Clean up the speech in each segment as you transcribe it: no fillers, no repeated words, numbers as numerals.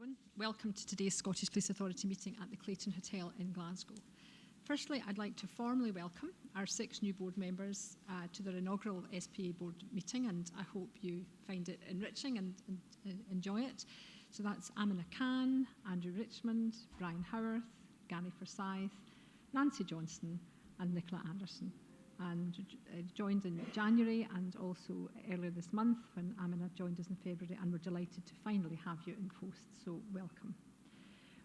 everyone. Welcome to today's Scottish Police Authority meeting at the Clayton Hotel in Glasgow. Firstly, I'd like to formally welcome our 6 new board members to their inaugural SPA board meeting, and I hope you find it enriching and enjoy it. So that's Amina Khan, Andrew Richmond, Brian Howarth, Gani Forsyth, Nancy Johnson and Nicola Anderson. And joined in January and also earlier this month when Amina joined us in February, and we're delighted to finally have you in post, so welcome.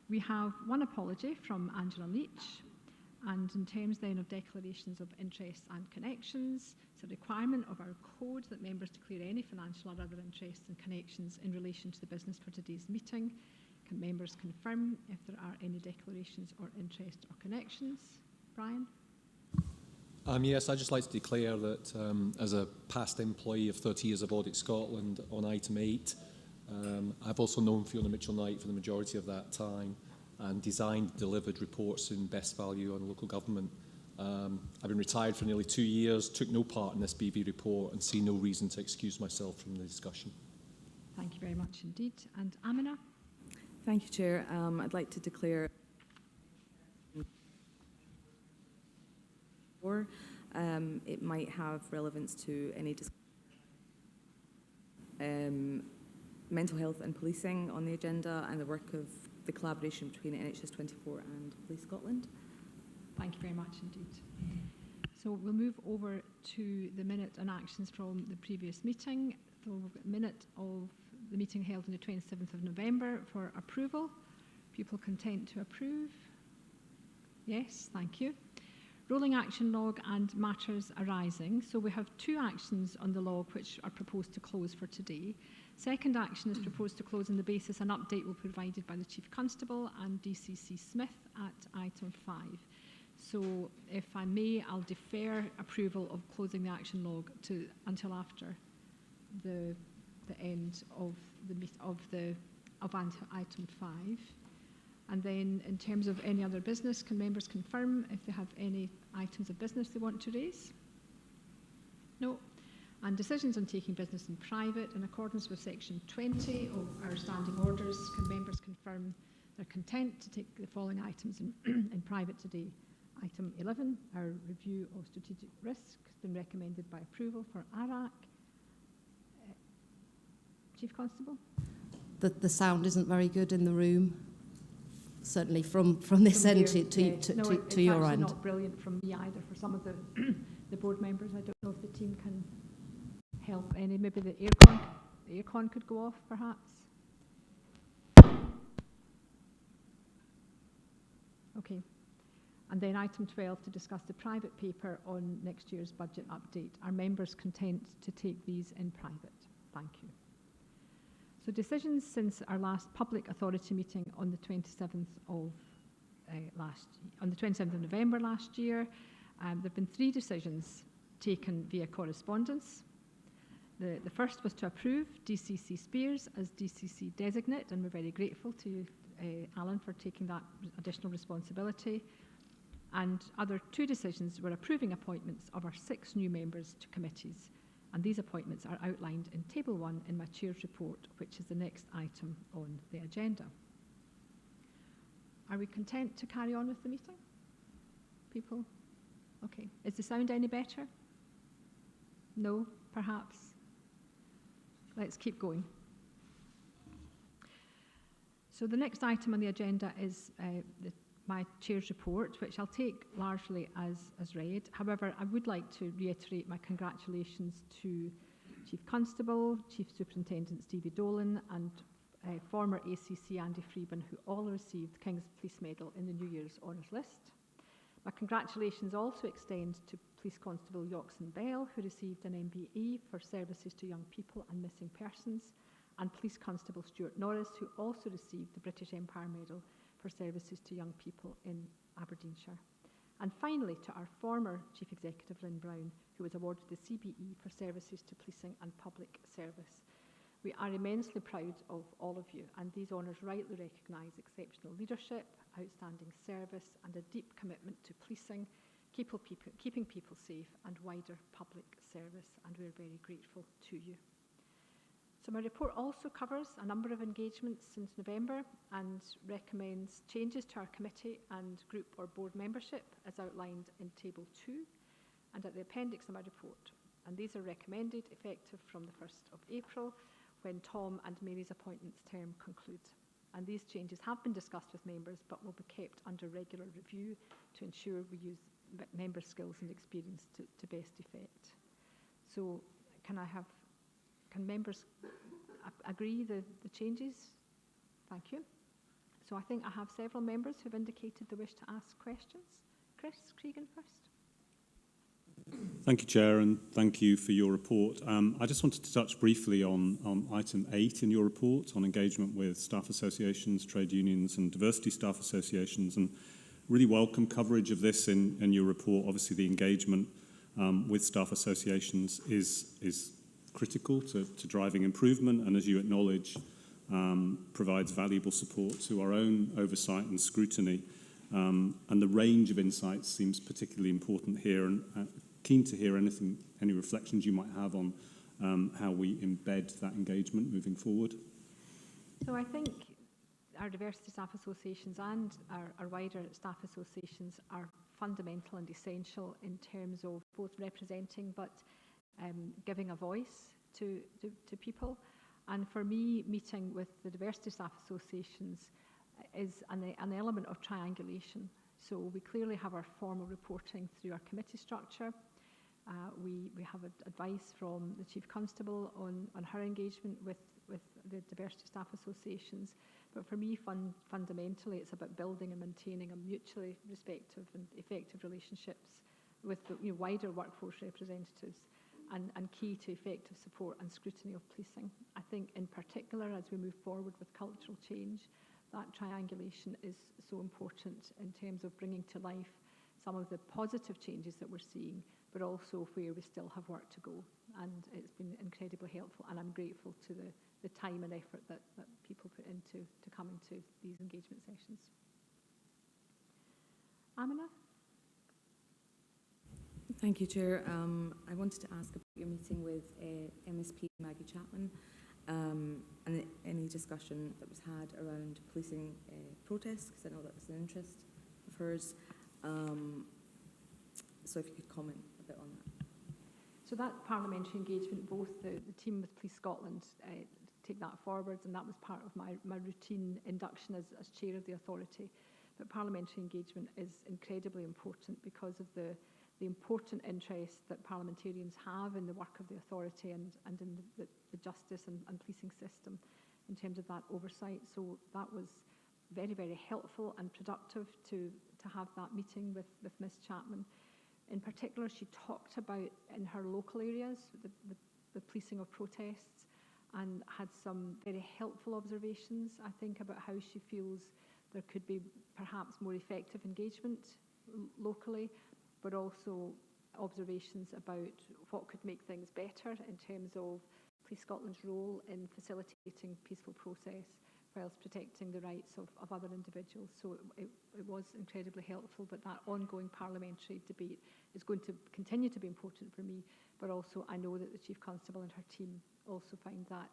We have one apology from Angela Leach, and in terms then of declarations of interests and connections, it's a requirement of our code that members declare any financial or other interests and connections in relation to the business for today's meeting. Can members confirm if there are any declarations or interests or connections? Brian? Yes, I'd just like to declare that as a past employee of 30 years of Audit Scotland on item 8, I've also known Fiona Mitchell-Knight for the majority of that time and designed, delivered reports in best value on local government. I've been retired for nearly 2 years, took no part in this BV report and see no reason to excuse myself from the discussion. Thank you very much indeed. And Amina? Thank you, Chair. I'd like to declare it might have relevance to any mental health and policing on the agenda and the work of the collaboration between NHS 24 and Police Scotland. Thank you very much indeed. So we'll move over to the minute and actions from the previous meeting. So we've got a minute of the meeting held on the 27th of November for approval. People content to approve? Yes, thank you. Rolling action log and matters arising. So we have 2 actions on the log which are proposed to close for today. Second action is proposed to close on the basis an update will be provided by the Chief Constable and DCC Smith at item 5. So if I may, I'll defer approval of closing the action log until after the end of item 5. And then in terms of any other business, can members confirm if they have any items of business they want to raise? No. And decisions on taking business in private in accordance with section 20 of our standing orders, can members confirm they're content to take the following items in private today? Item 11, our review of strategic risk has been recommended by approval for ARAC. Chief Constable? The sound isn't very good in the room. Certainly from this end to your end. It's actually not brilliant from me either for some of the board members. I don't know if the team can help any. Maybe the aircon could go off perhaps. Okay. And then item 12 to discuss the private paper on next year's budget update. Are members content to take these in private? Thank you. So decisions since our last public authority meeting on the 27th of November last year, there have been 3 decisions taken via correspondence. The first was to approve DCC Spears as DCC designate, and we're very grateful to Alan for taking that additional responsibility. And other 2 decisions were approving appointments of our 6 new members to committees. And these appointments are outlined in Table 1 in my Chair's report, which is the next item on the agenda. Are we content to carry on with the meeting? People? Okay. Is the sound any better? No, perhaps? Let's keep going. So the next item on the agenda is my Chair's report, which I'll take largely as read. However, I would like to reiterate my congratulations to Chief Constable, Chief Superintendent Stevie Dolan and former ACC Andy Freeman, who all received King's Police Medal in the New Year's Honours List. My congratulations also extend to Police Constable Yoxon Bell, who received an MBE for services to young people and missing persons, and Police Constable Stuart Norris, who also received the British Empire Medal for services to young people in Aberdeenshire. And finally, to our former Chief Executive Lynn Brown, who was awarded the CBE for services to policing and public service. We are immensely proud of all of you, and these honours rightly recognise exceptional leadership, outstanding service and a deep commitment to policing, keeping people safe and wider public service, and we're very grateful to you. So my report also covers a number of engagements since November and recommends changes to our committee and group or board membership as outlined in Table 2 and at the appendix of my report. And these are recommended effective from the 1st of April when Tom and Mary's appointments term concludes. And these changes have been discussed with members but will be kept under regular review to ensure we use member skills and experience to best effect. So can members agree the changes? Thank you. So I think I have several members who have indicated they wish to ask questions. Chris Cregan first. Thank you, Chair, and thank you for your report. I just wanted to touch briefly on item 8 in your report on engagement with staff associations, trade unions and diversity staff associations, and really welcome coverage of this in your report. Obviously, the engagement with staff associations is critical to driving improvement, and as you acknowledge, provides valuable support to our own oversight and scrutiny. And the range of insights seems particularly important here, and keen to hear any reflections you might have on how we embed that engagement moving forward. So I think our diversity staff associations and our wider staff associations are fundamental and essential in terms of both representing but giving a voice to people. And for me, meeting with the diversity staff associations is an element of triangulation. So we clearly have our formal reporting through our committee structure. We have advice from the Chief Constable on her engagement with the diversity staff associations. But for me, fundamentally, it's about building and maintaining a mutually respectful and effective relationships with the wider workforce representatives and key to effective support and scrutiny of policing. I think in particular, as we move forward with cultural change, that triangulation is so important in terms of bringing to life some of the positive changes that we're seeing, but also where we still have work to go. And it's been incredibly helpful, and I'm grateful to the time and effort that people put into coming to these engagement sessions. Amina? Thank you, Chair. I wanted to ask about your meeting with MSP Maggie Chapman and any discussion that was had around policing protests, because I know that was an interest of hers. So if you could comment a bit on that. So that parliamentary engagement, both the team with Police Scotland take that forward, and that was part of my routine induction as chair of the authority. But parliamentary engagement is incredibly important because of the important interest that parliamentarians have in the work of the authority and in the justice and policing system in terms of that oversight. So that was very, very helpful and productive to have that meeting with Ms Chapman. In particular, she talked about in her local areas the policing of protests and had some very helpful observations, I think, about how she feels there could be perhaps more effective engagement locally, but also observations about what could make things better in terms of Police Scotland's role in facilitating peaceful process whilst protecting the rights of other individuals. So it was incredibly helpful, but that ongoing parliamentary debate is going to continue to be important for me, but also I know that the Chief Constable and her team also find that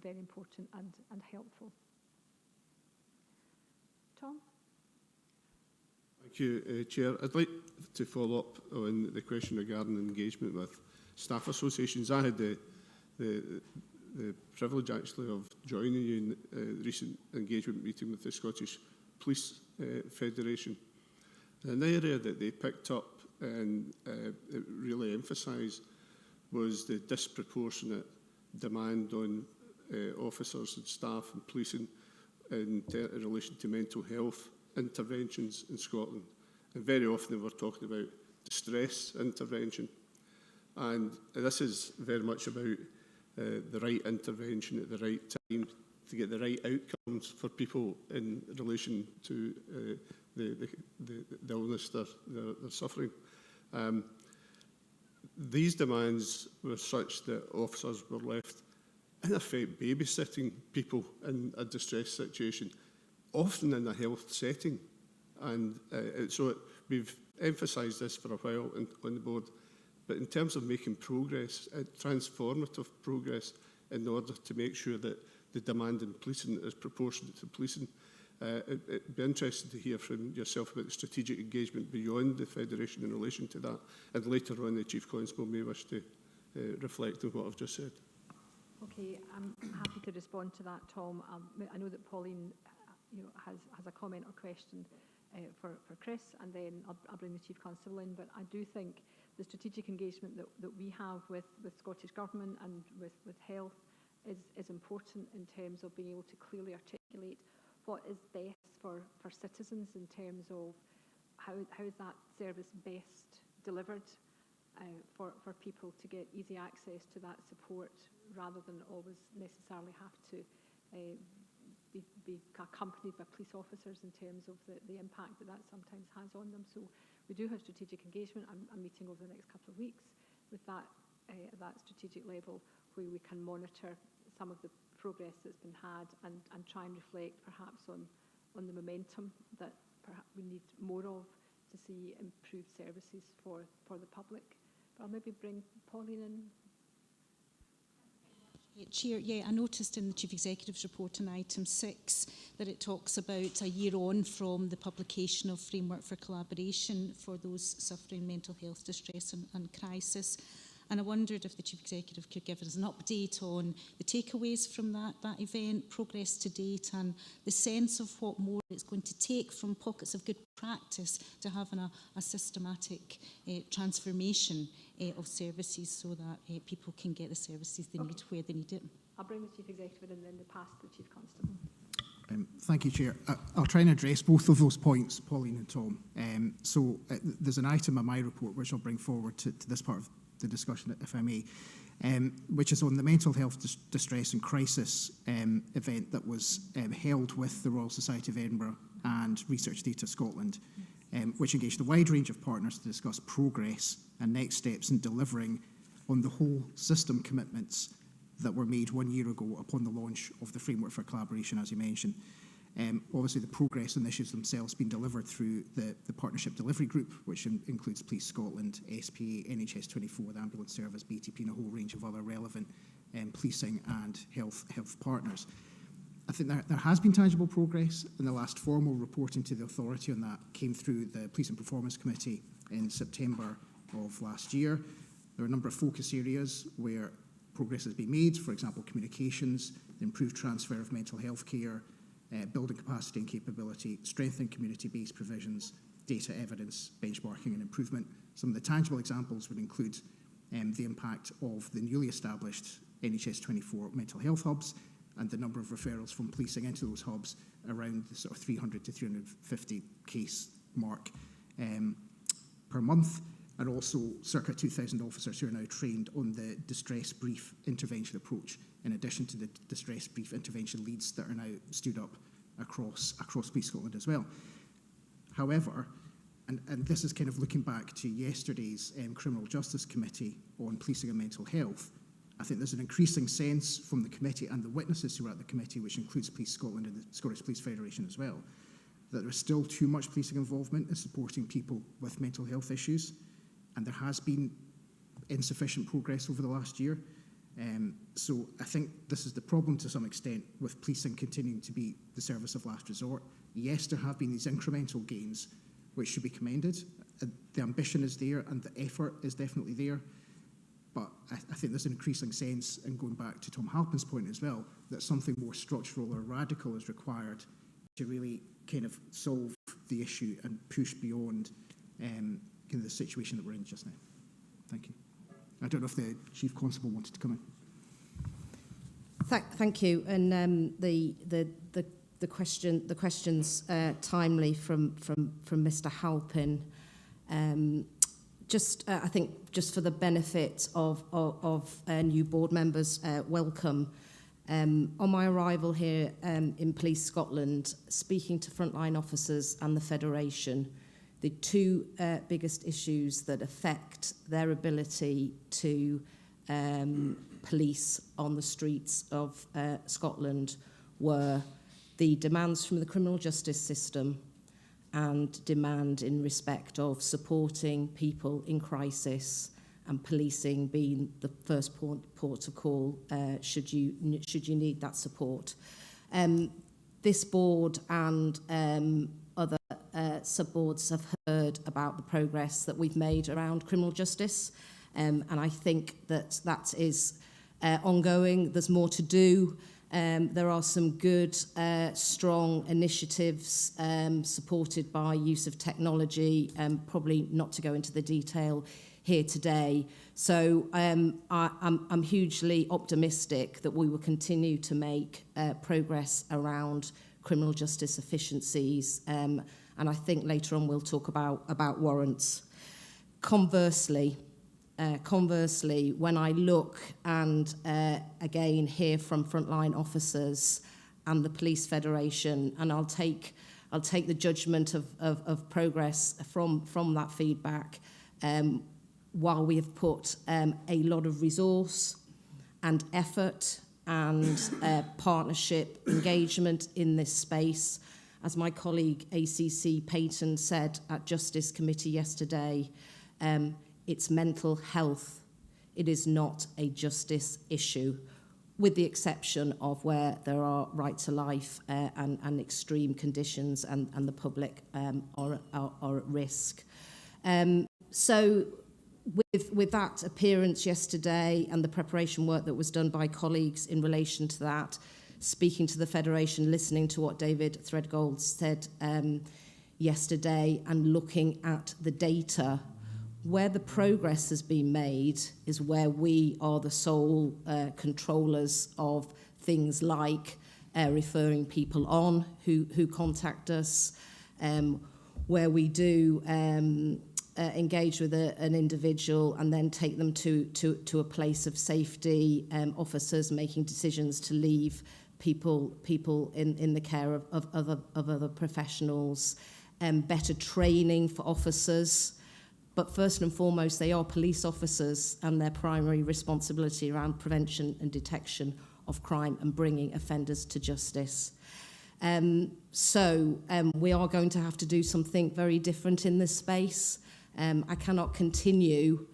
very important and helpful. Tom? Thank you, Chair. I'd like to follow up on the question regarding engagement with staff associations. I had the privilege, actually, of joining you in a recent engagement meeting with the Scottish Police Federation. An area that they picked up and it really emphasised was the disproportionate demand on officers and staff and policing in relation to mental health interventions in Scotland. And very often we're talking about distress intervention. And this is very much about the right intervention at the right time to get the right outcomes for people in relation to the illness they're suffering. These demands were such that officers were left, in effect, babysitting people in a distress situation, often in a health setting. And we've emphasised this for a while on the board. But in terms of making progress, transformative progress in order to make sure that the demand in policing is proportionate to policing. It'd be interesting to hear from yourself about the strategic engagement beyond the Federation in relation to that, and later on the Chief Constable may wish to reflect on what I've just said. Okay, I'm happy to respond to that, Tom. I know that Pauline has a comment or question for Chris, and then I'll bring the Chief Constable in, but I do think the strategic engagement that we have with Scottish Government and with health is important in terms of being able to clearly articulate what is best for citizens in terms of how is that service best delivered for people to get easy access to that support rather than always necessarily have to be accompanied by police officers in terms of the impact that sometimes has on them. So we do have strategic engagement. I'm meeting over the next couple of weeks with that at that strategic level where we can monitor some of the progress that's been had and try and reflect perhaps on the momentum that perhaps we need more of to see improved services for the public. But I'll maybe bring Pauline in. Chair, I noticed in the Chief Executive's report on item 6 that it talks about a year on from the publication of Framework for Collaboration for those suffering mental health distress and crisis. And I wondered if the Chief Executive could give us an update on the takeaways from that event, progress to date, and the sense of what more it's going to take from pockets of good practice to having a systematic transformation of services so that people can get the services they need where they need it. I'll bring the Chief Executive and then pass to the Chief Constable. Thank you, Chair. I'll try and address both of those points, Pauline and Tom. There's an item in my report which I'll bring forward to this part of the discussion, if I may, which is on the mental health distress and crisis event that was held with the Royal Society of Edinburgh and Research Data Scotland, which engaged a wide range of partners to discuss progress and next steps in delivering on the whole system commitments that were made 1 year ago upon the launch of the Framework for Collaboration, as you mentioned. Obviously, the progress initiatives themselves been delivered through the Partnership Delivery Group, which includes Police Scotland, SPA, NHS 24, the Ambulance Service, BTP, and a whole range of other relevant policing and health partners. I think there has been tangible progress, and the last formal reporting to the authority on that came through the Police and Performance Committee in September of last year. There are a number of focus areas where progress has been made, for example, communications, the improved transfer of mental health care, building capacity and capability, strengthening community-based provisions, data evidence, benchmarking and improvement. Some of the tangible examples would include the impact of the newly established NHS 24 mental health hubs and the number of referrals from policing into those hubs around the sort of 300 to 350 case mark per month, and also circa 2,000 officers who are now trained on the distress brief intervention approach, in addition to the distress brief intervention leads that are now stood up across Police Scotland as well. However, and this is kind of looking back to yesterday's Criminal Justice Committee on Policing and Mental Health, I think there's an increasing sense from the committee and the witnesses who are at the committee, which includes Police Scotland and the Scottish Police Federation as well, that there's still too much policing involvement in supporting people with mental health issues, and there has been insufficient progress over the last year. So I think this is the problem to some extent with policing continuing to be the service of last resort. Yes, there have been these incremental gains which should be commended. The ambition is there and the effort is definitely there. But I think there's an increasing sense, and going back to Tom Halpin's point as well, that something more structural or radical is required to really kind of solve the issue and push beyond kind of the situation that we're in just now. Thank you. I don't know if the Chief Constable wanted to come in. Thank you. And the questions timely from Mr. Halpin. I think just for the benefit of new board members, welcome. On my arrival here in Police Scotland, speaking to frontline officers and the Federation, the two biggest issues that affect their ability to police on the streets of Scotland were the demands from the criminal justice system and demand in respect of supporting people in crisis and policing being the first port of call should you need that support. This board and other sub-boards have heard about the progress that we've made around criminal justice, and I think that is ongoing. There's more to do. There are some good, strong initiatives supported by use of technology, probably not to go into the detail here today. So I'm hugely optimistic that we will continue to make progress around criminal justice efficiencies, and I think later on we'll talk about warrants. Conversely, when I look and again hear from frontline officers and the Police Federation, and I'll take the judgment of progress from that feedback, while we have put a lot of resource and effort and partnership engagement in this space, as my colleague ACC Payton said at Justice Committee yesterday, it's mental health. It is not a justice issue, with the exception of where there are right to life and extreme conditions and the public are at risk. So with that appearance yesterday and the preparation work that was done by colleagues in relation to that, speaking to the Federation, listening to what David Threadgold said yesterday and looking at the data, where the progress has been made is where we are the sole controllers of things like referring people on who contact us, where we do engage with an individual and then take them to a place of safety, officers making decisions to leave people in the care of other professionals, better training for officers. But first and foremost, they are police officers, and their primary responsibility around prevention and detection of crime and bringing offenders to justice. So we are going to have to do something very different in this space. I cannot continue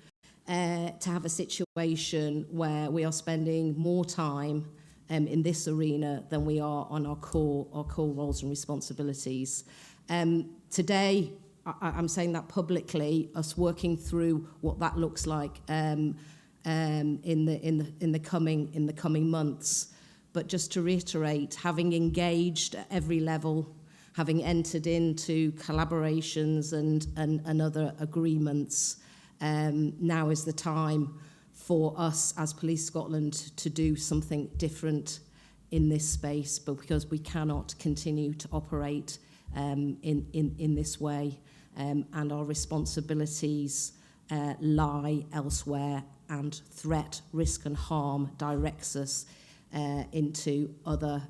to have a situation where we are spending more time in this arena than we are on our core roles and responsibilities. Today, I'm saying that publicly, us working through what that looks like in the coming months. But just to reiterate, having engaged at every level, having entered into collaborations and other agreements, now is the time for us as Police Scotland to do something different in this space, but because we cannot continue to operate in this way, and our responsibilities lie elsewhere, and threat, risk and harm directs us into other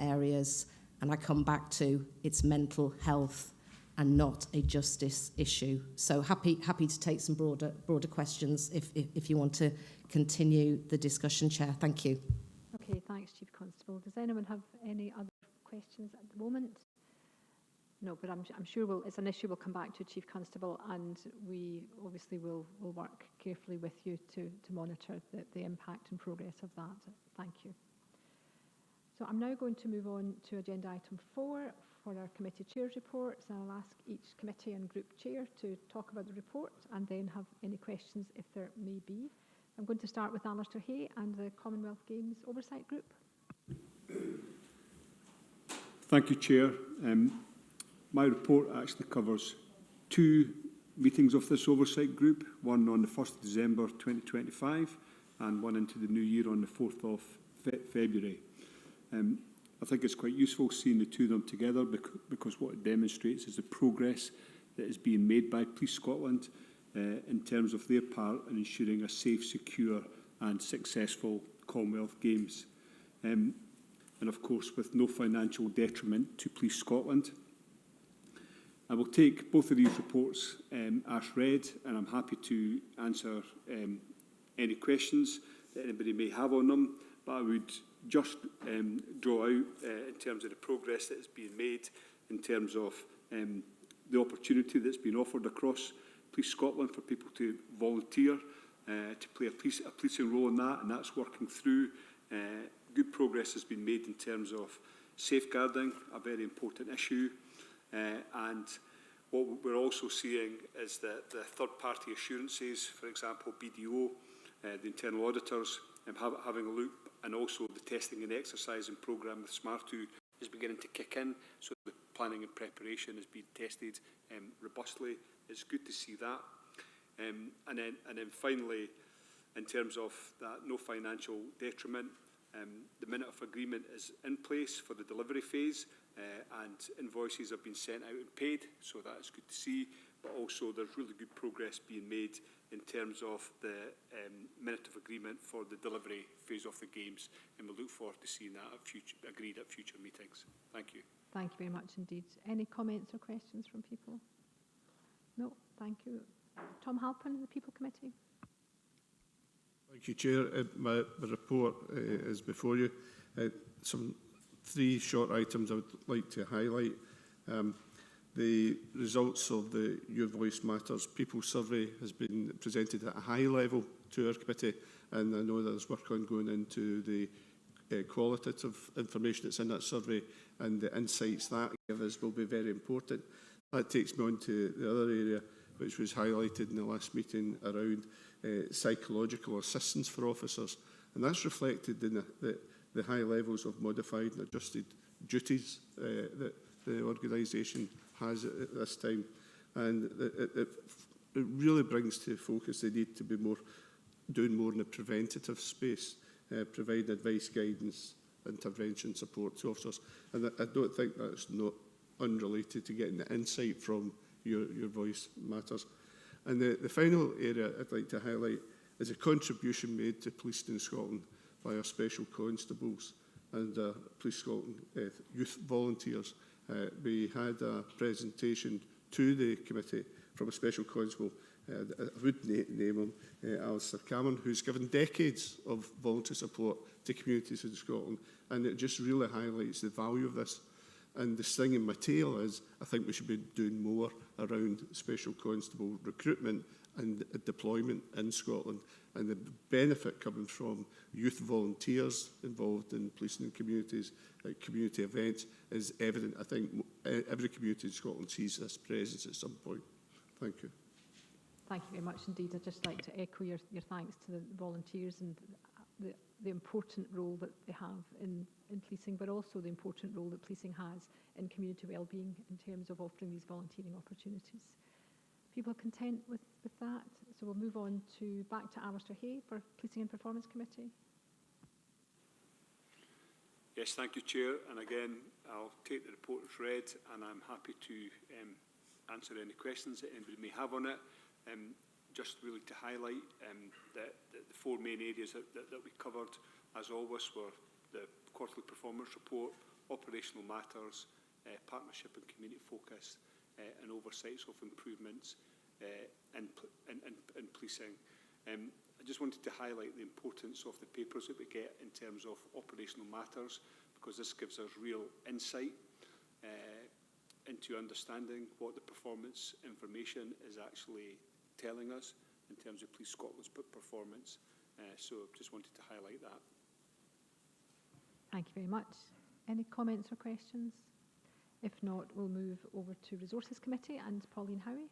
areas. And I come back to it's mental health and not a justice issue. So happy to take some broader questions if you want to continue the discussion, Chair. Thank you. Okay, thanks, Chief Constable. Does anyone have any other questions at the moment? No, but I'm sure it's an issue we'll come back to, Chief Constable, and we obviously will work carefully with you to monitor the impact and progress of that. Thank you. So I'm now going to move on to agenda item 4 for our committee chairs' reports, and I'll ask each committee and group chair to talk about the report and then have any questions if there may be. I'm going to start with Alistair Hay and the Commonwealth Games Oversight Group. Thank you, Chair. My report actually covers 2 meetings of this oversight group, one on the 1st of December 2025 and one into the new year on the 4th of February. I think it's quite useful seeing the 2 of them together because what it demonstrates is the progress that is being made by Police Scotland in terms of their part in ensuring a safe, secure and successful Commonwealth Games. And of course with no financial detriment to Police Scotland. I will take both of these reports as read, and I'm happy to answer any questions that anybody may have on them, but I would just draw out in terms of the progress that is being made, in terms of the opportunity that's been offered across Police Scotland for people to volunteer to play a policing role in that, and that's working through. Good progress has been made in terms of safeguarding, a very important issue, and what we're also seeing is that the third-party assurances, for example, BDO, the internal auditors, having a look, and also the testing and exercising programme with SMART2 is beginning to kick in, so the planning and preparation is being tested robustly. It's good to see that. And then finally, in terms of that no financial detriment, the minute of agreement is in place for the delivery phase, and invoices have been sent out and paid, so that is good to see. But also there's really good progress being made in terms of the minute of agreement for the delivery phase of the games, and we look forward to seeing that agreed at future meetings. Thank you. Thank you very much indeed. Any comments or questions from people? No, thank you. Tom Halpin, the People Committee. Thank you, Chair. My report is before you. Some 3 short items I would like to highlight. The results of the Your Voice Matters People Survey has been presented at a high level to our committee, and I know there's work on going into the qualitative information that's in that survey, and the insights that give us will be very important. That takes me on to the other area which was highlighted in the last meeting around psychological assistance for officers, and that's reflected in the high levels of modified and adjusted duties that the organisation has at this time, and it really brings to focus the need to be doing more in the preventative space, providing advice, guidance, intervention, support to officers, and I don't think that's not unrelated to getting the insight from your Voice Matters. And the final area I'd like to highlight is a contribution made to policing in Scotland by our special constables and Police Scotland youth volunteers. We had a presentation to the committee from a special constable, I would name him, Alistair Cameron, who's given decades of voluntary support to communities in Scotland, and it just really highlights the value of this. And the sting in my tail is I think we should be doing more around special constable recruitment and deployment in Scotland, and the benefit coming from youth volunteers involved in policing in communities, community events, is evident. I think every community in Scotland sees this presence at some point. Thank you. Thank you very much indeed. I'd just like to echo your thanks to the volunteers and the important role that they have in policing, but also the important role that policing has in community wellbeing in terms of offering these volunteering opportunities. People content with that? So we'll move on back to Alistair Hay for Policing and Performance Committee. Yes, thank you, Chair. And again, I'll take the report as read, and I'm happy to answer any questions that anybody may have on it. Just really to highlight that the 4 main areas that we covered, as always, were the quarterly performance report, operational matters, partnership and community focus, and oversights of improvements in policing. I just wanted to highlight the importance of the papers that we get in terms of operational matters, because this gives us real insight into understanding what the performance information is actually telling us in terms of Police Scotland's performance. So just wanted to highlight that. Thank you very much. Any comments or questions? If not, we'll move over to Resources Committee and Pauline Howie.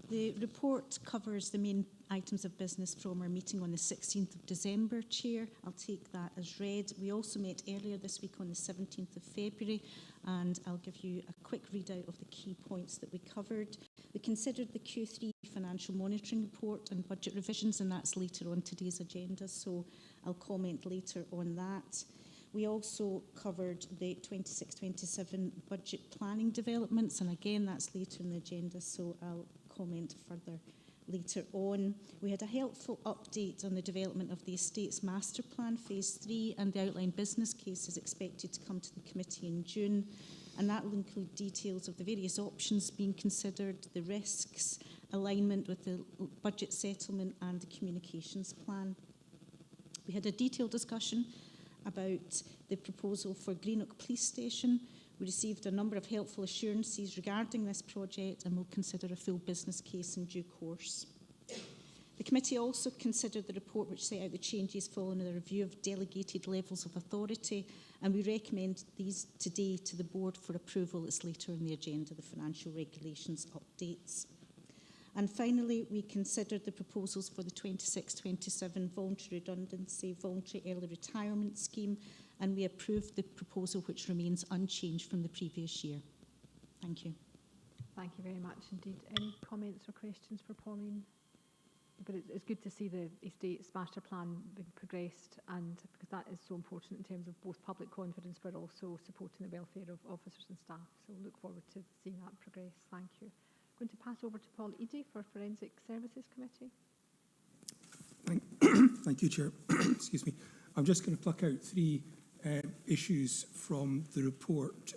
The report covers the main items of business from our meeting on the 16th of December, Chair. I'll take that as read. We also met earlier this week on the 17th of February, and I'll give you a quick readout of the key points that we covered. We considered the Q3 financial monitoring report and budget revisions, and that's later on today's agenda, so I'll comment later on that. We also covered the 26-27 budget planning developments, and again, that's later in the agenda, so I'll comment further later on. We had a helpful update on the development of the Estates Master Plan Phase 3, and the outline business case is expected to come to the committee in June, and that will include details of the various options being considered, the risks, alignment with the budget settlement and the communications plan. We had a detailed discussion about the proposal for Greenock Police Station. We received a number of helpful assurances regarding this project, and will consider a full business case in due course. The committee also considered the report which set out the changes following a review of delegated levels of authority, and we recommend these today to the board for approval. It's later in the agenda, the financial regulations updates. And finally, we considered the proposals for the 26-27 voluntary redundancy, voluntary early retirement scheme, and we approved the proposal which remains unchanged from the previous year. Thank you. Thank you very much indeed. Any comments or questions for Pauline? But it's good to see the estate's master plan being progressed, and because that is so important in terms of both public confidence but also supporting the welfare of officers and staff. So look forward to seeing that progress. Thank you. I'm going to pass over to Paul Eadie for Forensic Services Committee. Thank you, Chair. Excuse me. I'm just going to pluck out three issues from the report.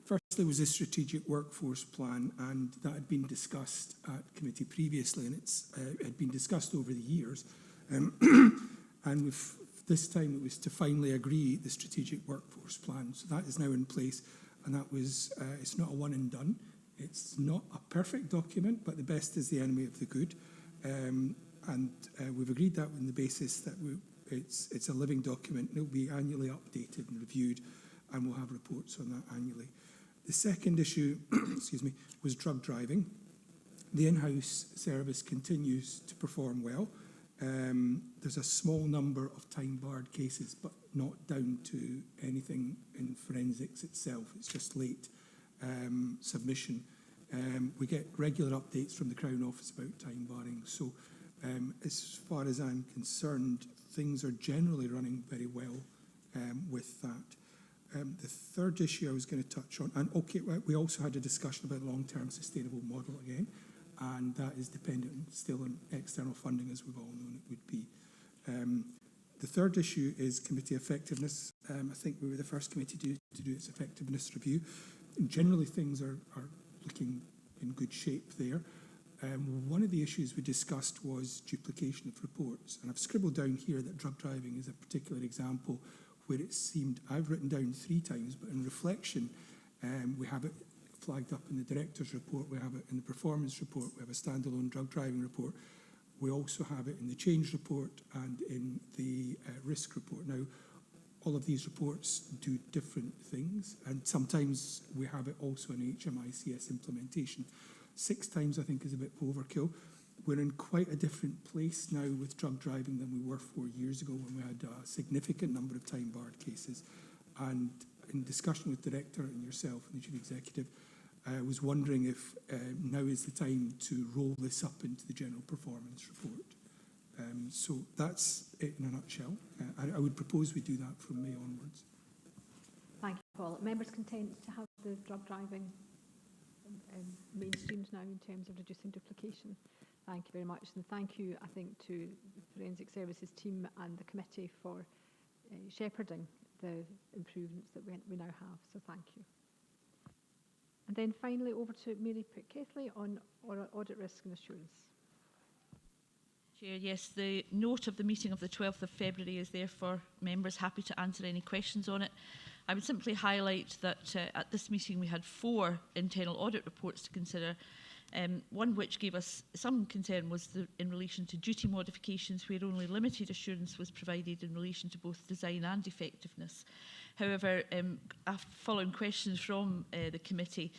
Firstly was the strategic workforce plan, and that had been discussed at committee previously, and it's had been discussed over the years. And this time it was to finally agree the strategic workforce plan. So that is now in place, and that was, it's not a one and done. It's not a perfect document, but the best is the enemy of the good. We've agreed that on the basis that it's a living document, and it will be annually updated and reviewed, and we'll have reports on that annually. The second issue excuse me, was drug driving. The in-house service continues to perform well. There's a small number of time-barred cases, but not down to anything in forensics itself. It's just late submission. We get regular updates from the Crown Office about time barring. So as far as I'm concerned, things are generally running very well with that. The third issue I was going to touch on, and okay, we also had a discussion about long-term sustainable model again, and that is dependent still on external funding, as we've all known it would be. The third issue is committee effectiveness. I think we were the first committee to do its effectiveness review. And generally, things are looking in good shape there. One of the issues we discussed was duplication of reports, and I've scribbled down here that drug driving is a particular example where it seemed, I've written down 3 times, but in reflection, we have it flagged up in the director's report, we have it in the performance report, we have a standalone drug driving report, we also have it in the change report and in the risk report. Now, all of these reports do different things, and sometimes we have it also in HMICS implementation. 6 times, I think, is a bit overkill. We're in quite a different place now with drug driving than we were 4 years ago when we had a significant number of time-barred cases. And in discussion with Director and yourself and the Chief Executive, I was wondering if now is the time to roll this up into the general performance report. So that's it in a nutshell. I would propose we do that from May onwards. Thank you, Paul. Members content to have the drug driving mainstreamed now in terms of reducing duplication? Thank you very much, and thank you, I think, to the Forensic Services team and the committee for shepherding the improvements that we now have, so thank you. And then finally over to Mary Pitt-Keithley on audit risk and assurance. Chair, yes, the note of the meeting of the 12th of February is there for members. Happy to answer any questions on it. I would simply highlight that at this meeting we had 4 internal audit reports to consider. One which gave us some concern was in relation to duty modifications, where only limited assurance was provided in relation to both design and effectiveness. However, following questions from the committee,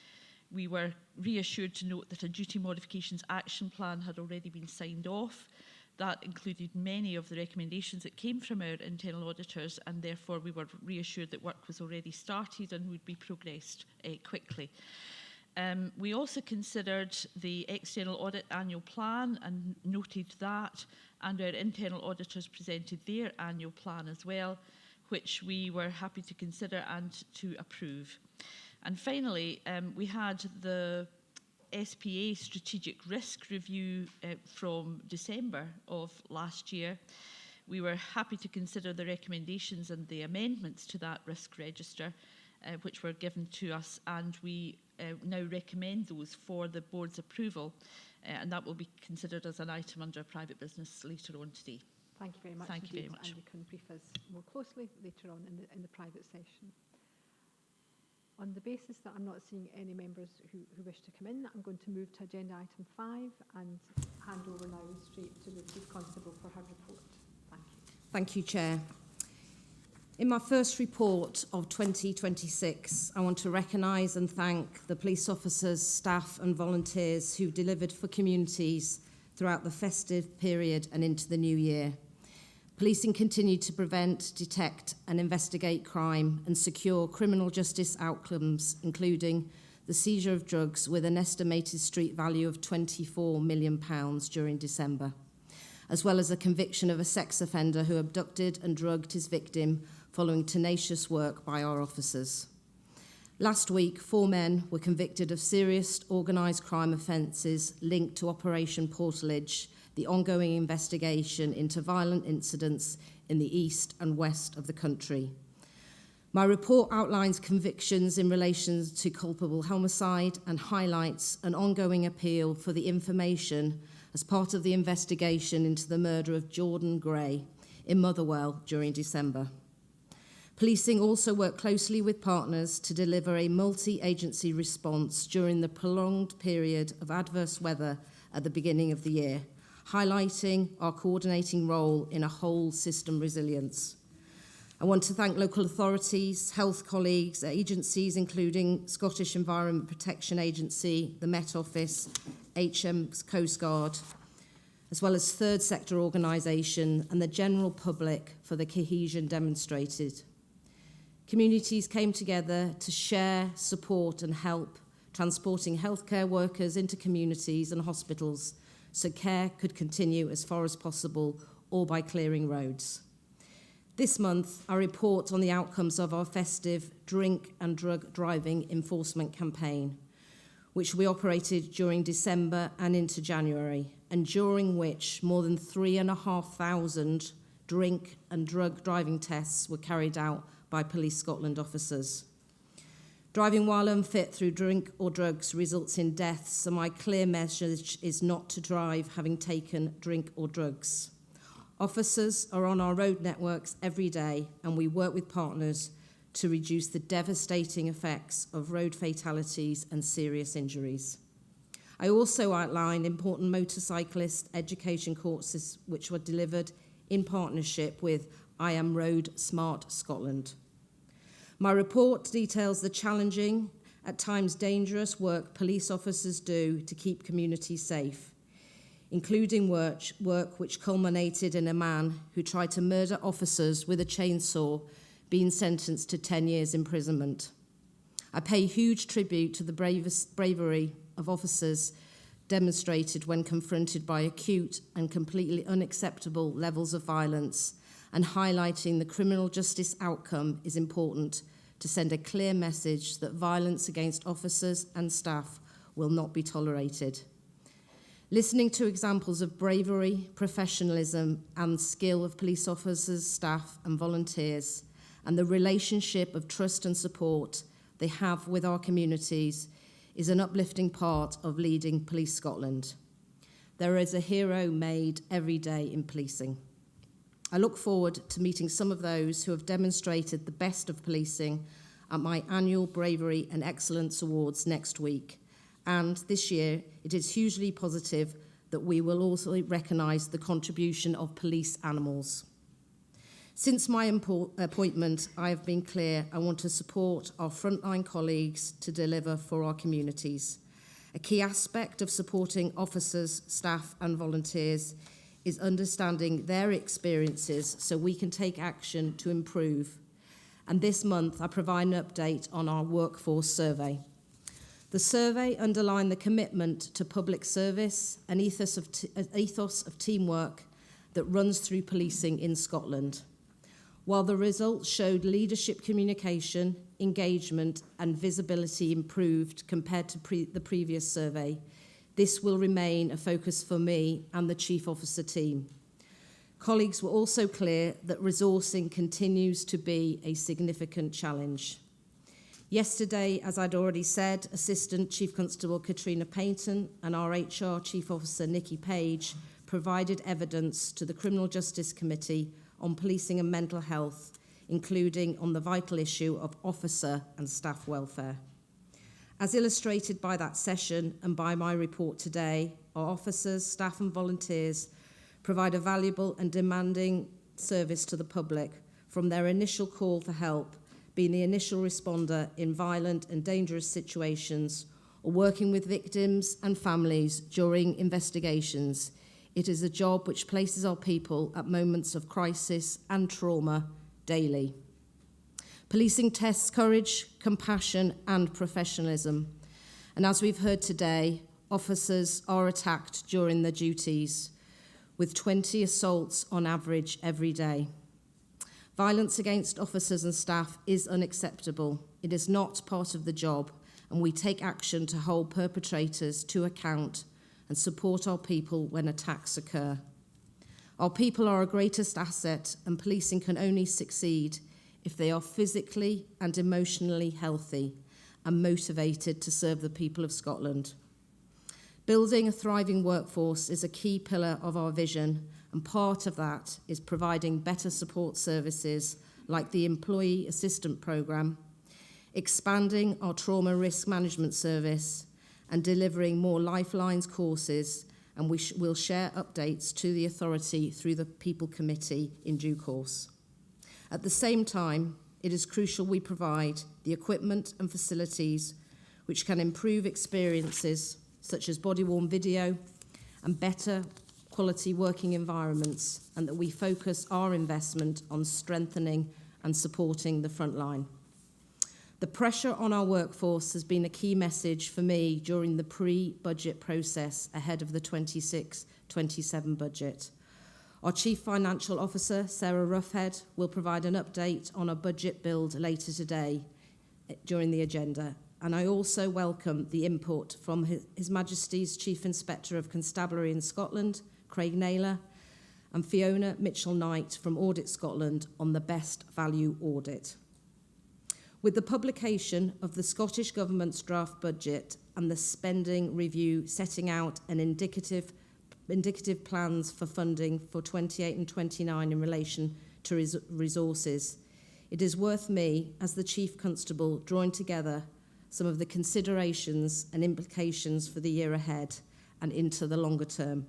we were reassured to note that a duty modifications action plan had already been signed off. That included many of the recommendations that came from our internal auditors, and therefore we were reassured that work was already started and would be progressed quickly. We also considered the external audit annual plan and noted that, and our internal auditors presented their annual plan as well, which we were happy to consider and to approve. And finally, we had the SPA strategic risk review from December of last year. We were happy to consider the recommendations and the amendments to that risk register, which were given to us, and we now recommend those for the board's approval, and that will be considered as an item under private business later on today. Thank you very much. Thank you very much. And you can brief us more closely later on in the private session. And then finally, over to Mary Pitt-Keithley on audit risk and assurance. Thank you, Chair. Chair, yes, On the basis that I'm not seeing any members who wish to come in, I'm going to move to agenda item 5 and hand over now straight to the Chief Constable for her report. Thank you. Thank you, Chair. In my first report of 2026, I want to recognise and thank the police officers, staff and volunteers who delivered for communities throughout the festive period and into the new year. Policing continued to prevent, detect and investigate crime and secure criminal justice outcomes, including the seizure of drugs with an estimated street value of £24 million during December, as well as the conviction of a sex offender who abducted and drugged his victim following tenacious work by our officers. Last week, 4 men were convicted of serious organised crime offences linked to Operation Portalage, the ongoing investigation into violent incidents in the east and west of the country. My report outlines convictions in relation to culpable homicide and highlights an ongoing appeal for the information as part of the investigation into the murder of Jordan Gray in Motherwell during December. Policing also worked closely with partners to deliver a multi-agency response during the prolonged period of adverse weather at the beginning of the year, highlighting our coordinating role in a whole system resilience. I want to thank local authorities, health colleagues, agencies including Scottish Environment Protection Agency, the Met Office, HM's Coast Guard, as well as third sector organisation and the general public for the cohesion demonstrated. Communities came together to share, support and help, transporting healthcare workers into communities and hospitals so care could continue as far as possible, or by clearing roads. This month, I report on the outcomes of our festive drink and drug driving enforcement campaign, which we operated during December and into January, and during which more than 3,500 drink and drug driving tests were carried out by Police Scotland officers. Driving while unfit through drink or drugs results in deaths, so my clear message is not to drive having taken drink or drugs. Officers are on our road networks every day, and we work with partners to reduce the devastating effects of road fatalities and serious injuries. I also outlined important motorcyclist education courses which were delivered in partnership with I Am Road Smart Scotland. My report details the challenging, at times dangerous work police officers do to keep communities safe, including work which culminated in a man who tried to murder officers with a chainsaw being sentenced to 10 years imprisonment. I pay huge tribute to the bravery of officers demonstrated when confronted by acute and completely unacceptable levels of violence, and highlighting the criminal justice outcome is important to send a clear message that violence against officers and staff will not be tolerated. Listening to examples of bravery, professionalism and skill of police officers, staff and volunteers, and the relationship of trust and support they have with our communities is an uplifting part of leading Police Scotland. There is a hero made every day in policing. I look forward to meeting some of those who have demonstrated the best of policing at my annual Bravery and Excellence Awards next week. And this year, it is hugely positive that we will also recognise the contribution of police animals. Since my appointment, I have been clear I want to support our frontline colleagues to deliver for our communities. A key aspect of supporting officers, staff and volunteers is understanding their experiences so we can take action to improve. And this month, I provide an update on our workforce survey. The survey underlined the commitment to public service, an ethos of teamwork that runs through policing in Scotland. While the results showed leadership communication, engagement and visibility improved compared to the previous survey, this will remain a focus for me and the Chief Officer team. Colleagues were also clear that resourcing continues to be a significant challenge. Yesterday, as I'd already said, Assistant Chief Constable Katrina Payton and our HR Chief Officer Nikki Page provided evidence to the Criminal Justice Committee on policing and mental health, including on the vital issue of officer and staff welfare. As illustrated by that session and by my report today, our officers, staff and volunteers provide a valuable and demanding service to the public, from their initial call for help, being the initial responder in violent and dangerous situations, or working with victims and families during investigations. It is a job which places our people at moments of crisis and trauma daily. Policing tests courage, compassion and professionalism. And as we've heard today, officers are attacked during their duties, with 20 assaults on average every day. Violence against officers and staff is unacceptable. It is not part of the job, and we take action to hold perpetrators to account and support our people when attacks occur. Our people are our greatest asset, and policing can only succeed if they are physically and emotionally healthy and motivated to serve the people of Scotland. Building a thriving workforce is a key pillar of our vision, and part of that is providing better support services like the Employee Assistance Programme, expanding our trauma risk management service, and delivering more Lifelines courses, and we will share updates to the authority through the People Committee in due course. At the same time, it is crucial we provide the equipment and facilities which can improve experiences such as body-worn video and better quality working environments, and that we focus our investment on strengthening and supporting the front line. The pressure on our workforce has been a key message for me during the pre-budget process ahead of the 26-27 budget. Our Chief Financial Officer, Sarah Ruffhead, will provide an update on our budget build later today during the agenda. And I also welcome the input from His Majesty's Chief Inspector of Constabulary in Scotland, Craig Naylor, and Fiona Mitchell-Knight from Audit Scotland on the best value audit. With the publication of the Scottish Government's draft budget and the spending review setting out an indicative plans for funding for 28 and 29 in relation to resources, it is worth me, as the Chief Constable, drawing together some of the considerations and implications for the year ahead and into the longer term.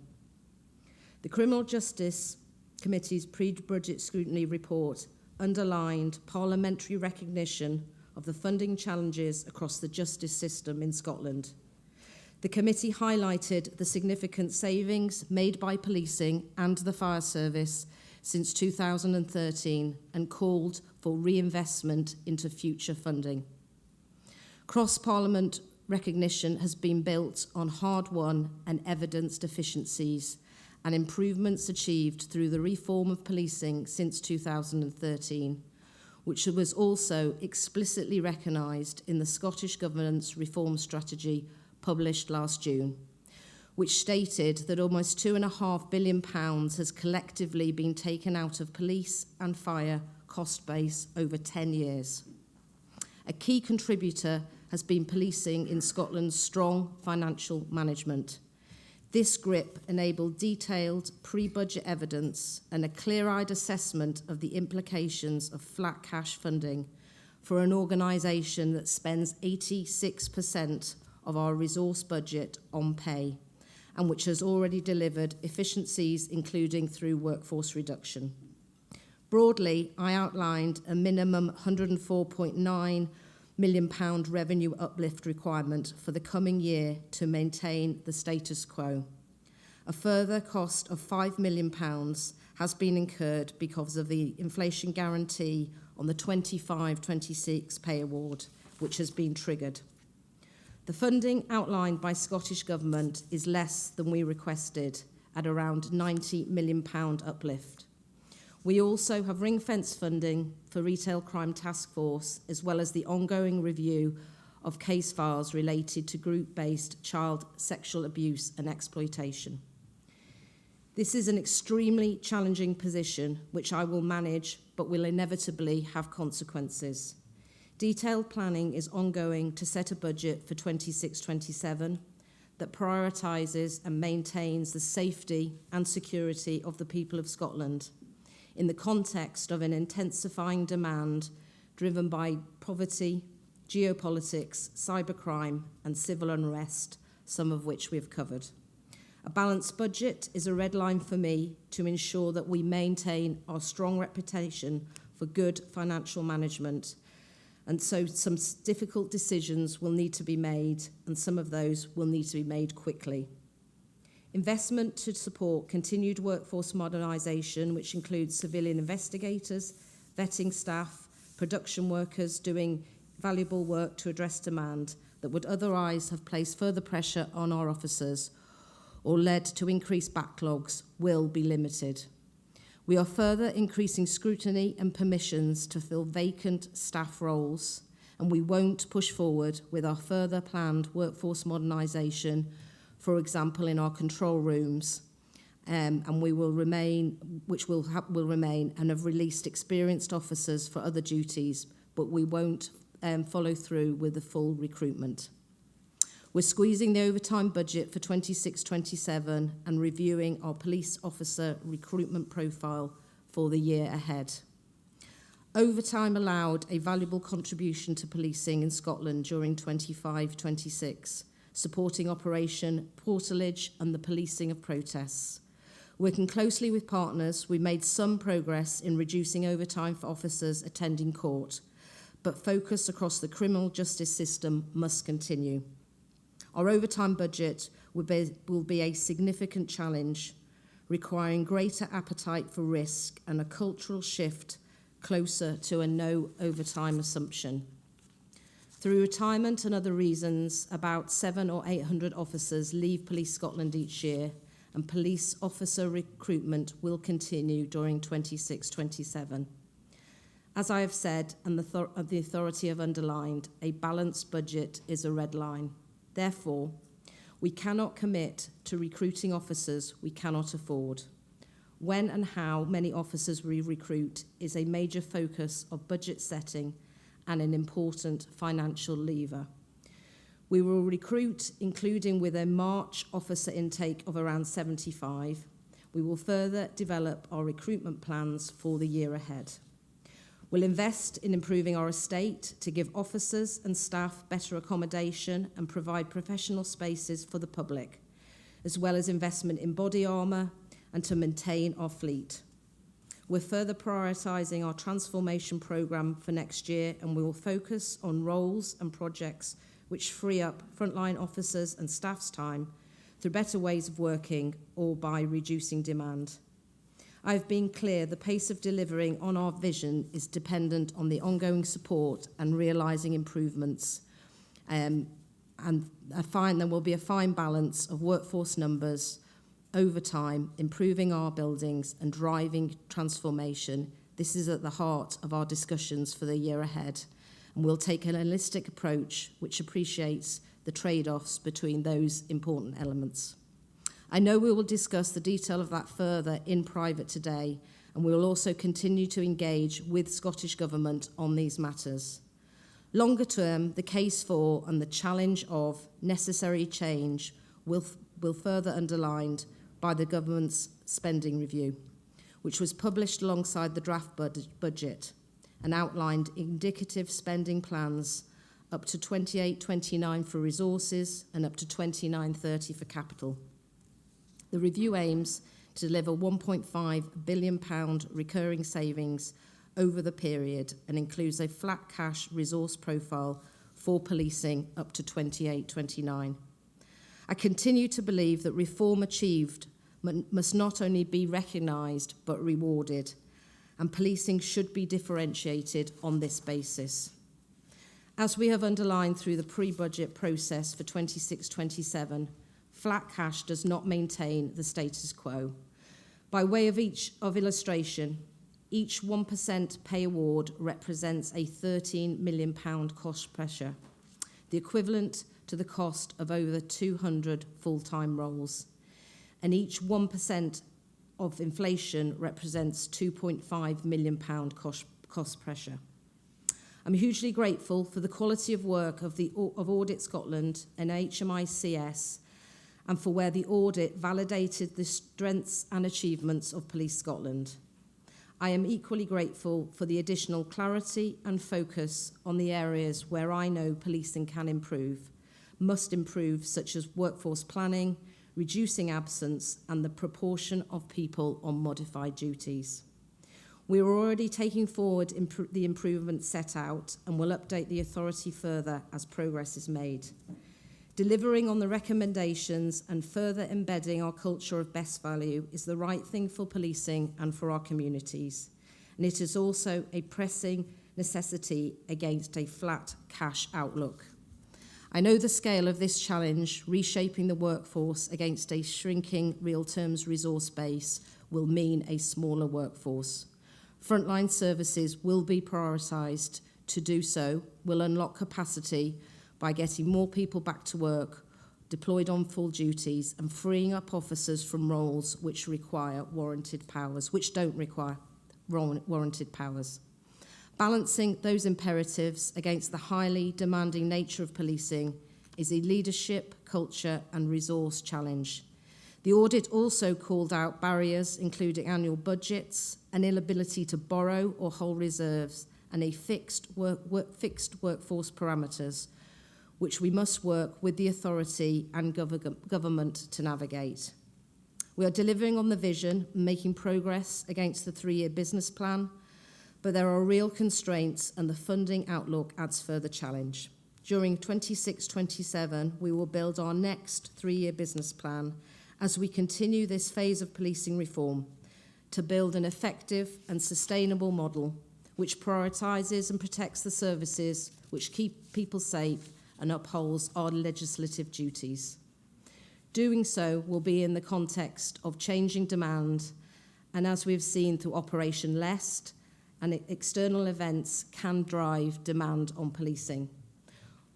The Criminal Justice Committee's pre-budget scrutiny report underlined parliamentary recognition of the funding challenges across the justice system in Scotland. The committee highlighted the significant savings made by policing and the fire service since 2013 and called for reinvestment into future funding. Cross-Parliament recognition has been built on hard-won and evidenced efficiencies and improvements achieved through the reform of policing since 2013, which was also explicitly recognised in the Scottish Government's reform strategy published last June, which stated that almost £2.5 billion has collectively been taken out of police and fire cost base over 10 years. A key contributor has been policing in Scotland's strong financial management. This grip enabled detailed pre-budget evidence and a clear-eyed assessment of the implications of flat cash funding for an organisation that spends 86% of our resource budget on pay, and which has already delivered efficiencies, including through workforce reduction. Broadly, I outlined a minimum £104.9 million revenue uplift requirement for the coming year to maintain the status quo. A further cost of £5 million has been incurred because of the inflation guarantee on the 25-26 pay award, which has been triggered. The funding outlined by Scottish Government is less than we requested, at around £90 million uplift. We also have ring-fence funding for Retail Crime Task Force, as well as the ongoing review of case files related to group-based child sexual abuse and exploitation. This is an extremely challenging position, which I will manage, but will inevitably have consequences. Detailed planning is ongoing to set a budget for 26-27 that prioritises and maintains the safety and security of the people of Scotland. in the context of an intensifying demand driven by poverty, geopolitics, cybercrime and civil unrest, some of which we've covered. A balanced budget is a red line for me to ensure that we maintain our strong reputation for good financial management. And so some difficult decisions will need to be made, and some of those will need to be made quickly. Investment to support continued workforce modernisation, which includes civilian investigators, vetting staff, production workers doing valuable work to address demand that would otherwise have placed further pressure on our officers or led to increased backlogs, will be limited. We are further increasing scrutiny and permissions to fill vacant staff roles, and we won't push forward with our further planned workforce modernisation, for example, in our control rooms, and we will remain, will remain, and have released experienced officers for other duties, but we won't follow through with the full recruitment. We're squeezing the overtime budget for 26-27 and reviewing our police officer recruitment profile for the year ahead. Overtime allowed a valuable contribution to policing in Scotland during 25-26, supporting Operation Portalage and the policing of protests. Working closely with partners, we made some progress in reducing overtime for officers attending court, but focus across the criminal justice system must continue. Our overtime budget will be a significant challenge, requiring greater appetite for risk and a cultural shift closer to a no overtime assumption. Through retirement and other reasons, about 700 or 800 officers leave Police Scotland each year, and police officer recruitment will continue during 26-27. As I have said, and the authority have underlined, a balanced budget is a red line. Therefore, we cannot commit to recruiting officers we cannot afford. When and how many officers we recruit is a major focus of budget setting and an important financial lever. We will recruit, including with a March officer intake of around 75. We will further develop our recruitment plans for the year ahead. We'll invest in improving our estate to give officers and staff better accommodation and provide professional spaces for the public, as well as investment in body armour and to maintain our fleet. We're further prioritising our transformation programme for next year, and we will focus on roles and projects which free up frontline officers and staff's time through better ways of working or by reducing demand. I've been clear the pace of delivering on our vision is dependent on the ongoing support and realising improvements. And there will be a fine balance of workforce numbers, overtime, improving our buildings and driving transformation. This is at the heart of our discussions for the year ahead. And we'll take an holistic approach which appreciates the trade-offs between those important elements. I know we will discuss the detail of that further in private today, and we will also continue to engage with Scottish Government on these matters. Longer term, the case for and the challenge of necessary change will further underlined by the Government's spending review, which was published alongside the draft budget and outlined indicative spending plans up to 28-29 for resources and up to 29-30 for capital. The review aims to deliver £1.5 billion recurring savings over the period and includes a flat cash resource profile for policing up to 28-29. I continue to believe that reform achieved must not only be recognised but rewarded, and policing should be differentiated on this basis. As we have underlined through the pre-budget process for 26-27, flat cash does not maintain the status quo. By way of illustration, each 1% pay award represents a £13 million cost pressure, the equivalent to the cost of over 200 full-time roles. And each 1% of inflation represents £2.5 million cost pressure. I'm hugely grateful for the quality of work of Audit Scotland and HMICS, and for where the audit validated the strengths and achievements of Police Scotland. I am equally grateful for the additional clarity and focus on the areas where I know policing must improve, such as workforce planning, reducing absence, and the proportion of people on modified duties. We are already taking forward the improvements set out and will update the authority further as progress is made. Delivering on the recommendations and further embedding our culture of best value is the right thing for policing and for our communities. And it is also a pressing necessity against a flat cash outlook. I know the scale of this challenge, reshaping the workforce against a shrinking real terms resource base, will mean a smaller workforce. Frontline services will be prioritised. To do so will unlock capacity by getting more people back to work, deployed on full duties, and freeing up officers from roles which require warranted powers, which don't require warranted powers. Balancing those imperatives against the highly demanding nature of policing is a leadership, culture, and resource challenge. The audit also called out barriers, including annual budgets, an inability to borrow or hold reserves, and a fixed workforce parameters, which we must work with the authority and government to navigate. We are delivering on the vision and making progress against the 3-year business plan, but there are real constraints and the funding outlook adds further challenge. During 26-27, we will build our next 3-year business plan as we continue this phase of policing reform to build an effective and sustainable model which prioritises and protects the services which keep people safe and upholds our legislative duties. Doing so will be in the context of changing demand, and as we've seen through Operation Lest, and external events can drive demand on policing.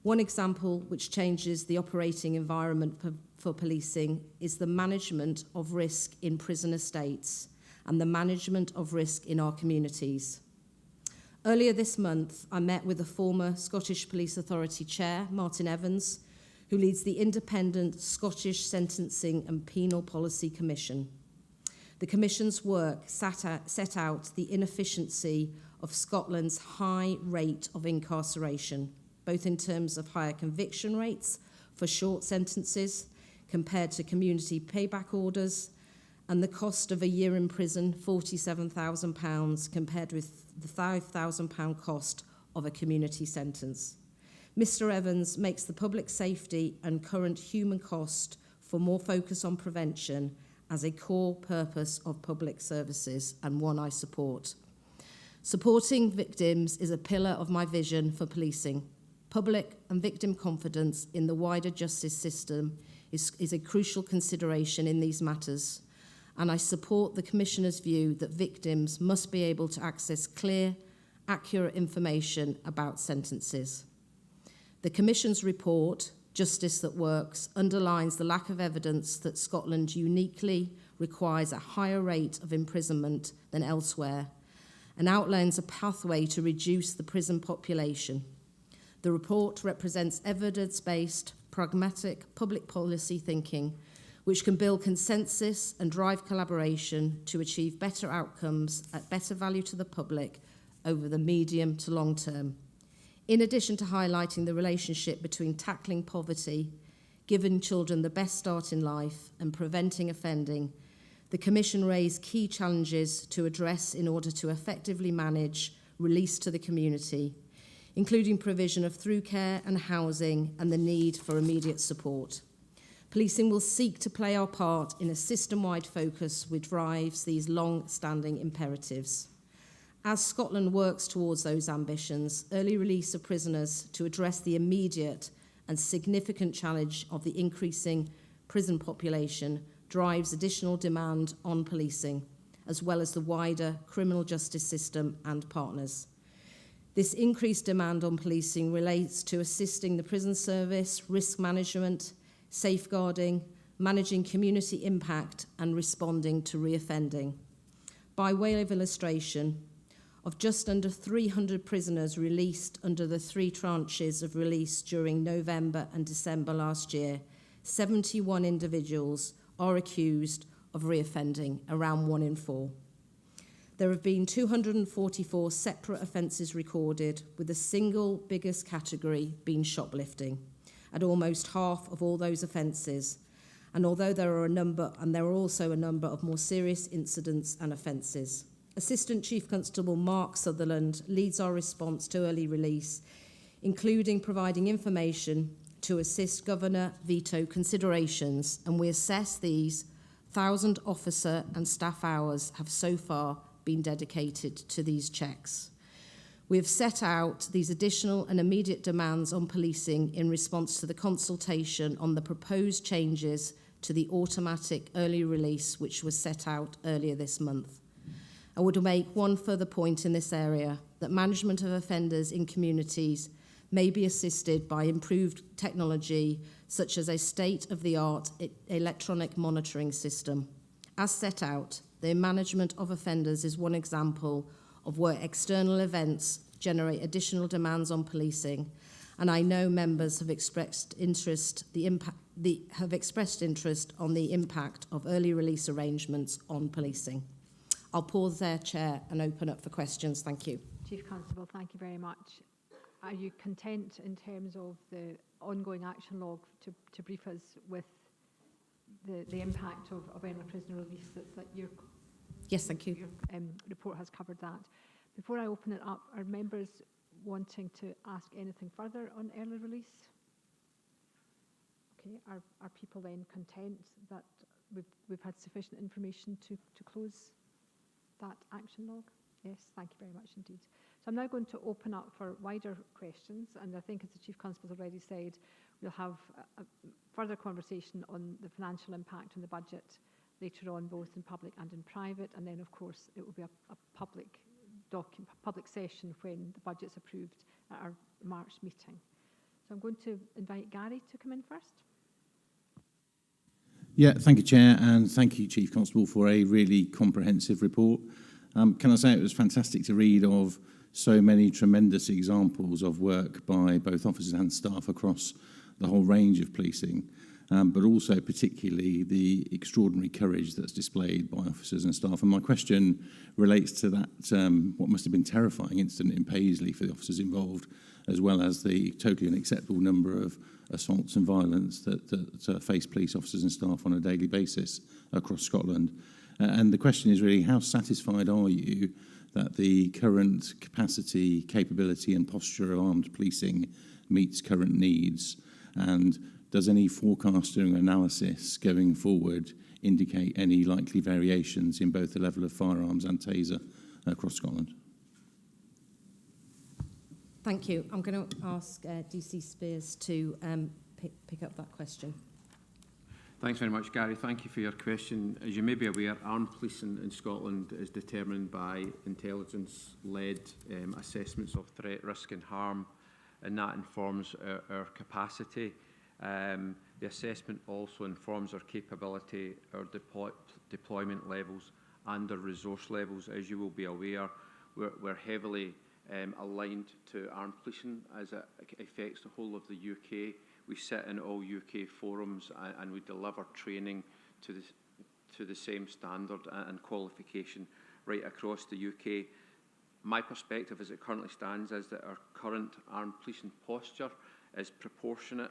One example which changes the operating environment for policing is the management of risk in prison estates and the management of risk in our communities. Earlier this month, I met with the former Scottish Police Authority Chair, Martin Evans, who leads the independent Scottish Sentencing and Penal Policy Commission. The Commission's work set out the inefficiency of Scotland's high rate of incarceration, both in terms of higher conviction rates for short sentences compared to community payback orders, and the cost of a year in prison, £47,000, compared with the £5,000 cost of a community sentence. Mr. Evans makes the public safety and current human cost for more focus on prevention as a core purpose of public services, and one I support. Supporting victims is a pillar of my vision for policing. Public and victim confidence in the wider justice system is a crucial consideration in these matters, and I support the Commissioner's view that victims must be able to access clear, accurate information about sentences. The Commission's report, Justice That Works, underlines the lack of evidence that Scotland uniquely requires a higher rate of imprisonment than elsewhere, and outlines a pathway to reduce the prison population. The report represents evidence-based, pragmatic public policy thinking, which can build consensus and drive collaboration to achieve better outcomes at better value to the public over the medium to long term. In addition to highlighting the relationship between tackling poverty, giving children the best start in life, and preventing offending, the Commission raised key challenges to address in order to effectively manage release to the community, including provision of through care and housing and the need for immediate support. Policing will seek to play our part in a system-wide focus which drives these long-standing imperatives. As Scotland works towards those ambitions, early release of prisoners to address the immediate and significant challenge of the increasing prison population drives additional demand on policing, as well as the wider criminal justice system and partners. This increased demand on policing relates to assisting the prison service, risk management, safeguarding, managing community impact, and responding to reoffending. By way of illustration, of just under 300 prisoners released under the 3 tranches of release during November and December last year, 71 individuals are accused of reoffending, around 1 in 4. There have been 244 separate offences recorded, with the single biggest category being shoplifting, at almost half of all those offences. And although there are also a number of more serious incidents and offences. Assistant Chief Constable Mark Sutherland leads our response to early release, including providing information to assist Governor veto considerations, and we assess these 1,000 officer and staff hours have so far been dedicated to these checks. We have set out these additional and immediate demands on policing in response to the consultation on the proposed changes to the automatic early release, which was set out earlier this month. I would make one further point in this area, that management of offenders in communities may be assisted by improved technology, such as a state-of-the-art electronic monitoring system. As set out, the management of offenders is one example of where external events generate additional demands on policing, and I know members have expressed interest on the impact of early release arrangements on policing. I'll pause there, Chair, and open up for questions. Thank you. Chief Constable, thank you very much. Are you content in terms of the ongoing action log to brief us with the impact of early prisoner release that your Yes, thank you. Your report has covered that. Before I open it up, are members wanting to ask anything further on early release? Okay, are people then content that we've had sufficient information to close that action log? Yes, thank you very much indeed. So I'm now going to open up for wider questions, and I think, as the Chief Constable has already said, we'll have a further conversation on the financial impact on the budget later on, both in public and in private, and then of course it will be a public session when the budget's approved at our March meeting. So I'm going to invite Gary to come in first. Yeah, thank you, Chair, and thank you, Chief Constable, for a really comprehensive report. Can I say it was fantastic to read of so many tremendous examples of work by both officers and staff across the whole range of policing, but also particularly the extraordinary courage that's displayed by officers and staff. And my question relates to that, what must have been terrifying incident in Paisley for the officers involved, as well as the totally unacceptable number of assaults and violence that face police officers and staff on a daily basis across Scotland. And the question is really, how satisfied are you that the current capacity, capability and posture of armed policing meets current needs? And does any forecasting analysis going forward indicate any likely variations in both the level of firearms and taser across Scotland? Thank you. I'm going to ask DC Spears to pick up that question. Thanks very much, Gary. Thank you for your question. As you may be aware, armed policing in Scotland is determined by intelligence-led assessments of threat, risk and harm, and that informs our capacity. The assessment also informs our capability, our deployment levels and our resource levels. As you will be aware, we're heavily aligned to armed policing as it affects the whole of the UK. We sit in all UK forums and we deliver training to the same standard and qualification right across the UK. My perspective as it currently stands is that our current armed policing posture is proportionate.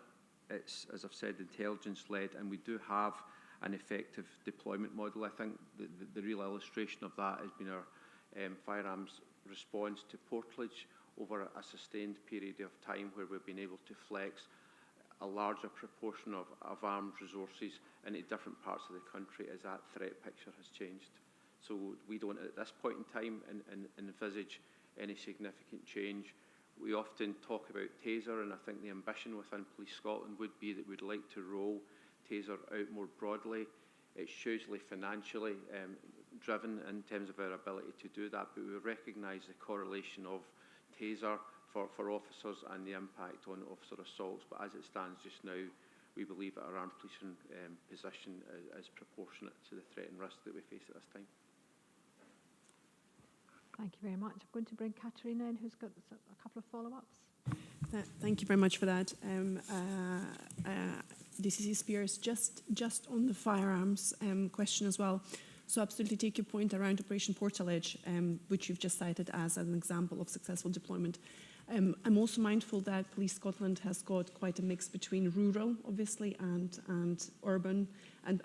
It's, as I've said, intelligence-led, and we do have an effective deployment model. I think the real illustration of that has been our firearms response to Portledge over a sustained period of time, where we've been able to flex a larger proportion of armed resources into different parts of the country as that threat picture has changed. So we don't, at this point in time, envisage any significant change. We often talk about taser, and I think the ambition within Police Scotland would be that we'd like to roll taser out more broadly. It's hugely financially driven in terms of our ability to do that, but we recognise the correlation of taser for officers and the impact on officer assaults. But as it stands just now, we believe that our armed policing position is proportionate to the threat and risk that we face at this time. Thank you very much. I'm going to bring Katerina in, who's got a couple of follow-ups. Thank you very much for that. DCC Spears, just on the firearms question as well. So absolutely take your point around Operation Portalage, which you've just cited as an example of successful deployment. I'm also mindful that Police Scotland has got quite a mix between rural, obviously, and urban. And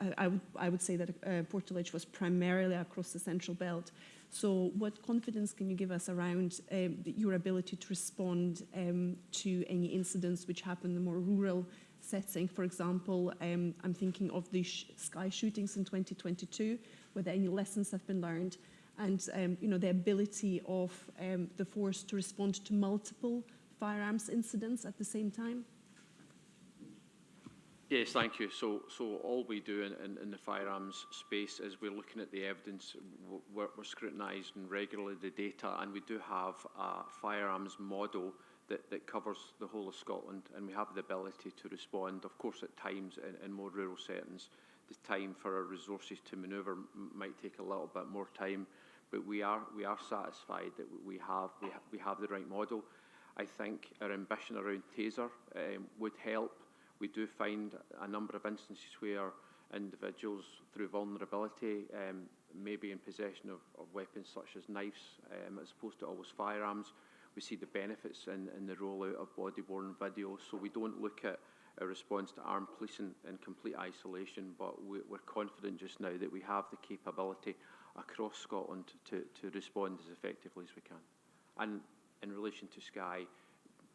I would say that Portalage was primarily across the Central Belt. So what confidence can you give us around your ability to respond to any incidents which happen in the more rural setting? For example, I'm thinking of the Sky shootings in 2022, whether any lessons have been learned, and you know, the ability of the force to respond to multiple firearms incidents at the same time? Yes, thank you. So all we do in the firearms space is we're looking at the evidence, we're scrutinising regularly the data, and we do have a firearms model that covers the whole of Scotland, and we have the ability to respond. Of course, at times in more rural settings, the time for our resources to manoeuvre might take a little bit more time, but we are satisfied that we have the right model. I think our ambition around Taser would help. We do find a number of instances where individuals, through vulnerability, may be in possession of weapons such as knives, as opposed to always firearms. We see the benefits in the rollout of body-worn video, so we don't look at a response to armed policing in complete isolation, but we're confident just now that we have the capability across Scotland to respond as effectively as we can. And in relation to Sky,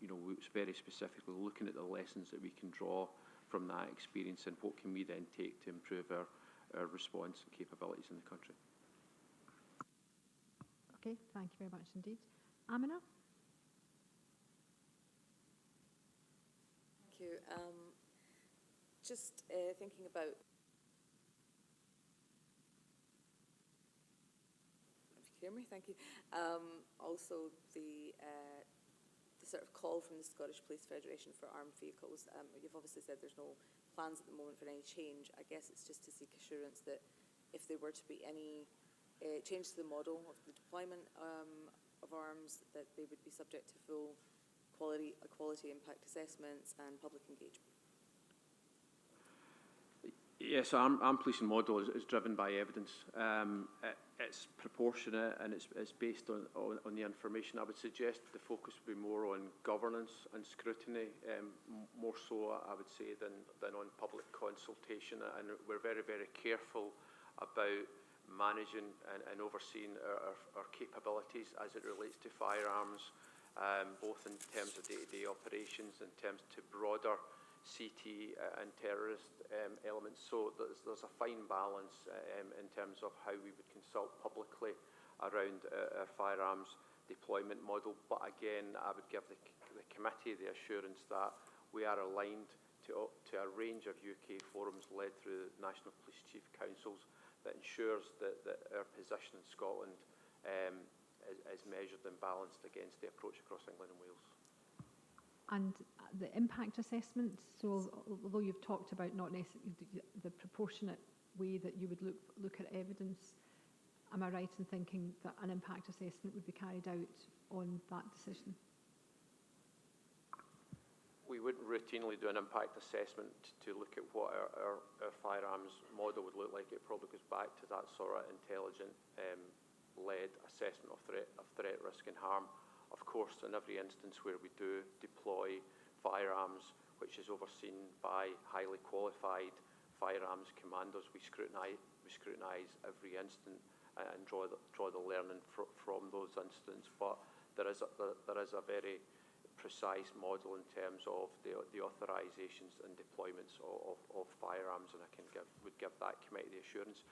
you know, it's very specifically looking at the lessons that we can draw from that experience and what can we then take to improve our response and capabilities in the country. Okay, thank you very much indeed. Amina? Thank you. Just thinking about, if you hear me, thank you. Also the sort of call from the Scottish Police Federation for armed vehicles. You've obviously said there's no plans at the moment for any change. I guess it's just to seek assurance that if there were to be any change to the model of the deployment of arms, that they would be subject to full quality impact assessments and public engagement. Yes, armed policing model is driven by evidence. It's proportionate and it's based on the information. I would suggest the focus would be more on governance and scrutiny, more so, I would say, than on public consultation. And we're very, very careful about managing and overseeing our capabilities as it relates to firearms, both in terms of day-to-day operations, in terms to broader CT and terrorist elements. So there's a fine balance in terms of how we would consult publicly around our firearms deployment model. But again, I would give the committee the assurance that we are aligned to a range of UK forums led through the National Police Chief Councils that ensures that our position in Scotland is measured and balanced against the approach across England and Wales. And the impact assessment, so although you've talked about not necessarily the proportionate way that you would look at evidence, am I right in thinking that an impact assessment would be carried out on that decision? We wouldn't routinely do an impact assessment to look at what our firearms model would look like. It probably goes back to that sort of intelligent led assessment of threat, risk and harm. Of course, in every instance where we do deploy firearms, which is overseen by highly qualified firearms commanders, we scrutinise every instant and draw the learning from those incidents. But there is a very precise model in terms of the authorisations and deployments of firearms, and would give that committee the assurance.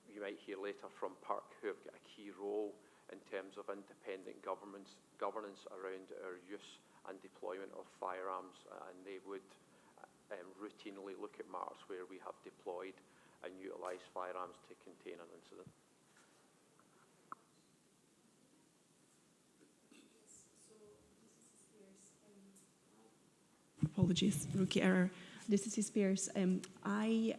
You might hear later from PIRC, who have got a key role in terms of independent governance around our use and deployment of firearms, and they would routinely look at matters where we have deployed and utilised firearms to contain an incident. Apologies, rookie error. DCC Spears, I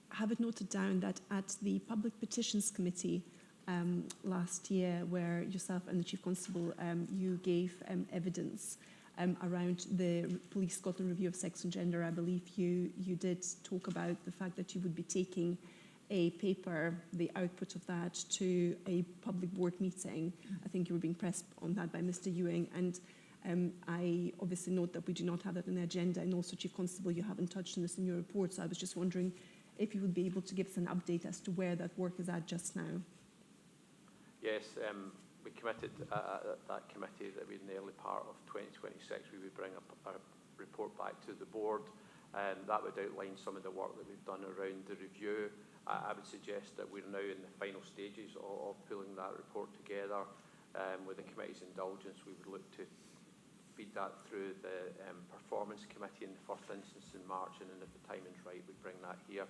have it noted down that at the Public Petitions Committee last year, where yourself and the Chief Constable, you gave evidence around the Police Scotland review of sex and gender. I believe you did talk about the fact that you would be taking a paper, the output of that, to a public board meeting. I think you were being pressed on that by Mr. Ewing, and I obviously note that we do not have that on the agenda, and also, Chief Constable, you haven't touched on this in your report, so I was just wondering if you would be able to give us an update as to where that work is at just now. Yes, we committed at that committee that in the early part of 2026 we would bring a report back to the board, and that would outline some of the work that we've done around the review. I would suggest that we're now in the final stages of pulling that report together. With the committee's indulgence, we would look to feed that through the performance committee in the first instance in March, and then if the timing's right, we bring that here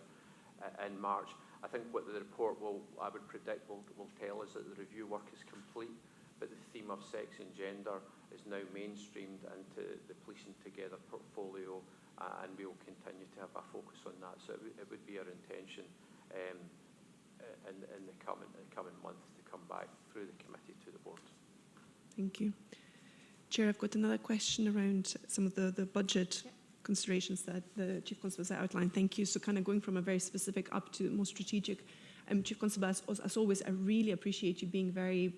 in March. I think what the report I would predict will tell us that the review work is complete, but the theme of sex and gender is now mainstreamed into the Policing Together portfolio, and we will continue to have a focus on that. So it would be our intention in the coming months to come back through the committee to the board. Thank you. Chair, I've got another question around some of the budget considerations that the Chief Constable has outlined. Thank you. So kind of going from a very specific up to more strategic. Chief Constable, as always, I really appreciate you being very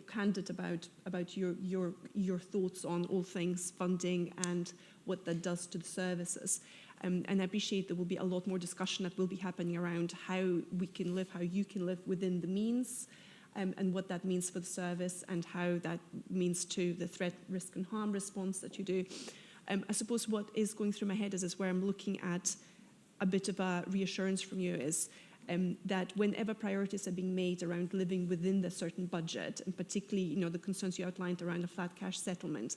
candid about your thoughts on all things funding and what that does to the services. And I appreciate there will be a lot more discussion that will be happening around how we can live, how you can live within the means, and what that means for the service and how that means to the threat, risk and harm response that you do. I suppose what is going through my head is where I'm looking at a bit of a reassurance from you is that whenever priorities are being made around living within the certain budget, and particularly the concerns you outlined around a flat cash settlement,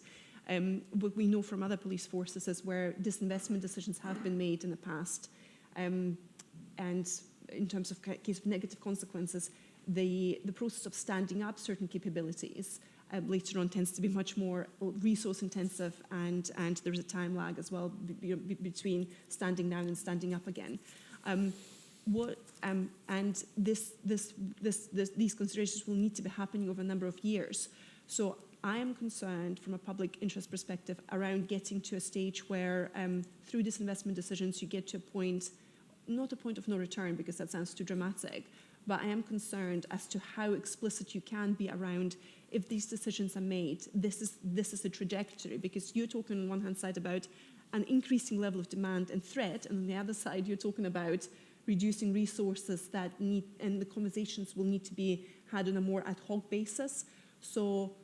what we know from other police forces is where disinvestment decisions have been made in the past, and in terms of case of negative consequences, the process of standing up certain capabilities later on tends to be much more resource intensive, and there's a time lag as well between standing down and standing up again. And these considerations will need to be happening over a number of years. So I am concerned from a public interest perspective around getting to a stage where through disinvestment decisions you get to a point, not a point of no return because that sounds too dramatic, but I am concerned as to how explicit you can be around if these decisions are made. This is the trajectory, because you're talking on one hand side about an increasing level of demand and threat, and on the other side you're talking about reducing resources that need, and the conversations will need to be had on a more ad hoc basis. So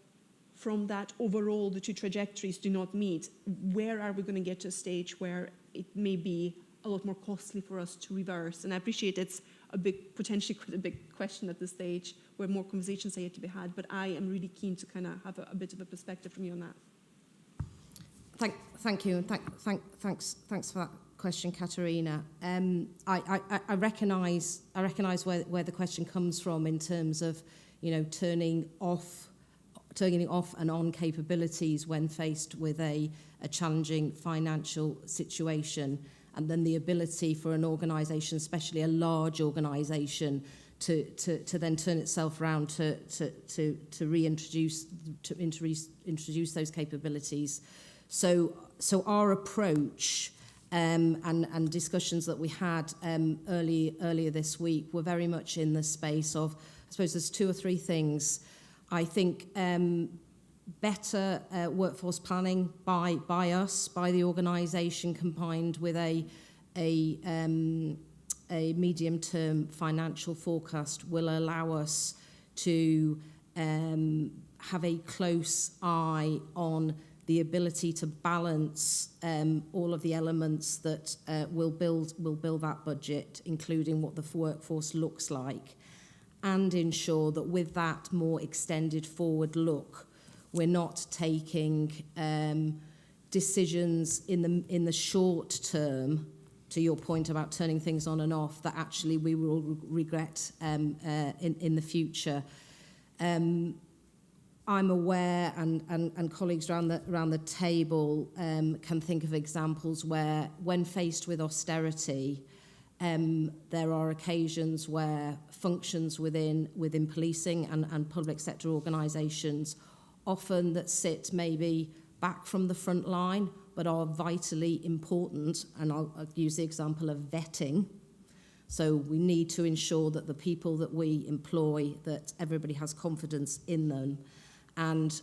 from that overall, the two trajectories do not meet. Where are we going to get to a stage where it may be a lot more costly for us to reverse? And I appreciate it's a big, potentially quite a big question at this stage where more conversations are yet to be had, but I am really keen to kind of have a bit of a perspective from you on that. Thank you, and thanks for that question, Katerina. I recognise where the question comes from in terms of turning off and on capabilities when faced with a challenging financial situation, and then the ability for an organisation, especially a large organisation, to then turn itself around to introduce those capabilities. So our approach and discussions that we had earlier this week were very much in the space of, I suppose there's two or three things. I think better workforce planning by us, by the organisation, combined with a medium-term financial forecast will allow us to have a close eye on the ability to balance all of the elements that will build that budget, including what the workforce looks like, and ensure that with that more extended forward look, we're not taking decisions in the short term, to your point about turning things on and off, that actually we will regret in the future. I'm aware, and colleagues around the table can think of examples where, when faced with austerity, there are occasions where functions within policing and public sector organisations, often that sit maybe back from the front line, but are vitally important, and I'll use the example of vetting, So we need to ensure that the people that we employ, that everybody has confidence in them. And,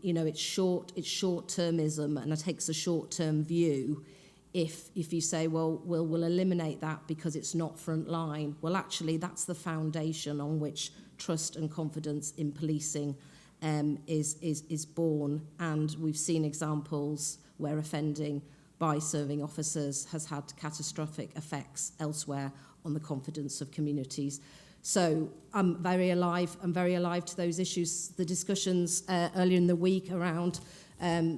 you know, it's short-termism, and it takes a short-term view. If you say, well, we'll eliminate that because it's not frontline, well, actually, that's the foundation on which trust and confidence in policing is born. And we've seen examples where offending by serving officers has had catastrophic effects elsewhere on the confidence of communities. So I'm very alive to those issues. The discussions earlier in the week around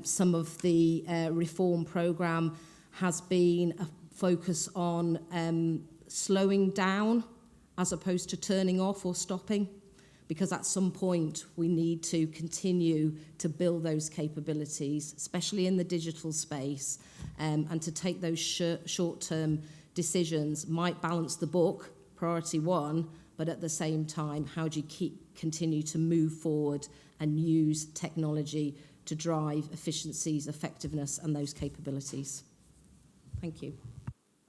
some of the reform programme has been a focus on slowing down as opposed to turning off or stopping, because at some point we need to continue to build those capabilities, especially in the digital space, and to take those short-term decisions might balance the book, priority one, but at the same time, how do you continue to move forward and use technology to drive efficiencies, effectiveness, and those capabilities? Thank you.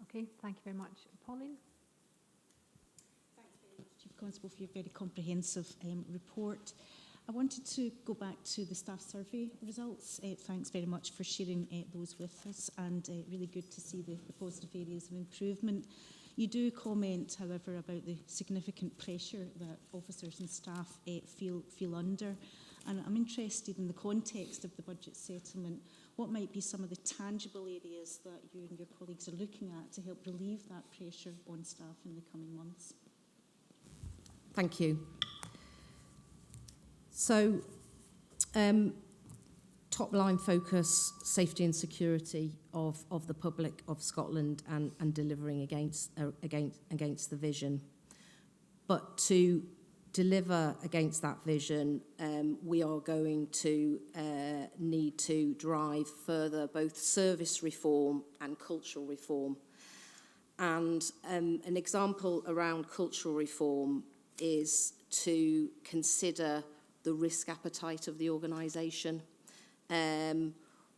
Okay, thank you very much. Pauline? Thanks very much, Chief Constable, for your very comprehensive report. I wanted to go back to the staff survey results. Thanks very much for sharing those with us, and really good to see the positive areas of improvement. You do comment, however, about the significant pressure that officers and staff feel under. And I'm interested in the context of the budget settlement, what might be some of the tangible areas that you and your colleagues are looking at to help relieve that pressure on staff in the coming months? Thank you. So, top line focus, safety and security of the public of Scotland, and delivering against the vision. But to deliver against that vision, we are going to need to drive further both service reform and cultural reform. And an example around cultural reform is to consider the risk appetite of the organisation.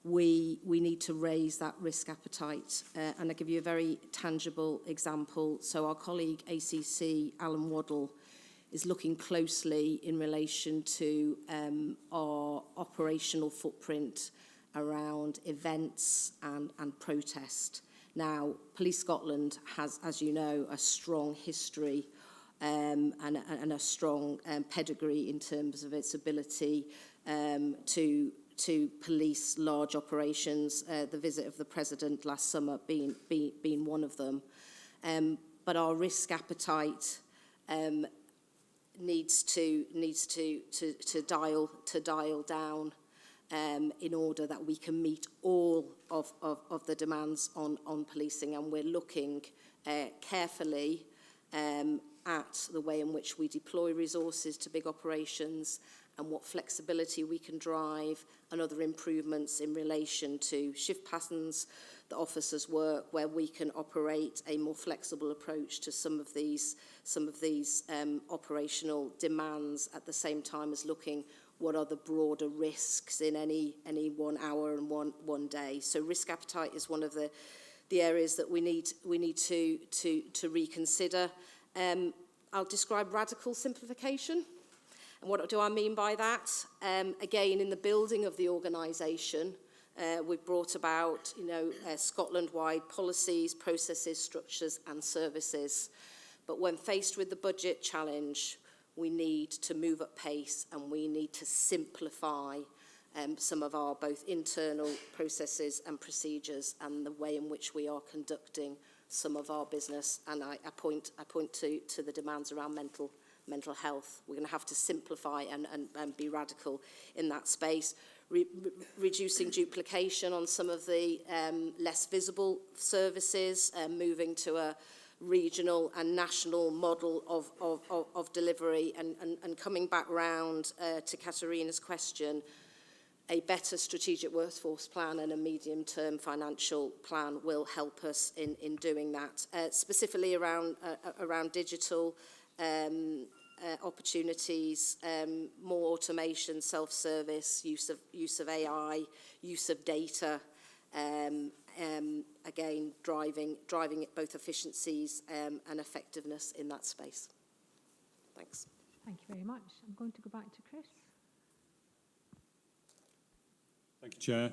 We need to raise that risk appetite. And I'll give you a very tangible example. So our colleague ACC, Alan Waddell, is looking closely in relation to our operational footprint around events and protest. Now, Police Scotland has, as you know, a strong history and a strong pedigree in terms of its ability to police large operations, the visit of the President last summer being one of them. But our risk appetite needs to dial down in order that we can meet all of the demands on policing, and we're looking carefully at the way in which we deploy resources to big operations and what flexibility we can drive, and other improvements in relation to shift patterns that officers work, where we can operate a more flexible approach to some of these operational demands, at the same time as looking what are the broader risks in any 1 hour and one day. So risk appetite is one of the areas that we need to reconsider. I'll describe radical simplification. And what do I mean by that? Again, in the building of the organisation, we've brought about, Scotland-wide policies, processes, structures and services. But when faced with the budget challenge, we need to move at pace, and we need to simplify some of our both internal processes and procedures and the way in which we are conducting some of our business. And I point to the demands around mental health. We're going to have to simplify and be radical in that space. Reducing duplication on some of the less visible services, moving to a regional and national model of delivery, and coming back round to Katarina's question, a better strategic workforce plan and a medium-term financial plan will help us in doing that. Specifically around digital opportunities, more automation, self-service, use of AI, use of data, again, driving it both efficiencies and effectiveness in that space. Thanks. Thank you very much. I'm going to go back to Chris. Thank you, Chair.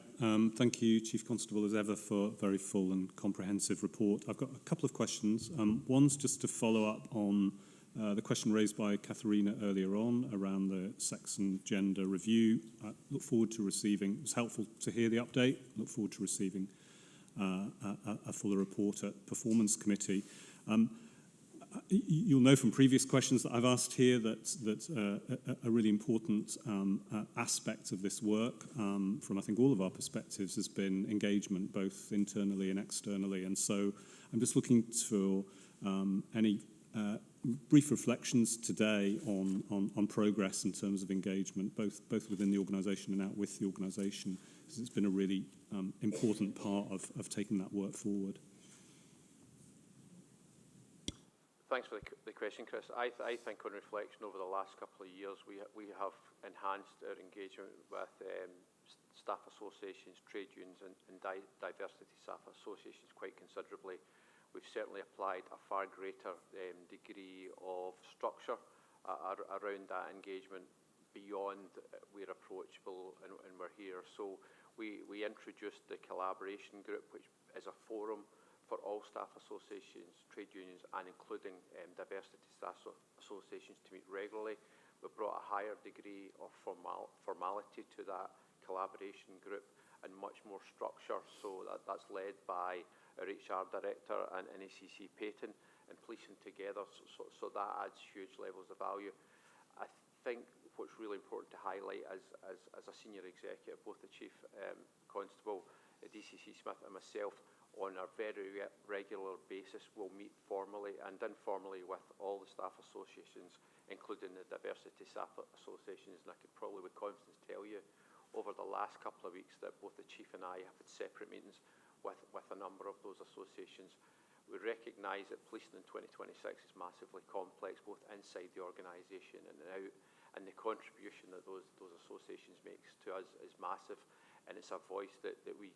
Thank you, Chief Constable, as ever, for a very full and comprehensive report. I've got a couple of questions. One's just to follow up on the question raised by Katharina earlier on around the sex and gender review. I look forward to receiving, it was helpful to hear the update, look forward to receiving a fuller report at Performance Committee. You'll know from previous questions that I've asked here that a really important aspect of this work, from I think all of our perspectives, has been engagement, both internally and externally. And so I'm just looking for any brief reflections today on progress in terms of engagement, both within the organisation and out with the organisation, because it's been a really important part of taking that work forward. Thanks for the question, Chris. I think on reflection over the last couple of years, we have enhanced our engagement with staff associations, trade unions and diversity staff associations quite considerably. We've certainly applied a far greater degree of structure around that engagement beyond we're approachable and we're here. So we introduced the collaboration group, which is a forum for all staff associations, trade unions and including diversity staff associations to meet regularly. We've brought a higher degree of formality to that collaboration group and much more structure. So that's led by our HR director and NACC Peyton and policing together. So that adds huge levels of value. I think what's really important to highlight as a senior executive, both the Chief Constable, DCC Smith and myself, on a very regular basis will meet formally and informally with all the staff associations, including the diversity staff associations. And I could probably with confidence tell you over the last couple of weeks that both the Chief and I have had separate meetings with a number of those associations. We recognise that policing in 2026 is massively complex, both inside the organisation and out, and the contribution that those associations makes to us is massive. And it's a voice that we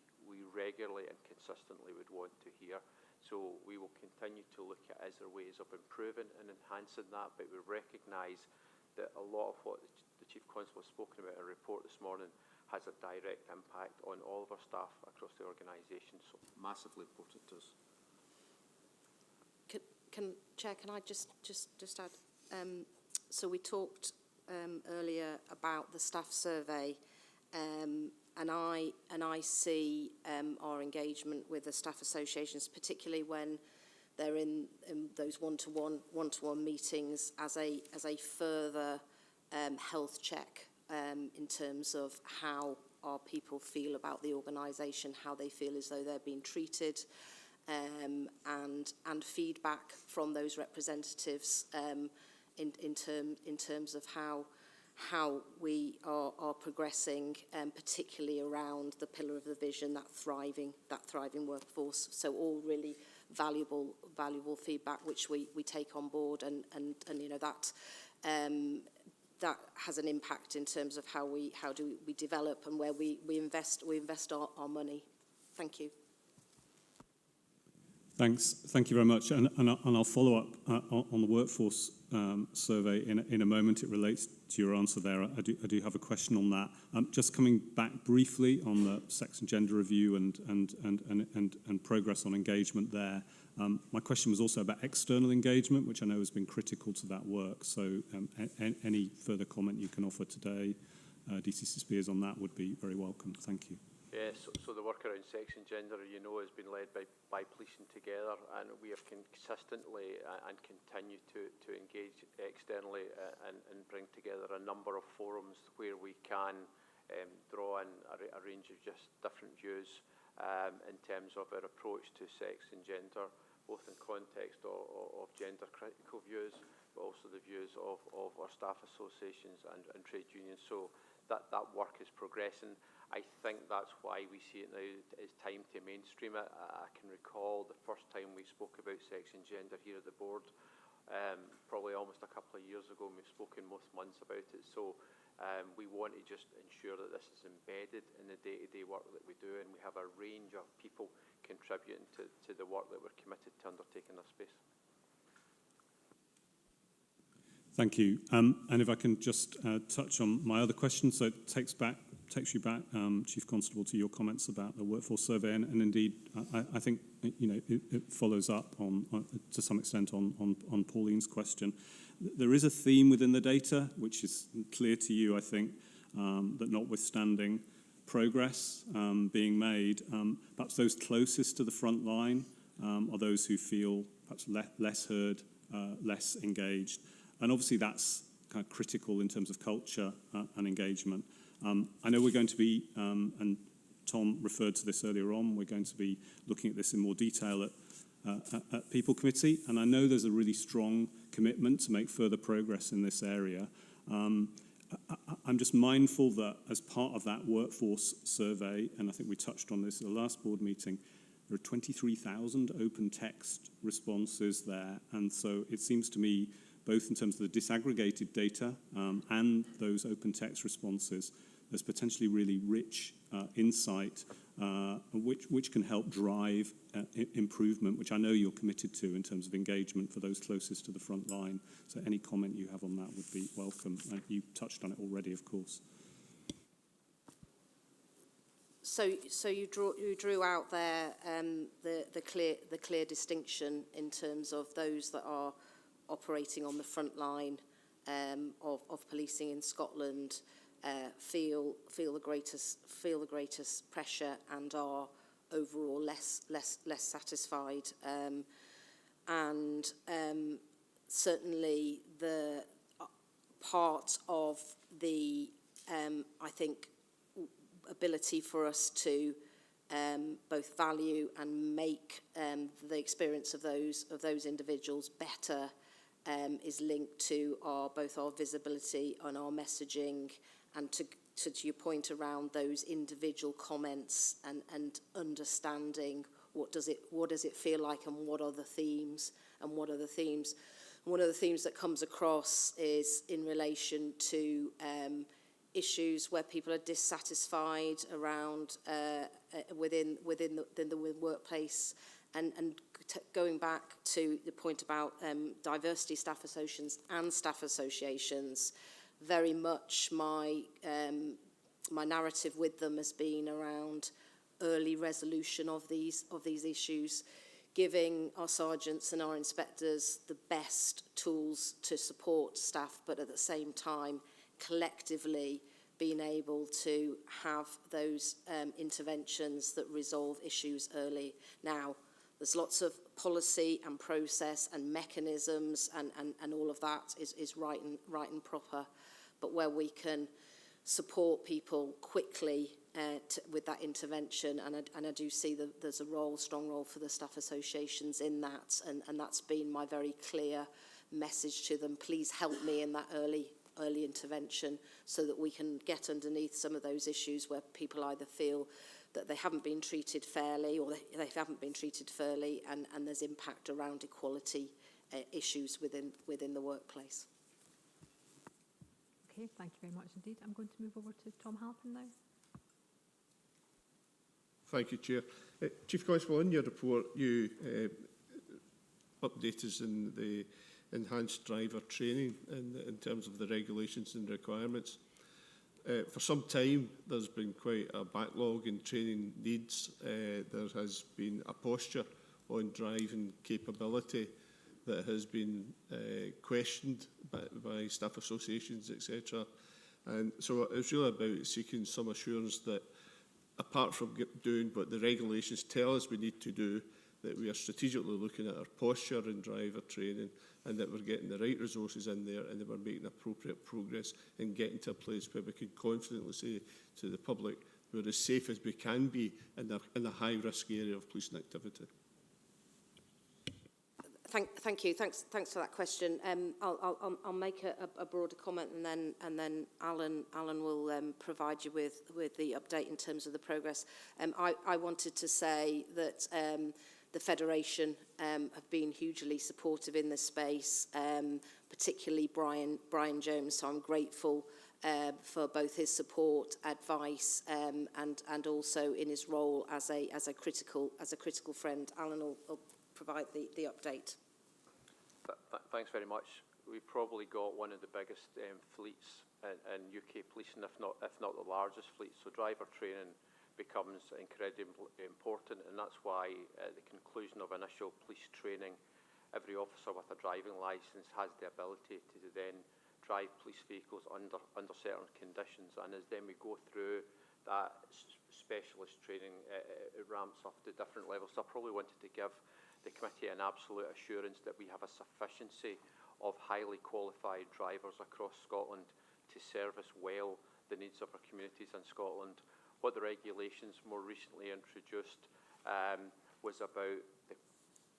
regularly and consistently would want to hear. So we will continue to look at is there ways of improving and enhancing that, but we recognise that a lot of what the Chief Constable has spoken about in a report this morning has a direct impact on all of our staff across the organisation, so massively important to us. Chair, can I just add? So we talked earlier about the staff survey, and I see our engagement with the staff associations, particularly when they're in those one-to-one meetings, as a further health check in terms of how our people feel about the organisation, how they feel as though they're being treated, and feedback from those representatives in terms of how we are progressing, particularly around the pillar of the vision, that thriving workforce. So all really valuable feedback which we take on board, and you know that has an impact in terms of how do we develop and where we invest our money. Thank you. Thanks. Thank you very much. And I'll follow up on the workforce survey in a moment. It relates to your answer there. I do have a question on that. Just coming back briefly on the sex and gender review and progress on engagement there. My question was also about external engagement, which I know has been critical to that work. So any further comment you can offer today, DCC Spears, on that would be very welcome. Thank you. Yes, so the work around sex and gender, you know, has been led by policing together, and we have consistently and continue to engage externally and bring together a number of forums where we can draw in a range of just different views in terms of our approach to sex and gender, both in context of gender critical views, but also the views of our staff associations and trade unions. So that work is progressing. I think that's why we see it now as time to mainstream it. I can recall the first time we spoke about sex and gender here at the board, probably almost a couple of years ago, and we've spoken most months about it. So We want to just ensure that this is embedded in the day-to-day work that we do, and we have a range of people contributing to the work that we're committed to undertake in this space. Thank you. And if I can just touch on my other question, so it takes you back, Chief Constable, to your comments about the workforce survey, and indeed, I think it follows up on to some extent on Pauline's question. There is a theme within the data, which is clear to you, I think, that notwithstanding progress being made, perhaps those closest to the front line are those who feel perhaps less heard, less engaged. And obviously that's kind of critical in terms of culture and engagement. I know we're going to be, and Tom referred to this earlier on, we're going to be looking at this in more detail at People Committee, and I know there's a really strong commitment to make further progress in this area. I'm just mindful that as part of that workforce survey, and I think we touched on this at the last board meeting, there are 23,000 open text responses there, and so it seems to me, both in terms of the disaggregated data and those open text responses, there's potentially really rich insight which can help drive improvement, which I know you're committed to in terms of engagement for those closest to the front line. So any comment you have on that would be welcome. You touched on it already, of course. So you drew out there the clear distinction in terms of those that are operating on the front line of policing in Scotland, feel the greatest pressure and are overall less satisfied, and certainly the part of the I think ability for us to both value and make the experience of those individuals better is linked to both our visibility and our messaging, and to your point around those individual comments and understanding what does it feel like, and what are the themes. One of the themes that comes across is in relation to issues where people are dissatisfied around within the workplace, and going back to the point about diversity staff associations and staff associations, very much my narrative with them has been around early resolution of these issues, giving our sergeants and our inspectors the best tools to support staff, but at the same time collectively being able to have those interventions that resolve issues early. Now, there's lots of policy and process and mechanisms and all of that is right and proper, but where we can support people quickly with that intervention, and I do see that there's a strong role for the staff associations in that, and that's been my very clear message to them. Please help me in that early intervention so that we can get underneath some of those issues where people either feel that they haven't been treated fairly or they haven't been treated fairly, and there's impact around equality issues within the workplace. Okay, thank you very much indeed. I'm going to move over to Tom Halpin now. Thank you, Chair. Chief Constable, in your report, you update us in the enhanced driver training in terms of the regulations and requirements. For some time, there's been quite a backlog in training needs. There has been a posture on driving capability that has been questioned by staff associations, etc. And so it's really about seeking some assurance that, apart from doing what the regulations tell us we need to do, that we are strategically looking at our posture in driver training, and that we're getting the right resources in there, and that we're making appropriate progress in getting to a place where we can confidently say to the public we're as safe as we can be in a high-risk area of policing activity. Thank you. Thanks for that question. I'll make a broader comment, and then Alan will provide you with the update in terms of the progress. I wanted to say that the Federation have been hugely supportive in this space, particularly Brian Jones. So I'm grateful for both his support, advice, and also in his role as a critical friend. Alan will provide the update. Thanks very much. We've probably got one of the biggest fleets in UK policing, if not the largest fleet. So driver training becomes incredibly important, and that's why at the conclusion of initial police training, every officer with a driving licence has the ability to then drive police vehicles under certain conditions. And as then we go through that specialist training, it ramps up to different levels. So I probably wanted to give the committee an absolute assurance that we have a sufficiency of highly qualified drivers across Scotland to service well the needs of our communities in Scotland. What the regulations more recently introduced was about the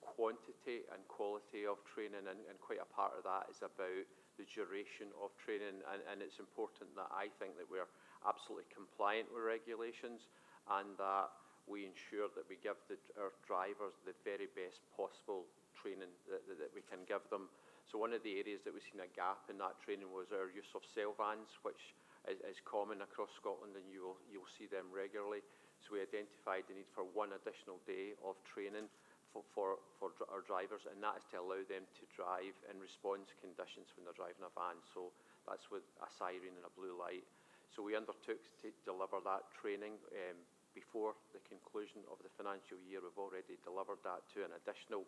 quantity and quality of training, and quite a part of that is about the duration of training, and it's important that I think that we're absolutely compliant with regulations and that we ensure that we give our drivers the very best possible training that we can give them. So one of the areas that we've seen a gap in that training was our use of cell vans, which is common across Scotland, and you'll see them regularly. So we identified the need for one additional day of training for our drivers, and that is to allow them to drive in response conditions when they're driving a van. So that's with a siren and a blue light. So we undertook to deliver that training before the conclusion of the financial year. We've already delivered that to an additional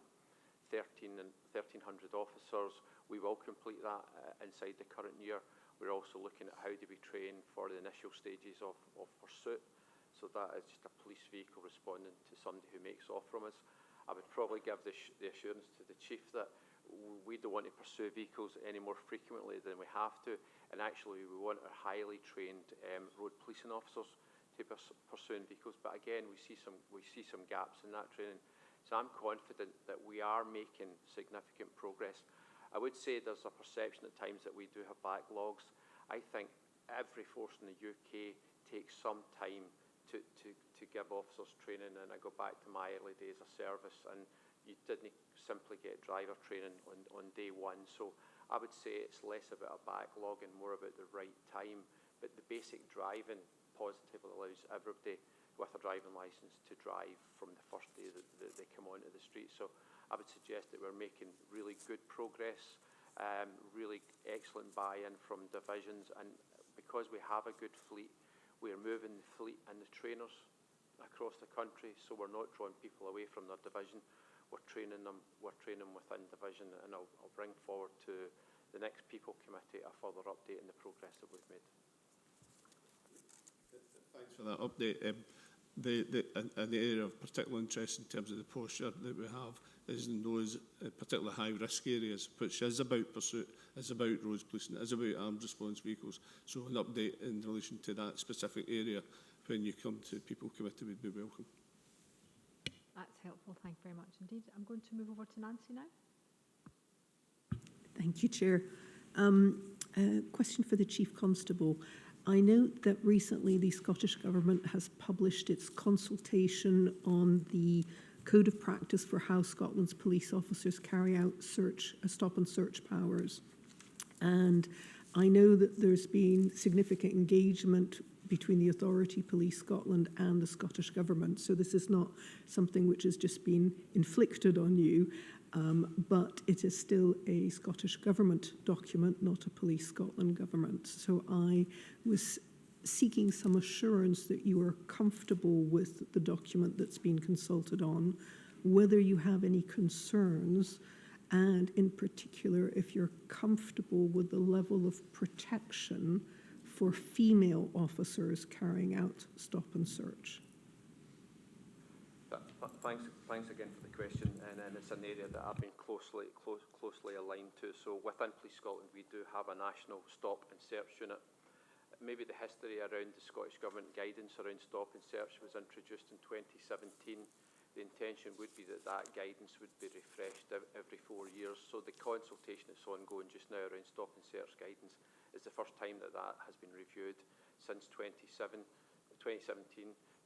1,300 officers. We will complete that inside the current year. We're also looking at how do we train for the initial stages of pursuit. So that is just a police vehicle responding to somebody who makes off from us. I would probably give the assurance to the Chief that we don't want to pursue vehicles any more frequently than we have to, and actually we want our highly trained road policing officers to be pursuing vehicles. But again, we see some gaps in that training. So I'm confident that we are making significant progress. I would say there's a perception at times that we do have backlogs. I think every force in the UK takes some time to give officers training, and I go back to my early days of service, and you didn't simply get driver training on day one. So I would say it's less about a backlog and more about the right time. But the basic driving positively allows everybody with a driving licence to drive from the first day that they come onto the street. So I would suggest that we're making really good progress, really excellent buy-in from divisions, and because we have a good fleet, we're moving the fleet and the trainers across the country, so we're not drawing people away from their division. We're training them within division, and I'll bring forward to the next People Committee a further update on the progress that we've made. Thanks for that update. An area of particular interest in terms of the posture that we have is in those particular high-risk areas, which is about pursuit, is about roads policing, is about armed response vehicles. So an update in relation to that specific area when you come to People Committee would be welcome. That's helpful. Thank you very much indeed. I'm going to move over to Nancy now. Thank you, Chair. Question for the Chief Constable. I note that recently the Scottish Government has published its consultation on the Code of Practice for how Scotland's police officers carry out stop and search powers. And I know that there's been significant engagement between the authority, Police Scotland, and the Scottish Government. So this is not something which has just been inflicted on you, but it is still a Scottish Government document, not a Police Scotland government. So I was seeking some assurance that you are comfortable with the document that's been consulted on, whether you have any concerns, and in particular, if you're comfortable with the level of protection for female officers carrying out stop and search. Thanks again for the question, and it's an area that I've been closely aligned to. So within Police Scotland, we do have a national stop and search unit. Maybe the history around the Scottish Government guidance around stop and search was introduced in 2017. The intention would be that that guidance would be refreshed every 4 years. So the consultation that's ongoing just now around stop and search guidance is the first time that has been reviewed since 2017.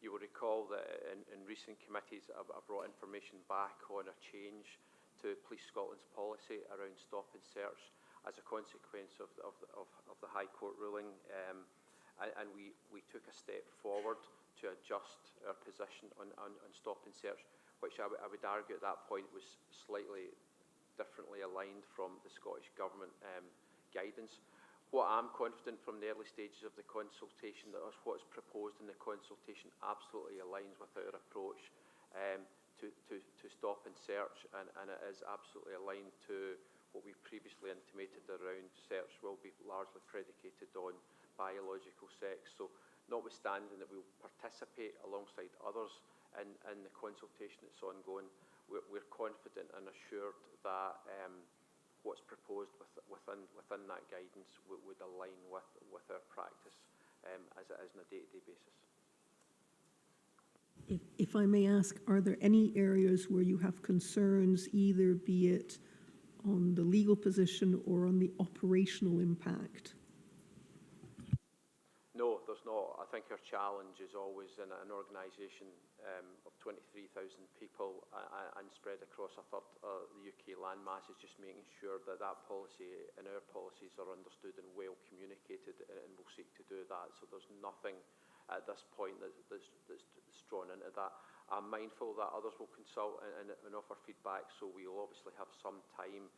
You will recall that in recent committees I've brought information back on a change to Police Scotland's policy around stop and search. as a consequence of the High Court ruling, and we took a step forward to adjust our position on stop and search, which I would argue at that point was slightly differently aligned from the Scottish Government guidance. What I'm confident from the early stages of the consultation, that what's proposed in the consultation absolutely aligns with our approach to stop and search, and it is absolutely aligned to what we previously intimated around search will be largely predicated on biological sex. So notwithstanding that we'll participate alongside others in the consultation that's ongoing, we're confident and assured that what's proposed within that guidance would align with our practice as it is on a day-to-day basis. If I may ask, are there any areas where you have concerns, either be it on the legal position or on the operational impact? No, there's not. I think our challenge is always in an organisation of 23,000 people and spread across a third of the UK landmass, is just making sure that that policy and our policies are understood and well communicated, and we'll seek to do that. So there's nothing at this point that's drawn into that. I'm mindful that others will consult and offer feedback, so we'll obviously have some time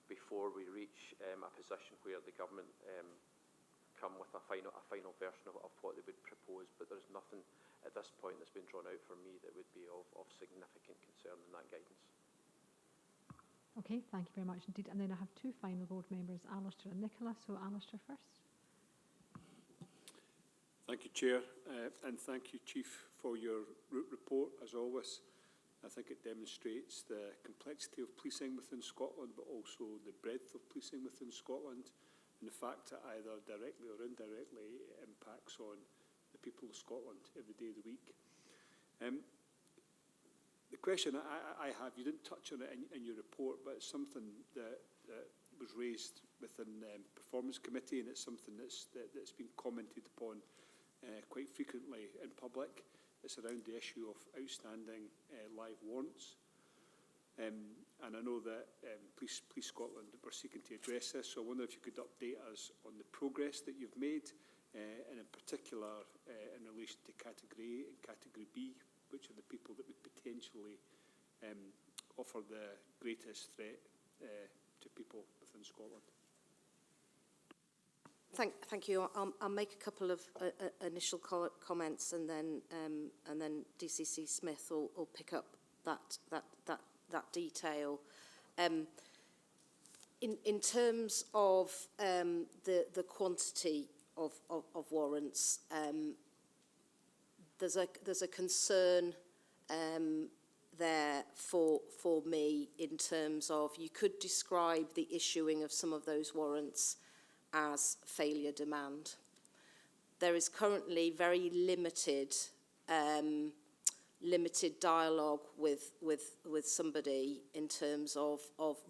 before we reach a position where the government come with a final version of what they would propose, but there's nothing at this point that's been drawn out for me that would be of significant concern in that guidance. Okay, thank you very much indeed. And then I have two final board members, Alistair and Nicola. So Alistair first. Thank you, Chair, and thank you, Chief, for your report, as always. I think it demonstrates the complexity of policing within Scotland, but also the breadth of policing within Scotland, and the fact that either directly or indirectly it impacts on the people of Scotland every day of the week. The question I have, you didn't touch on it in your report, but it's something that was raised within the Performance Committee, and it's something that's been commented upon quite frequently in public. It's around the issue of outstanding live warrants. And I know that Police Scotland were seeking to address this, so I wonder if you could update us on the progress that you've made, and in particular in relation to Category A and Category B, which are the people that would potentially offer the greatest threat to people within Scotland. Thank you. I'll make a couple of initial comments, and then DCC Smith will pick up that detail. In terms of the quantity of warrants, there's a concern there for me in terms of, you could describe the issuing of some of those warrants as failure demand. There is currently very limited dialogue with somebody in terms of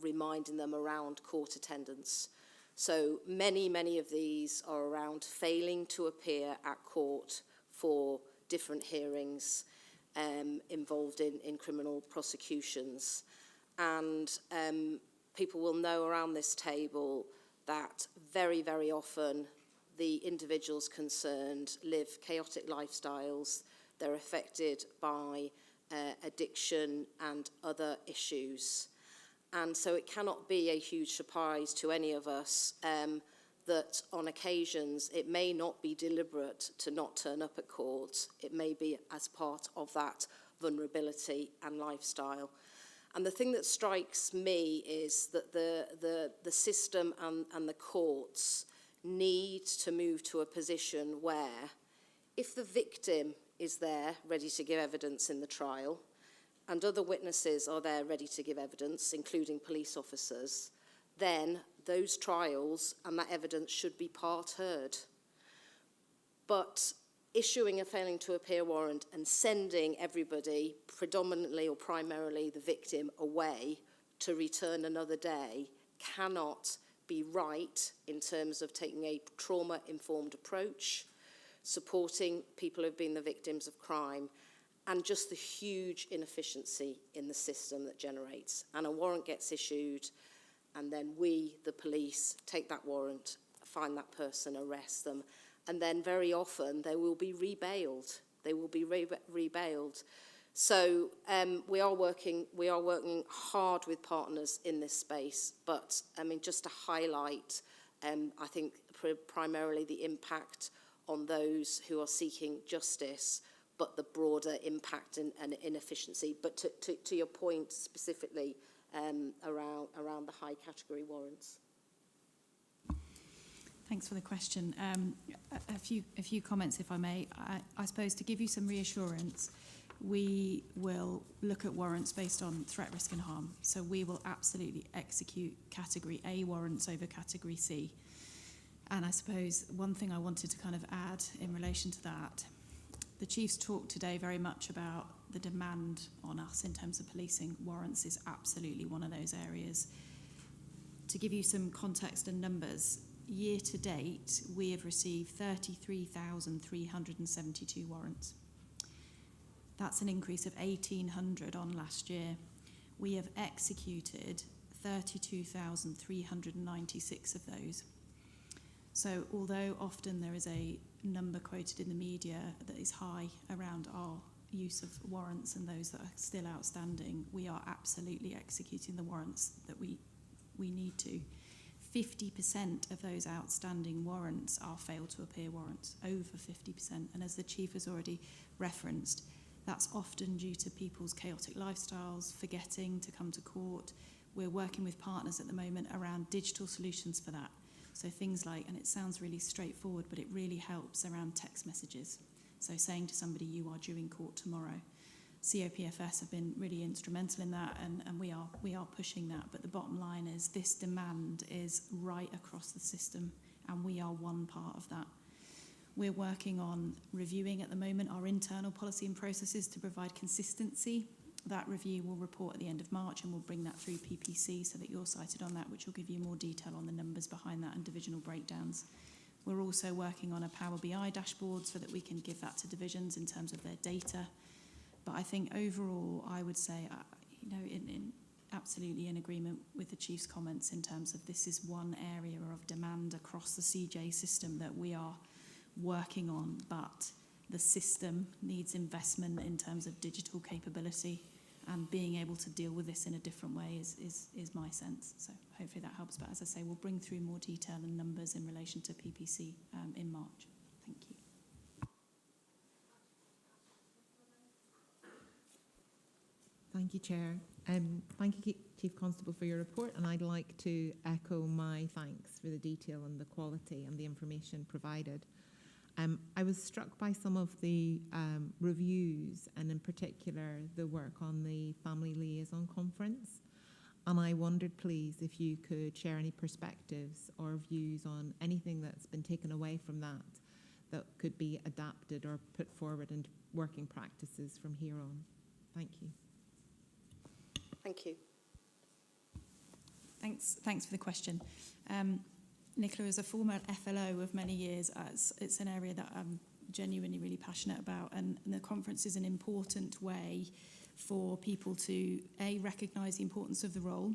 reminding them around court attendance. So many of these are around failing to appear at court for different hearings involved in criminal prosecutions. And people will know around this table that very, very often the individuals concerned live chaotic lifestyles. They're affected by addiction and other issues. And so it cannot be a huge surprise to any of us that on occasions it may not be deliberate to not turn up at court. It may be as part of that vulnerability and lifestyle. And the thing that strikes me is that the system and the courts need to move to a position where, if the victim is there ready to give evidence in the trial, and other witnesses are there ready to give evidence, including police officers, then those trials and that evidence should be part heard. But issuing a failing to appear warrant and sending everybody, predominantly or primarily the victim, away to return another day cannot be right in terms of taking a trauma-informed approach, supporting people who have been the victims of crime, and just the huge inefficiency in the system that generates. And a warrant gets issued, and then we, the police, take that warrant, find that person, arrest them, and then very often they will be rebailed. They will be rebailed. So we are working hard with partners in this space, but I mean, just to highlight, I think primarily the impact on those who are seeking justice, but the broader impact and inefficiency. But to your point specifically around the high category warrants. Thanks for the question. A few comments, if I may. I suppose to give you some reassurance, we will look at warrants based on threat, risk and harm. So we will absolutely execute Category A warrants over Category C. And I suppose one thing I wanted to kind of add in relation to that, the Chief's talked today very much about the demand on us in terms of policing. Warrants is absolutely one of those areas. To give you some context and numbers, year to date, we have received 33,372 warrants. That's an increase of 1,800 on last year. We have executed 32,396 of those. So although often there is a number quoted in the media that is high around our use of warrants and those that are still outstanding, we are absolutely executing the warrants that we need to. 50% of those outstanding warrants are failed to appear warrants, over 50%. And as the Chief has already referenced, that's often due to people's chaotic lifestyles, forgetting to come to court. We're working with partners at the moment around digital solutions for that. So things like, and it sounds really straightforward, but it really helps around text messages. So saying to somebody, you are due in court tomorrow. COPFS have been really instrumental in that, and we are pushing that. But the bottom line is this demand is right across the system, and we are one part of that. We're working on reviewing at the moment our internal policy and processes to provide consistency. That review will report at the end of March, and we'll bring that through PPC so that you're cited on that, which will give you more detail on the numbers behind that and divisional breakdowns. We're also working on a Power BI dashboard so that we can give that to divisions in terms of their data. But I think overall, I would say, absolutely in agreement with the Chief's comments in terms of this is one area of demand across the CJ system that we are working on, but the system needs investment in terms of digital capability, and being able to deal with this in a different way is my sense. So hopefully that helps. But as I say, we'll bring through more detail and numbers in relation to PPC in March. Thank you. Thank you, Chair. Thank you, Chief Constable, for your report, and I'd like to echo my thanks for the detail and the quality and the information provided. I was struck by some of the reviews, and in particular the work on the Family Liaison Conference, and I wondered, please, if you could share any perspectives or views on anything that's been taken away from that could be adapted or put forward into working practices from here on. Thank you. Thank you. Thanks for the question. Nicola, as a former FLO of many years, it's an area that I'm genuinely really passionate about, and the conference is an important way for people to, A, recognise the importance of the role,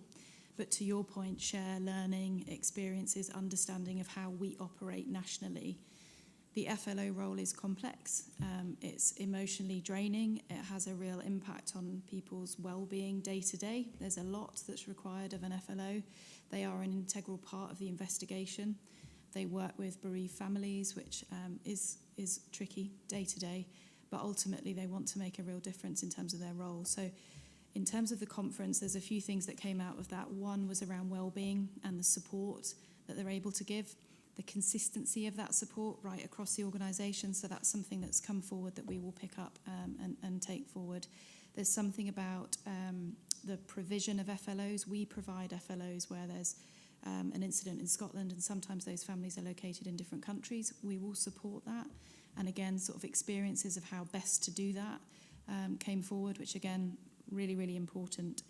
but to your point, share learning, experiences, understanding of how we operate nationally. The FLO role is complex, it's emotionally draining, it has a real impact on people's well-being day to day. There's a lot that's required of an FLO. They are an integral part of the investigation. They work with bereaved families, which is tricky day to day, but ultimately they want to make a real difference in terms of their role. So in terms of the conference, there's a few things that came out of that. One was around well-being and the support that they're able to give. The consistency of that support right across the organisation, so that's something that's come forward that we will pick up and take forward. There's something about the provision of FLOs. We provide FLOs where there's an incident in Scotland, and sometimes those families are located in different countries. We will support that, and again, sort of experiences of how best to do that came forward, which again, really, really important.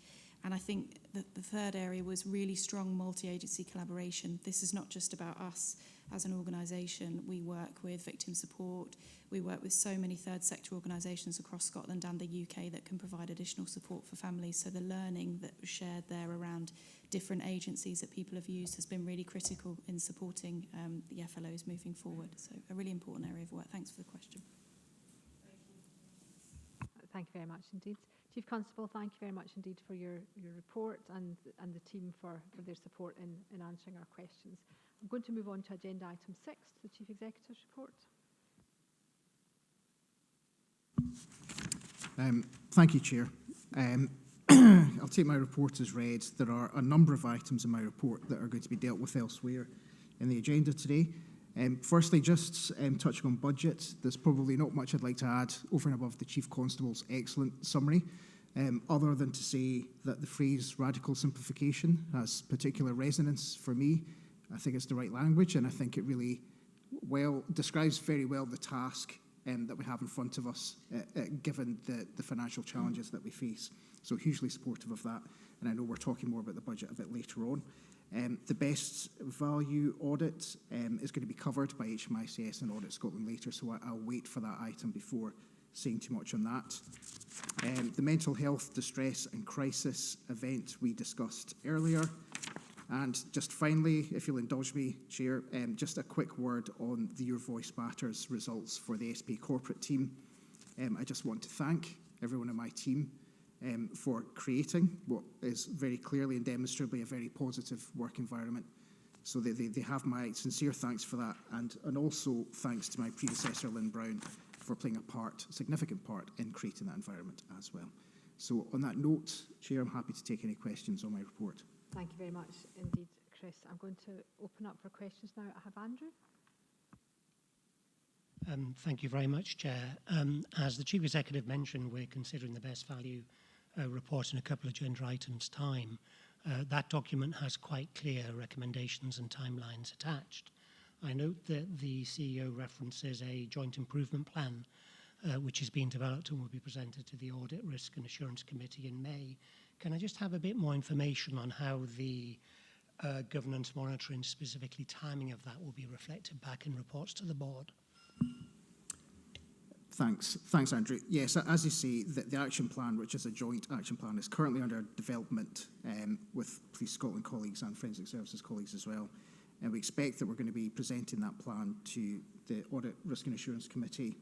And I think that the third area was really strong multi-agency collaboration. This is not just about us as an organisation. We work with victim support. We work with so many third sector organisations across Scotland and the UK that can provide additional support for families. So the learning that was shared there around different agencies that people have used has been really critical in supporting the FLOs moving forward. So a really important area of work. Thanks for the question. Thank you very much indeed. Chief Constable, thank you very much indeed for your report and the team for their support in answering our questions. I'm going to move on to agenda item 6, the Chief Executive's report. Thank you, Chair. I'll take my report as read. There are a number of items in my report that are going to be dealt with elsewhere in the agenda today. Firstly, just touching on budget, there's probably not much I'd like to add over and above the Chief Constable's excellent summary, other than to say that the phrase radical simplification has particular resonance for me. I think it's the right language, and I think it really describes very well the task that we have in front of us, given the financial challenges that we face. So hugely supportive of that, and I know we're talking more about the budget a bit later on. The best value audit is going to be covered by HMICS and Audit Scotland later, so I'll wait for that item before saying too much on that. The mental health distress and crisis event we discussed earlier. And just finally, if you'll indulge me, Chair, just a quick word on the Your Voice Matters results for the SP corporate team. I just want to thank everyone in my team for creating what is very clearly and demonstrably a very positive work environment. So they have my sincere thanks for that, and also thanks to my predecessor, Lynn Brown, for playing a significant part in creating that environment as well. So on that note, Chair, I'm happy to take any questions on my report. Thank you very much indeed, Chris. I'm going to open up for questions now. I have Andrew. Thank you very much, Chair. As the Chief Executive mentioned, we're considering the best value report in a couple of agenda items' time. That document has quite clear recommendations and timelines attached. I note that the CEO references a joint improvement plan which is being developed and will be presented to the Audit, Risk and Assurance Committee in May. Can I just have a bit more information on how the governance monitoring, specifically timing of that, will be reflected back in reports to the board? Thanks, Andrew. Yes, as you say, the action plan, which is a joint action plan, is currently under development with Police Scotland colleagues and Forensic Services colleagues as well. And we expect that we're going to be presenting that plan to the Audit, Risk and Assurance Committee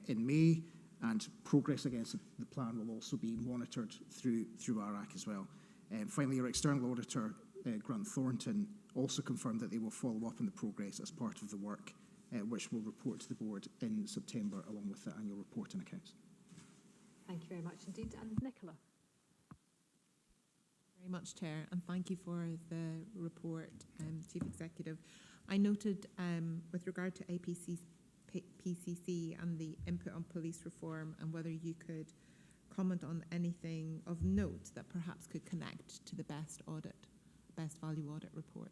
in May, and progress against the plan will also be monitored through ARAC as well. Finally, our external auditor, Grant Thornton, also confirmed that they will follow up on the progress as part of the work, which will report to the board in September along with the annual report and accounts. Thank you very much indeed. And Nicola. Very much, Chair, and thank you for the report, Chief Executive. I noted with regard to PCC and the input on police reform, and whether you could comment on anything of note that perhaps could connect to the best value audit report.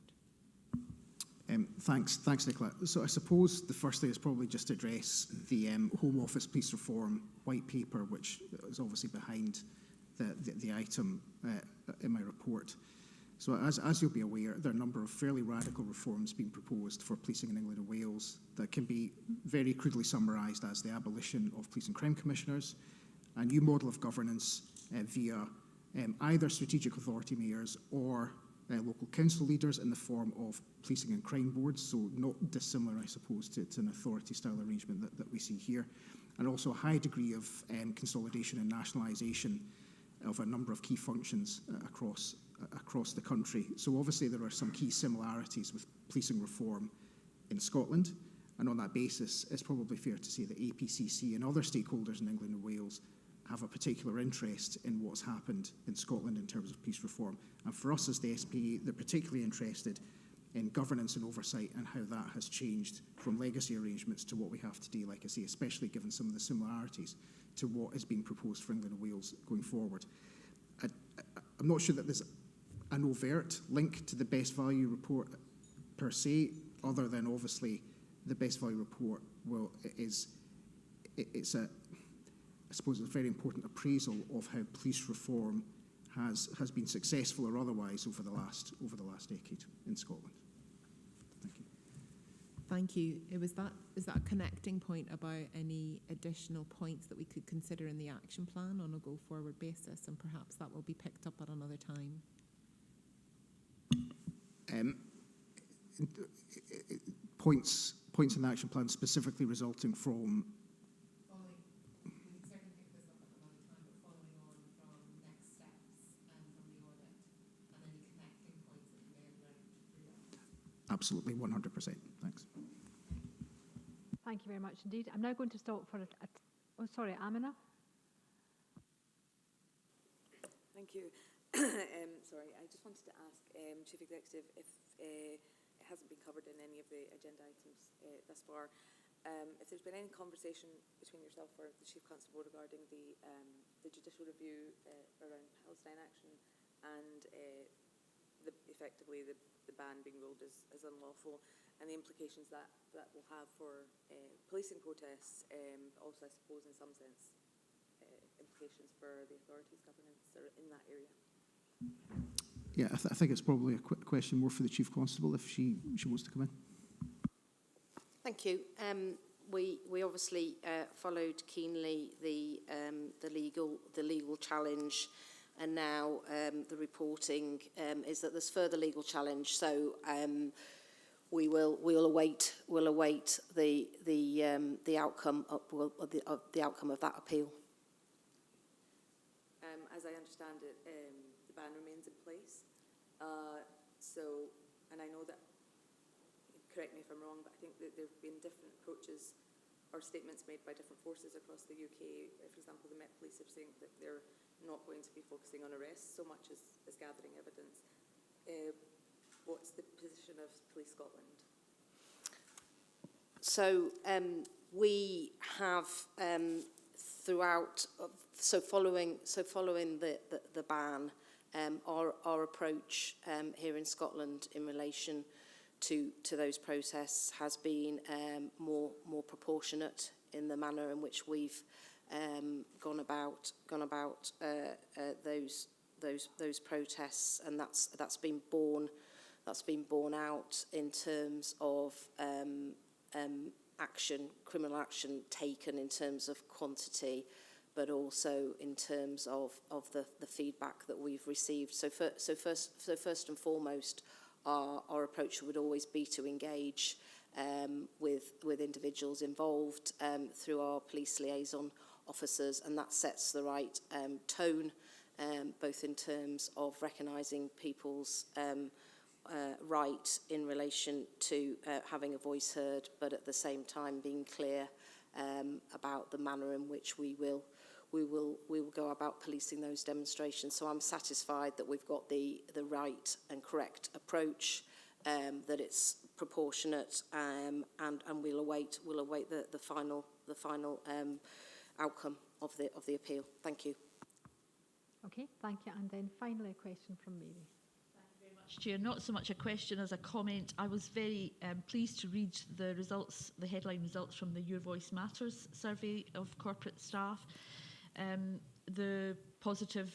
Thanks, Nicola. So I suppose the first thing is probably just to address the Home Office Police Reform white paper, which is obviously behind the item in my report. So as you'll be aware, there are a number of fairly radical reforms being proposed for policing in England and Wales that can be very crudely summarised as the abolition of police and crime commissioners, a new model of governance via either strategic authority mayors or local council leaders in the form of policing and crime boards, so not dissimilar, I suppose, to an authority-style arrangement that we see here, and also a high degree of consolidation and nationalisation of a number of key functions across the country. So obviously there are some key similarities with policing reform in Scotland, and on that basis it's probably fair to say that APCC and other stakeholders in England and Wales have a particular interest in what's happened in Scotland in terms of police reform. And for us as the SPA, they're particularly interested in governance and oversight and how that has changed from legacy arrangements to what we have today, like I say, especially given some of the similarities to what is being proposed for England and Wales going forward. I'm not sure that there's an overt link to the best value report per se, other than obviously the best value report it's a very important appraisal of how police reform has been successful or otherwise over the last decade in Scotland. Thank you. Thank you. Is that a connecting point about any additional points that we could consider in the action plan on a go-forward basis, and perhaps that will be picked up at another time? Um, points in the action plan specifically resulting from absolutely 100%. Thanks. Thank you very much indeed. I'm now going to stop for oh, sorry, Amina. Thank you. Sorry, I just wanted to ask Chief Executive if it hasn't been covered in any of the agenda items thus far. If there's been any conversation between yourself or the Chief Constable regarding the judicial review around Palestine action and effectively the ban being ruled as unlawful and the implications that will have for policing protests, also I suppose in some sense implications for the authorities' governance or in that area. Yeah, I think it's probably a quick question more for the Chief Constable if she wants to come in. Thank you. We obviously followed keenly the legal challenge, and now the reporting is that there's further legal challenge. So we'll await the outcome of that appeal. As I understand it, the ban remains in place. And I know that, correct me if I'm wrong, but I think that there have been different approaches or statements made by different forces across the UK. For example, the Met Police are saying that they're not going to be focusing on arrests so much as gathering evidence. What's the position of Police Scotland? So we have throughout, following the ban, our approach here in Scotland in relation to those protests has been more proportionate in the manner in which we've gone about those protests, and that's been borne out in terms of criminal action taken in terms of quantity, but also in terms of the feedback that we've received. So first and foremost, our approach would always be to engage with individuals involved through our police liaison officers, and that sets the right tone, both in terms of recognising people's right in relation to having a voice heard, but at the same time being clear about the manner in which we will go about policing those demonstrations. So I'm satisfied that we've got the right and correct approach, that it's proportionate, and we'll await the final outcome of the appeal. Thank you. Okay, thank you. And then finally a question from Mary. Chair, not so much a question as a comment. I was very pleased to read the headline results from the Your Voice Matters survey of corporate staff. The positive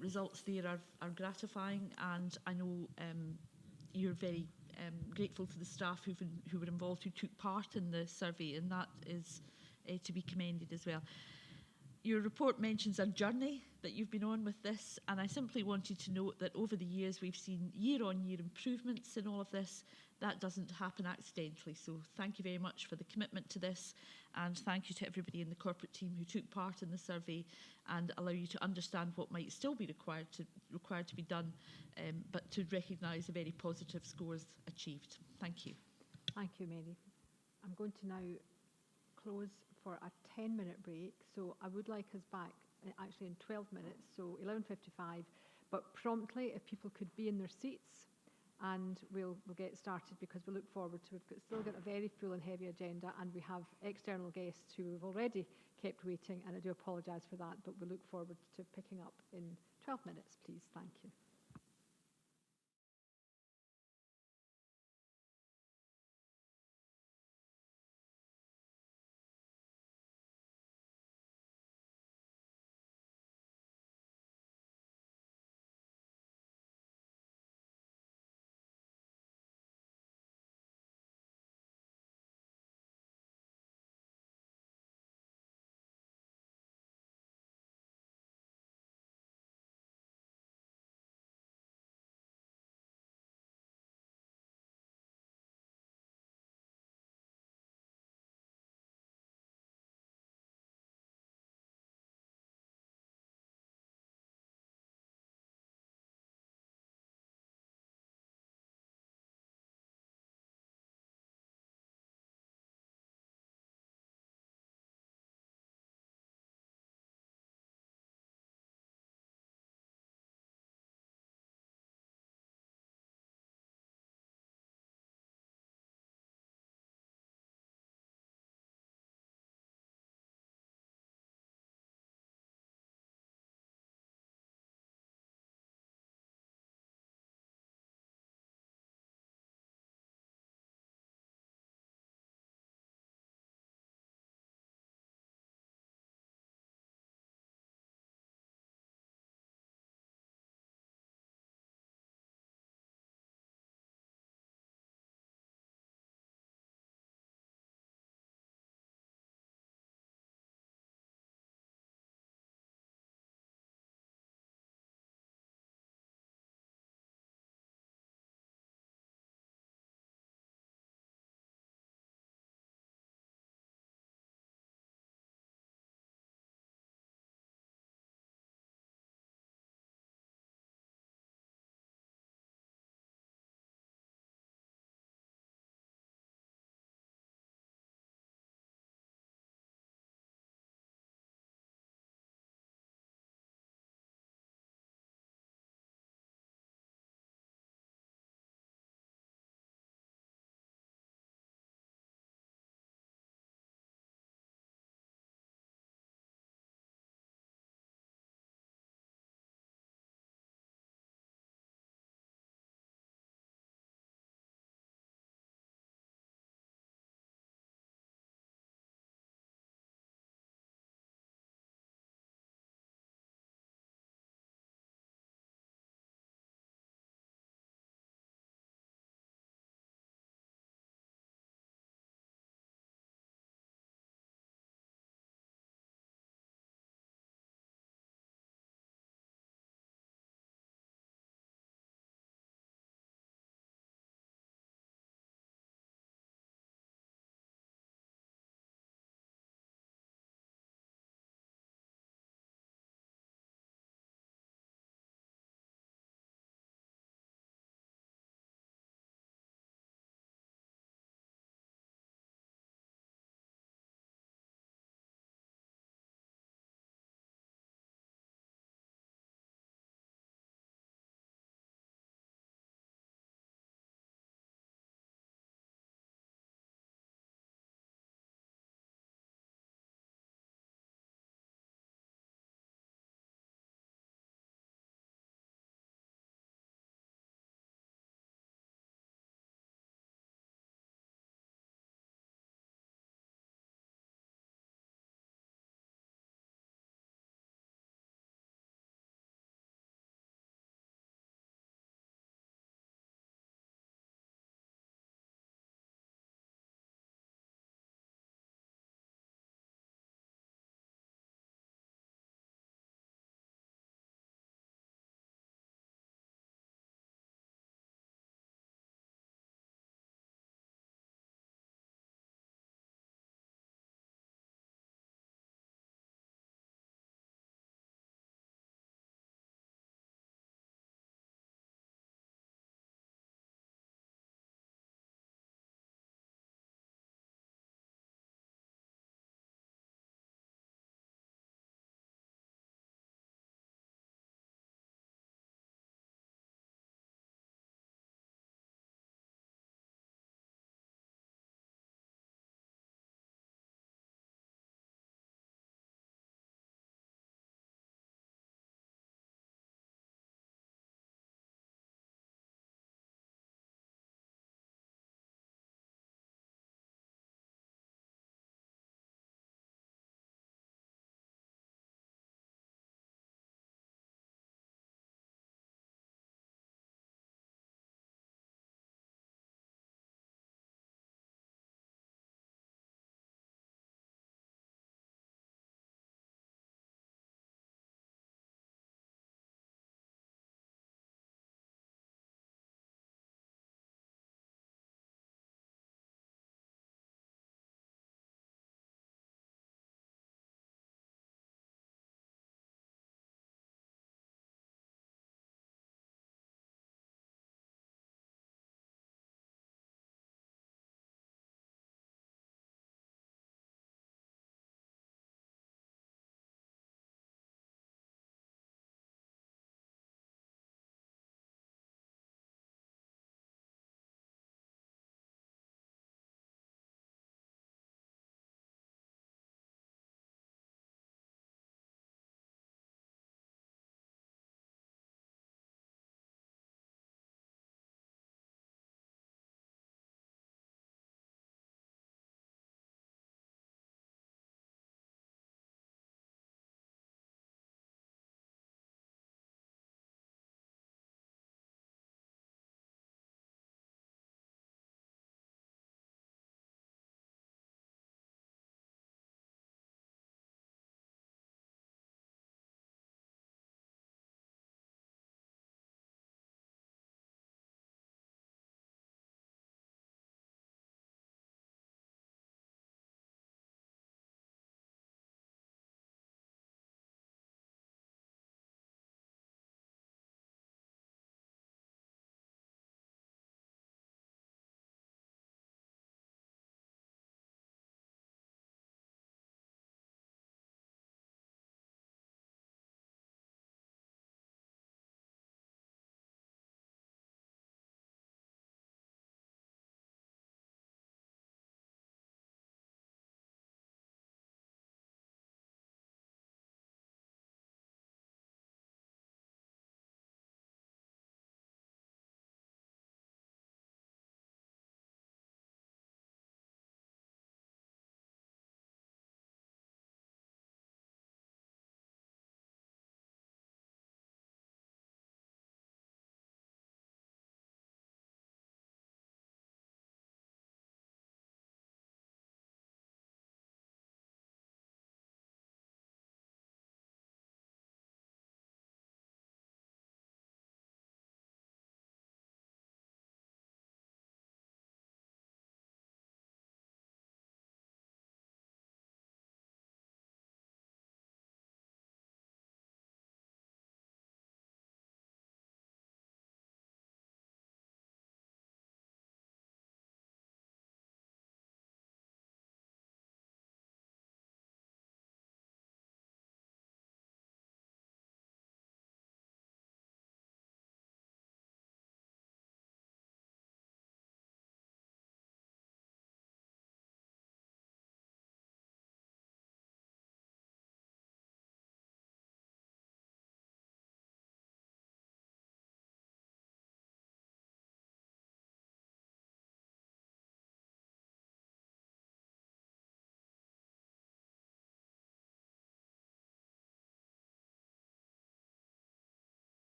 results there are gratifying, and I know you're very grateful to the staff who were involved, who took part in the survey, and that is to be commended as well. Your report mentions a journey that you've been on with this, and I simply wanted to note that over the years we've seen year-on-year improvements in all of this. That doesn't happen accidentally, so thank you very much for the commitment to this, and thank you to everybody in the corporate team who took part in the survey and allow you to understand what might still be required to be done, but to recognise the very positive scores achieved. Thank you. Thank you, Mary. I'm going to now close for a 10-minute break, so I would like us back actually in 12 minutes, so 11:55, but promptly if people could be in their seats, and we'll get started, because we look forward to we've still got a very full and heavy agenda, and we have external guests who have already kept waiting, and I do apologise for that, but we look forward to picking up in 12 minutes, please. Thank you.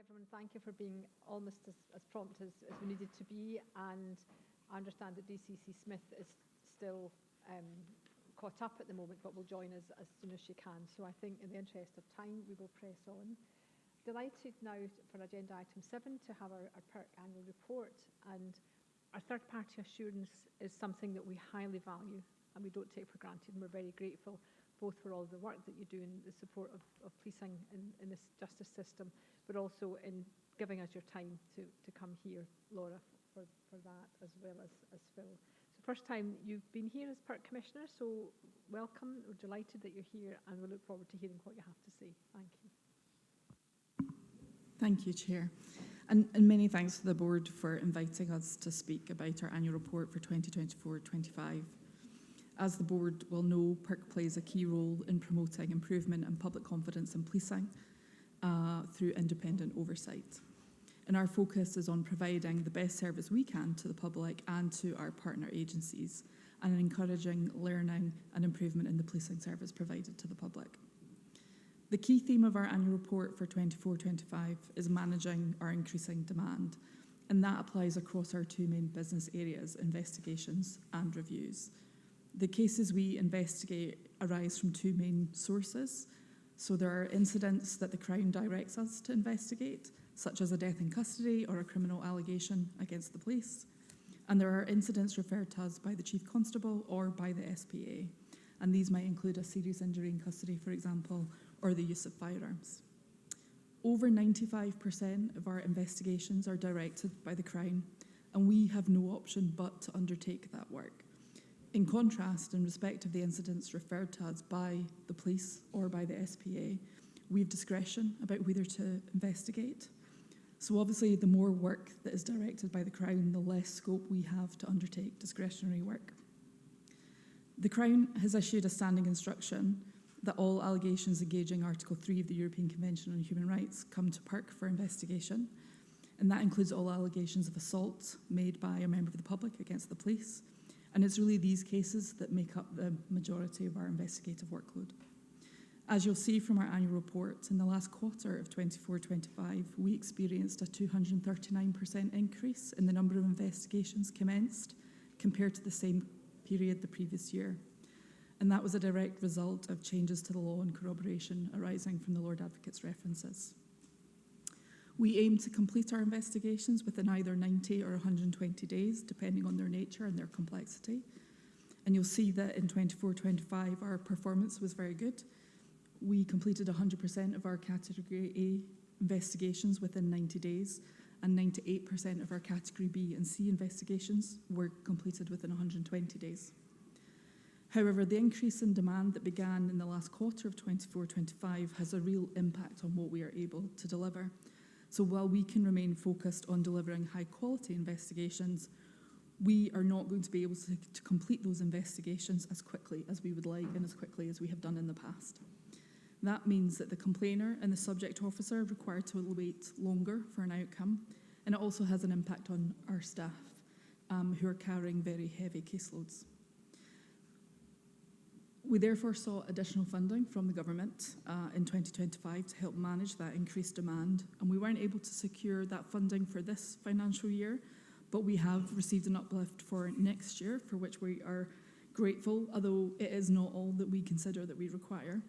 everyone. Thank you for being almost as prompt as we needed to be. And I understand that DCC Smith is still caught up at the moment, but will join us as soon as she can. So I think in the interest of time, we will press on. Delighted now for agenda item 7 to have our PIRC annual report. And our third-party assurance is something that we highly value and we don't take for granted. And we're very grateful both for all the work that you do in the support of policing in this justice system, but also in giving us your time to come here, Laura, for that, as well as Phil. So first time you've been here as PIRC Commissioner, so welcome. We're delighted that you're here and we look forward to hearing what you have to say. Thank you. Thank you, Chair. And many thanks to the Board for inviting us to speak about our annual report for 2024-25. As the Board will know, PIRC plays a key role in promoting improvement and public confidence in policing through independent oversight. And our focus is on providing the best service we can to the public and to our partner agencies, and encouraging learning and improvement in the policing service provided to the public. The key theme of our annual report for 24-25 is managing our increasing demand, and that applies across our two main business areas, investigations and reviews. The cases we investigate arise from two main sources. So there are incidents that the Crown directs us to investigate, such as a death in custody or a criminal allegation against the police. And there are incidents referred to us by the Chief Constable or by the SPA. And these might include a serious injury in custody, for example, or the use of firearms. Over 95% of our investigations are directed by the Crown, and we have no option but to undertake that work. In contrast, in respect of the incidents referred to us by the police or by the SPA, we have discretion about whether to investigate. So obviously, the more work that is directed by the Crown, the less scope we have to undertake discretionary work. The Crown has issued a standing instruction that all allegations engaging Article 3 of the European Convention on Human Rights come to PIRC for investigation, and that includes all allegations of assault made by a member of the public against the police. And it's really these cases that make up the majority of our investigative workload. As you'll see from our annual report, in the last quarter of 24-25, we experienced a 239% increase in the number of investigations commenced compared to the same period the previous year. And that was a direct result of changes to the law and corroboration arising from the Lord Advocate's references. We aim to complete our investigations within either 90 or 120 days, depending on their nature and their complexity. And you'll see that in 24-25, our performance was very good. We completed 100% of our Category A investigations within 90 days, and 98% of our Category B and C investigations were completed within 120 days. However, the increase in demand that began in the last quarter of 24-25 has a real impact on what we are able to deliver. So while we can remain focused on delivering high-quality investigations, we are not going to be able to complete those investigations as quickly as we would like and as quickly as we have done in the past. That means that the complainer and the subject officer are required to wait longer for an outcome, and it also has an impact on our staff who are carrying very heavy caseloads. We therefore sought additional funding from the government in 2025 to help manage that increased demand, and we weren't able to secure that funding for this financial year, but we have received an uplift for next year, for which we are grateful, although it is not all that we consider that we require.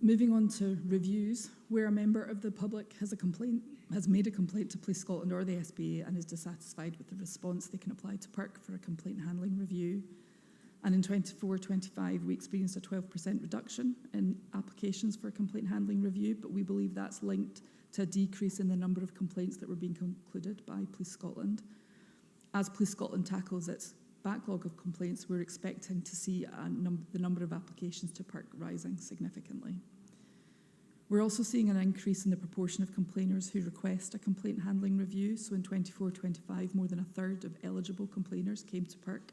Moving on to reviews, where a member of the public has made a complaint to Police Scotland or the SPA and is dissatisfied with the response, they can apply to PIRC for a complaint handling review. And in 24-25, we experienced a 12% reduction in applications for a complaint handling review, but we believe that's linked to a decrease in the number of complaints that were being concluded by Police Scotland. As Police Scotland tackles its backlog of complaints, we're expecting to see the number of applications to PIRC rising significantly. We're also seeing an increase in the proportion of complainers who request a complaint handling review. So in 24-25, more than a third of eligible complainers came to PIRC.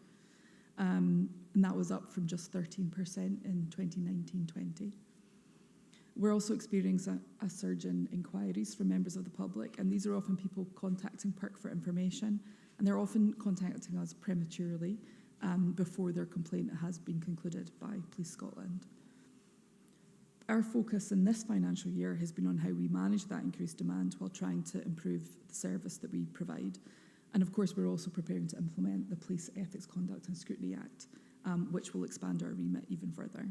And that was up from just 13% in 2019-20. We're also experiencing a surge in inquiries from members of the public, and these are often people contacting PIRC for information, and they're often contacting us prematurely before their complaint has been concluded by Police Scotland. our focus in this financial year has been on how we manage that increased demand while trying to improve the service that we provide. And of course, we're also preparing to implement the Police Ethics, Conduct and Scrutiny Act, which will expand our remit even further.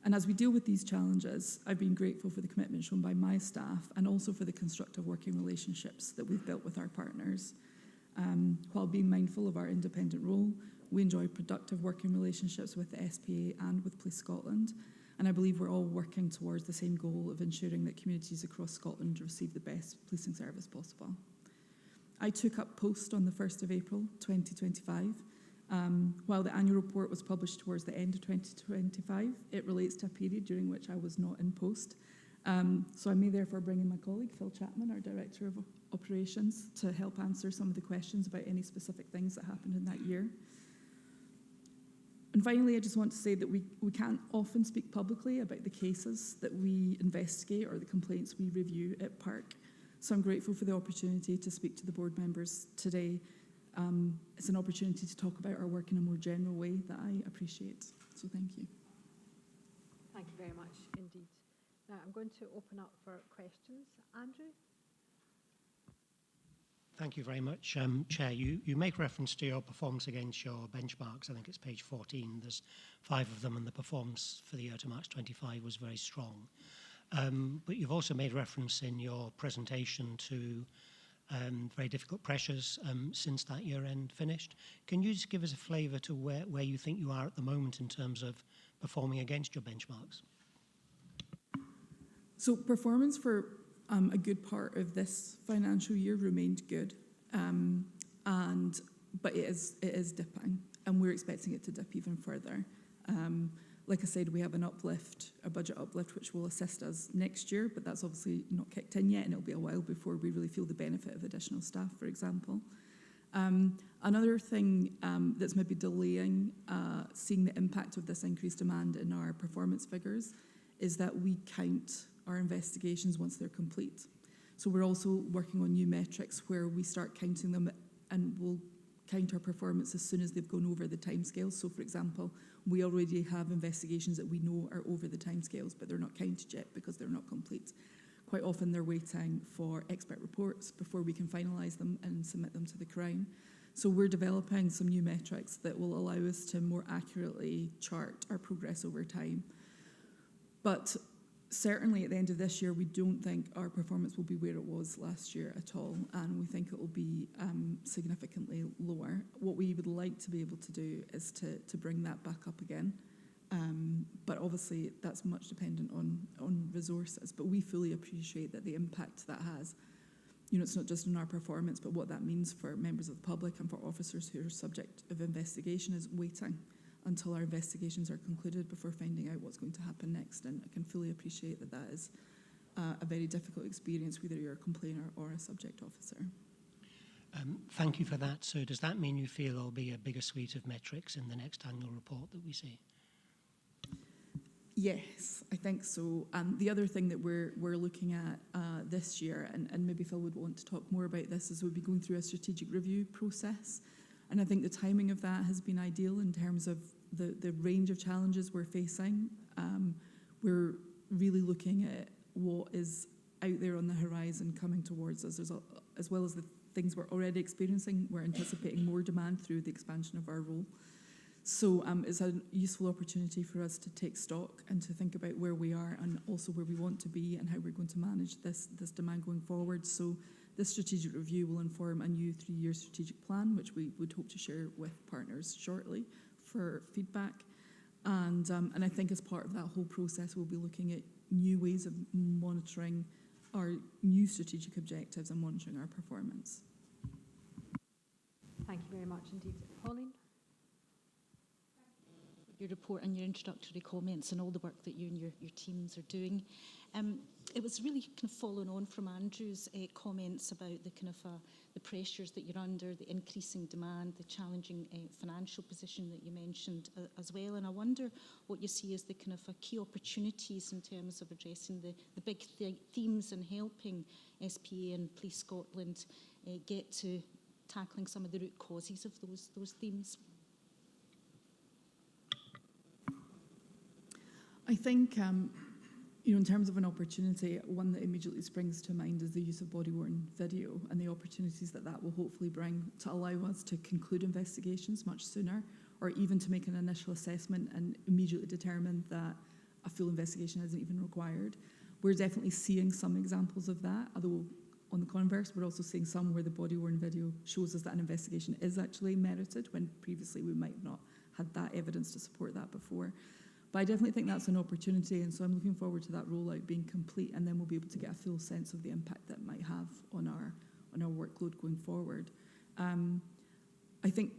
And as we deal with these challenges, I've been grateful for the commitment shown by my staff and also for the constructive working relationships that we've built with our partners. While being mindful of our independent role, we enjoy productive working relationships with the SPA and with Police Scotland, and I believe we're all working towards the same goal of ensuring that communities across Scotland receive the best policing service possible. I took up post on the 1st of April 2025. While the annual report was published towards the end of 2025, it relates to a period during which I was not in post. So I may therefore bring in my colleague, Phil Chapman, our Director of Operations, to help answer some of the questions about any specific things that happened in that year. And finally, I just want to say that we can't often speak publicly about the cases that we investigate or the complaints we review at PIRC. So I'm grateful for the opportunity to speak to the board members today. It's an opportunity to talk about our work in a more general way that I appreciate. So thank you. Thank you very much indeed. Now I'm going to open up for questions. Andrew? Thank you very much, Chair. You make reference to your performance against your benchmarks. I think it's page 14. There's 5 of them, and the performance for the year to March 25 was very strong. But you've also made reference in your presentation to very difficult pressures since that year end finished. Can you just give us a flavour to where you think you are at the moment in terms of performing against your benchmarks? So performance for a good part of this financial year remained good, but it is dipping, and we're expecting it to dip even further. Like I said, we have an uplift, a budget uplift, which will assist us next year, but that's obviously not kicked in yet, and it'll be a while before we really feel the benefit of additional staff, for example. Another thing that's maybe delaying seeing the impact of this increased demand in our performance figures is that we count our investigations once they're complete. So we're also working on new metrics where we start counting them, and we'll count our performance as soon as they've gone over the timescales. So for example, we already have investigations that we know are over the timescales, but they're not counted yet because they're not complete. Quite often they're waiting for expert reports before we can finalise them and submit them to the Crown. So we're developing some new metrics that will allow us to more accurately chart our progress over time. But certainly at the end of this year, we don't think our performance will be where it was last year at all, and we think it will be significantly lower. What we would like to be able to do is to bring that back up again, but obviously that's much dependent on resources. But we fully appreciate that the impact that has, it's not just on our performance, but what that means for members of the public and for officers who are subject of investigation is waiting until our investigations are concluded before finding out what's going to happen next. And I can fully appreciate that that is a very difficult experience, whether you're a complainer or a subject officer. Thank you for that. So does that mean you feel there'll be a bigger suite of metrics in the next annual report that we see? Yes, I think so. And the other thing that we're looking at this year, and maybe Phil would want to talk more about this, is we'll be going through a strategic review process. And I think the timing of that has been ideal in terms of the range of challenges we're facing. We're really looking at what is out there on the horizon coming towards us, as well as the things we're already experiencing. We're anticipating more demand through the expansion of our role. So it's a useful opportunity for us to take stock and to think about where we are and also where we want to be and how we're going to manage this demand going forward. So this strategic review will inform a new 3-year strategic plan, which we would hope to share with partners shortly for feedback. And I think as part of that whole process, we'll be looking at new ways of monitoring our new strategic objectives and monitoring our performance. Thank you very much indeed. Pauline? Your report and your introductory comments and all the work that you and your teams are doing. It was really kind of following on from Andrew's comments about the kind of the pressures that you're under, the increasing demand, the challenging financial position that you mentioned as well. And I wonder what you see as the kind of key opportunities in terms of addressing the big themes and helping SPA and Police Scotland get to tackling some of the root causes of those themes. I think in terms of an opportunity, one that immediately springs to mind is the use of body-worn video and the opportunities that that will hopefully bring to allow us to conclude investigations much sooner, or even to make an initial assessment and immediately determine that a full investigation isn't even required. We're definitely seeing some examples of that, although on the converse, we're also seeing some where the body-worn video shows us that an investigation is actually merited, when previously we might have not had that evidence to support that before. But I definitely think that's an opportunity, and so I'm looking forward to that rollout being complete, and then we'll be able to get a full sense of the impact that might have on our workload going forward. I think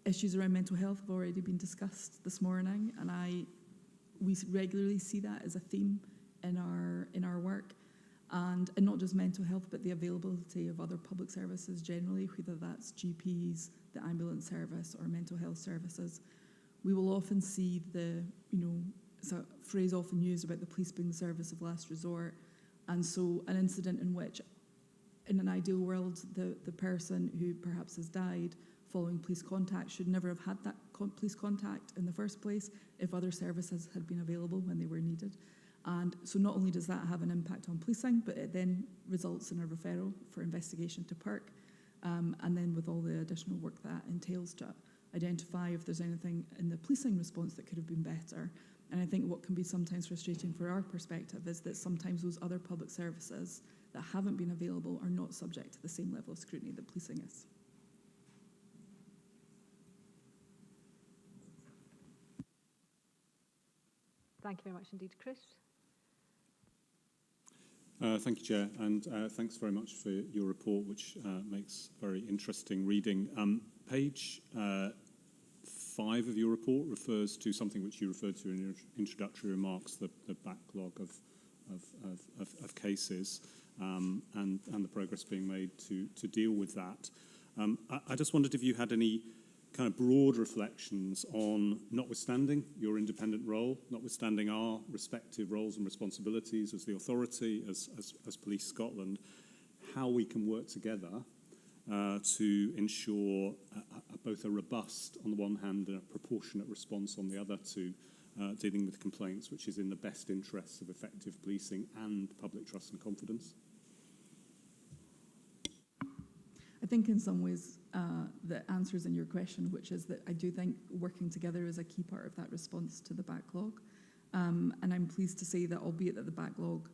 issues around mental health have already been discussed this morning, and we regularly see that as a theme in our work, and not just mental health, but the availability of other public services generally, whether that's GPs, the ambulance service, or mental health services. We will often see it's a phrase often used about the police being the service of last resort. And so an incident in which, in an ideal world, the person who perhaps has died following police contact should never have had that police contact in the first place if other services had been available when they were needed. And so not only does that have an impact on policing, but it then results in a referral for investigation to PIRC, and then with all the additional work that entails to identify if there's anything in the policing response that could have been better. And I think what can be sometimes frustrating for our perspective is that sometimes those other public services that haven't been available are not subject to the same level of scrutiny that policing is. Thank you very much indeed, Chris. Thank you, Chair, and thanks very much for your report, which makes very interesting reading. Page 5 of your report refers to something which you referred to in your introductory remarks, the backlog of cases and the progress being made to deal with that. I just wondered if you had any kind of broad reflections on, notwithstanding your independent role, notwithstanding our respective roles and responsibilities as the authority, as Police Scotland, how we can work together to ensure both a robust, on the one hand, and a proportionate response on the other to dealing with complaints, which is in the best interests of effective policing and public trust and confidence. I think in some ways the answer is in your question, which is that I do think working together is a key part of that response to the backlog. And I'm pleased to say that, albeit that the backlog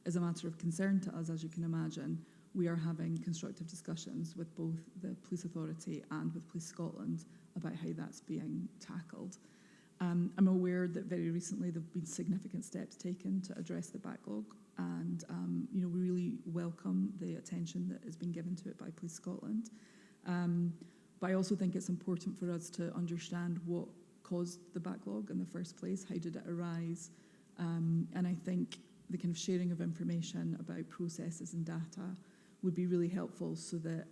is a matter of concern to us, as you can imagine, we are having constructive discussions with both the Police Authority and with Police Scotland about how that's being tackled. I'm aware that very recently there have been significant steps taken to address the backlog, and we really welcome the attention that has been given to it by Police Scotland. But I also think it's important for us to understand what caused the backlog in the first place, how did it arise, and I think the kind of sharing of information about processes and data would be really helpful, so that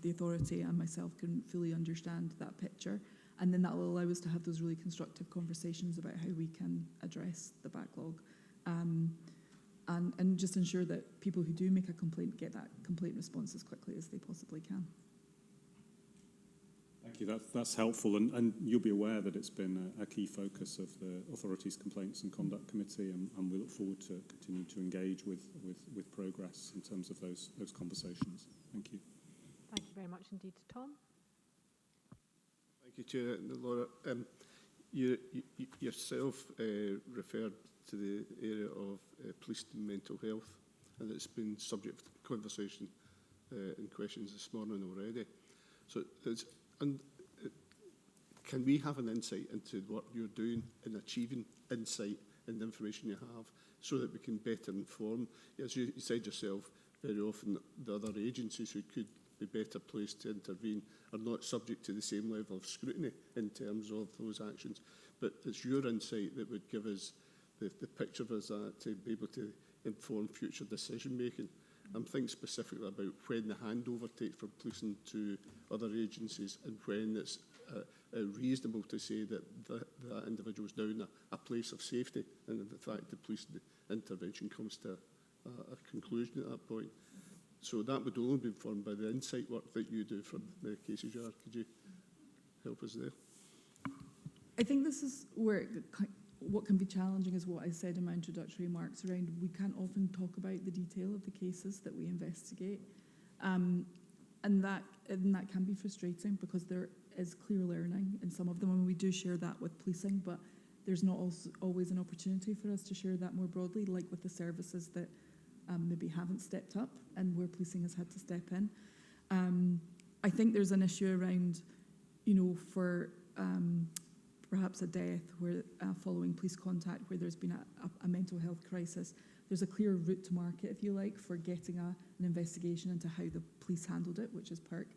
the authority and myself can fully understand that picture, and then that will allow us to have those really constructive conversations about how we can address the backlog, and just ensure that people who do make a complaint get that complaint response as quickly as they possibly can. Thank you. That's helpful, and you'll be aware that it's been a key focus of the Authorities Complaints and Conduct Committee, and we look forward to continue to engage with progress in terms of those conversations. Thank you. Thank you very much indeed, Tom. Thank you, Chair. Laura, you yourself referred to the area of police and mental health, and it's been subject of conversation and questions this morning already. So can we have an insight into what you're doing in achieving insight and the information you have, so that we can better inform? As you said yourself, very often the other agencies who could be better placed to intervene are not subject to the same level of scrutiny in terms of those actions. But it's your insight that would give us the picture of us to be able to inform future decision making. I'm thinking specifically about when the handover takes from policing to other agencies, and when it's reasonable to say that that individual is now in a place of safety, and in fact the police intervention comes to a conclusion at that point. So that would only be informed by the insight work that you do from the cases you are. Could you help us there? I think this is where what can be challenging is what I said in my introductory remarks around we can't often talk about the detail of the cases that we investigate. And that can be frustrating because there is clear learning in some of them, and we do share that with policing, but there's not always an opportunity for us to share that more broadly, like with the services that maybe haven't stepped up and where policing has had to step in. I think there's an issue around, for perhaps a death where following police contact where there's been a mental health crisis, there's a clear route to market, if you like, for getting an investigation into how the police handled it, which is PIRC.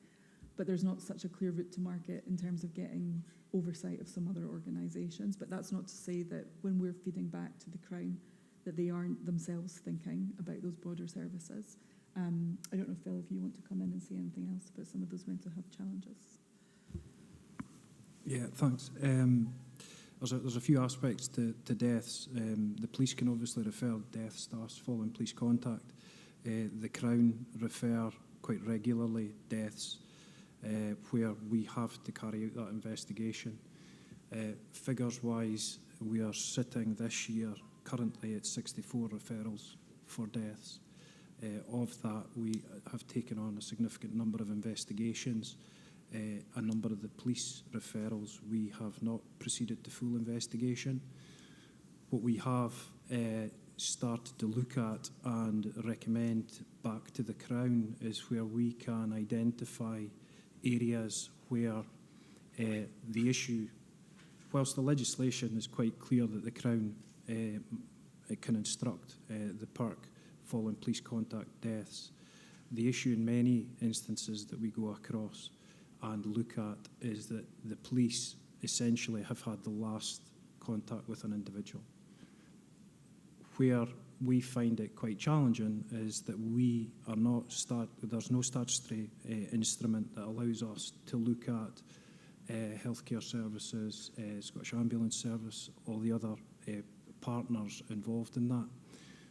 But there's not such a clear route to market in terms of getting oversight of some other organisations. But that's not to say that when we're feeding back to the Crown that they aren't themselves thinking about those broader services. I don't know, Phil, if you want to come in and say anything else about some of those mental health challenges. Yeah, thanks. There's a few aspects to deaths. The police can obviously refer death staffs following police contact. The Crown refer quite regularly deaths where we have to carry out that investigation. Figures-wise, we are sitting this year currently at 64 referrals for deaths. Of that, we have taken on a significant number of investigations. A number of the police referrals, we have not proceeded to full investigation. What we have started to look at and recommend back to the Crown is where we can identify areas where the issue, whilst the legislation is quite clear that the Crown it can instruct the PIRC following police contact deaths, the issue in many instances that we go across and look at is that the police essentially have had the last contact with an individual. Where we find it quite challenging is that we are not there's no statutory instrument that allows us to look at healthcare services, Scottish Ambulance Service, all the other partners involved in that.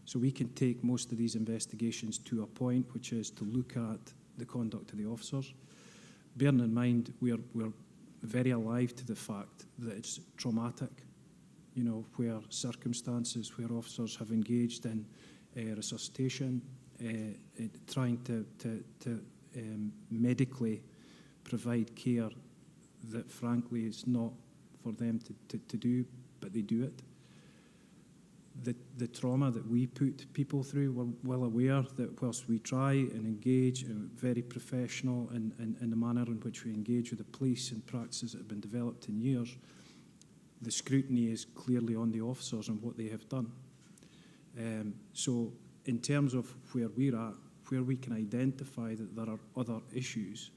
So we can take most of these investigations to a point, which is to look at the conduct of the officers. Bearing in mind, we're very alive to the fact that it's traumatic, where circumstances where officers have engaged in resuscitation, trying to medically provide care that frankly is not for them to do, but they do it. The trauma that we put people through, we're well aware that whilst we try and engage very professional in the manner in which we engage with the police and practices that have been developed in years, the scrutiny is clearly on the officers and what they have done. So in terms of where we're at, where we can identify that there are other issues,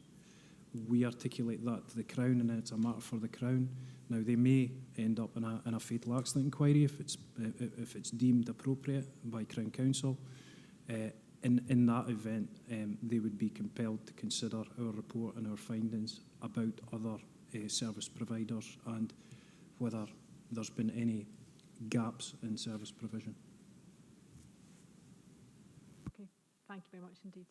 we articulate that to the Crown, and it's a matter for the Crown. Now, they may end up in a fatal accident inquiry if it's deemed appropriate by Crown Counsel. In that event, they would be compelled to consider our report and our findings about other service providers and whether there's been any gaps in service provision. Okay, thank you very much indeed.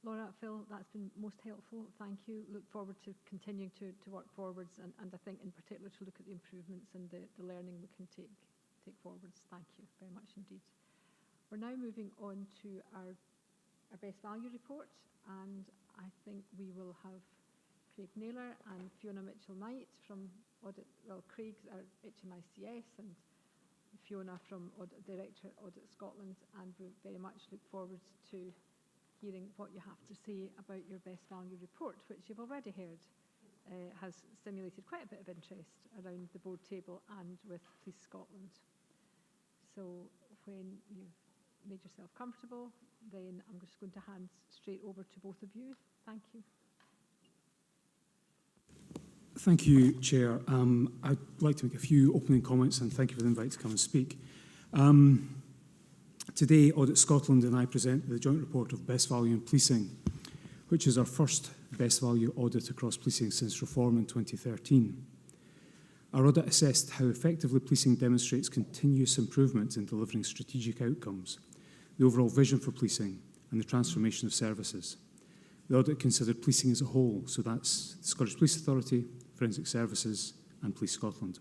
Laura, Phil, that's been most helpful. Thank you. Look forward to continuing to work forwards and I think in particular to look at the improvements and the learning we can take forwards. Thank you very much indeed. We're now moving on to our best value report, and I think we will have Craig Naylor and Fiona Mitchell-Knight from Audit, well, Craig's our HMICS and Fiona from Director Audit Scotland, and we very much look forward to hearing what you have to say about your best value report, which you've already heard has stimulated quite a bit of interest around the board table and with Police Scotland. So when you've made yourself comfortable, then I'm just going to hand straight over to both of you. Thank you. Thank you, Chair. I'd like to make a few opening comments and thank you for the invite to come and speak. Today, Audit Scotland and I present the joint report of Best Value in Policing, which is our first Best Value audit across policing since reform in 2013. Our audit assessed how effectively policing demonstrates continuous improvement in delivering strategic outcomes, the overall vision for policing, and the transformation of services. The audit considered policing as a whole, so that's the Scottish Police Authority, Forensic Services, and Police Scotland.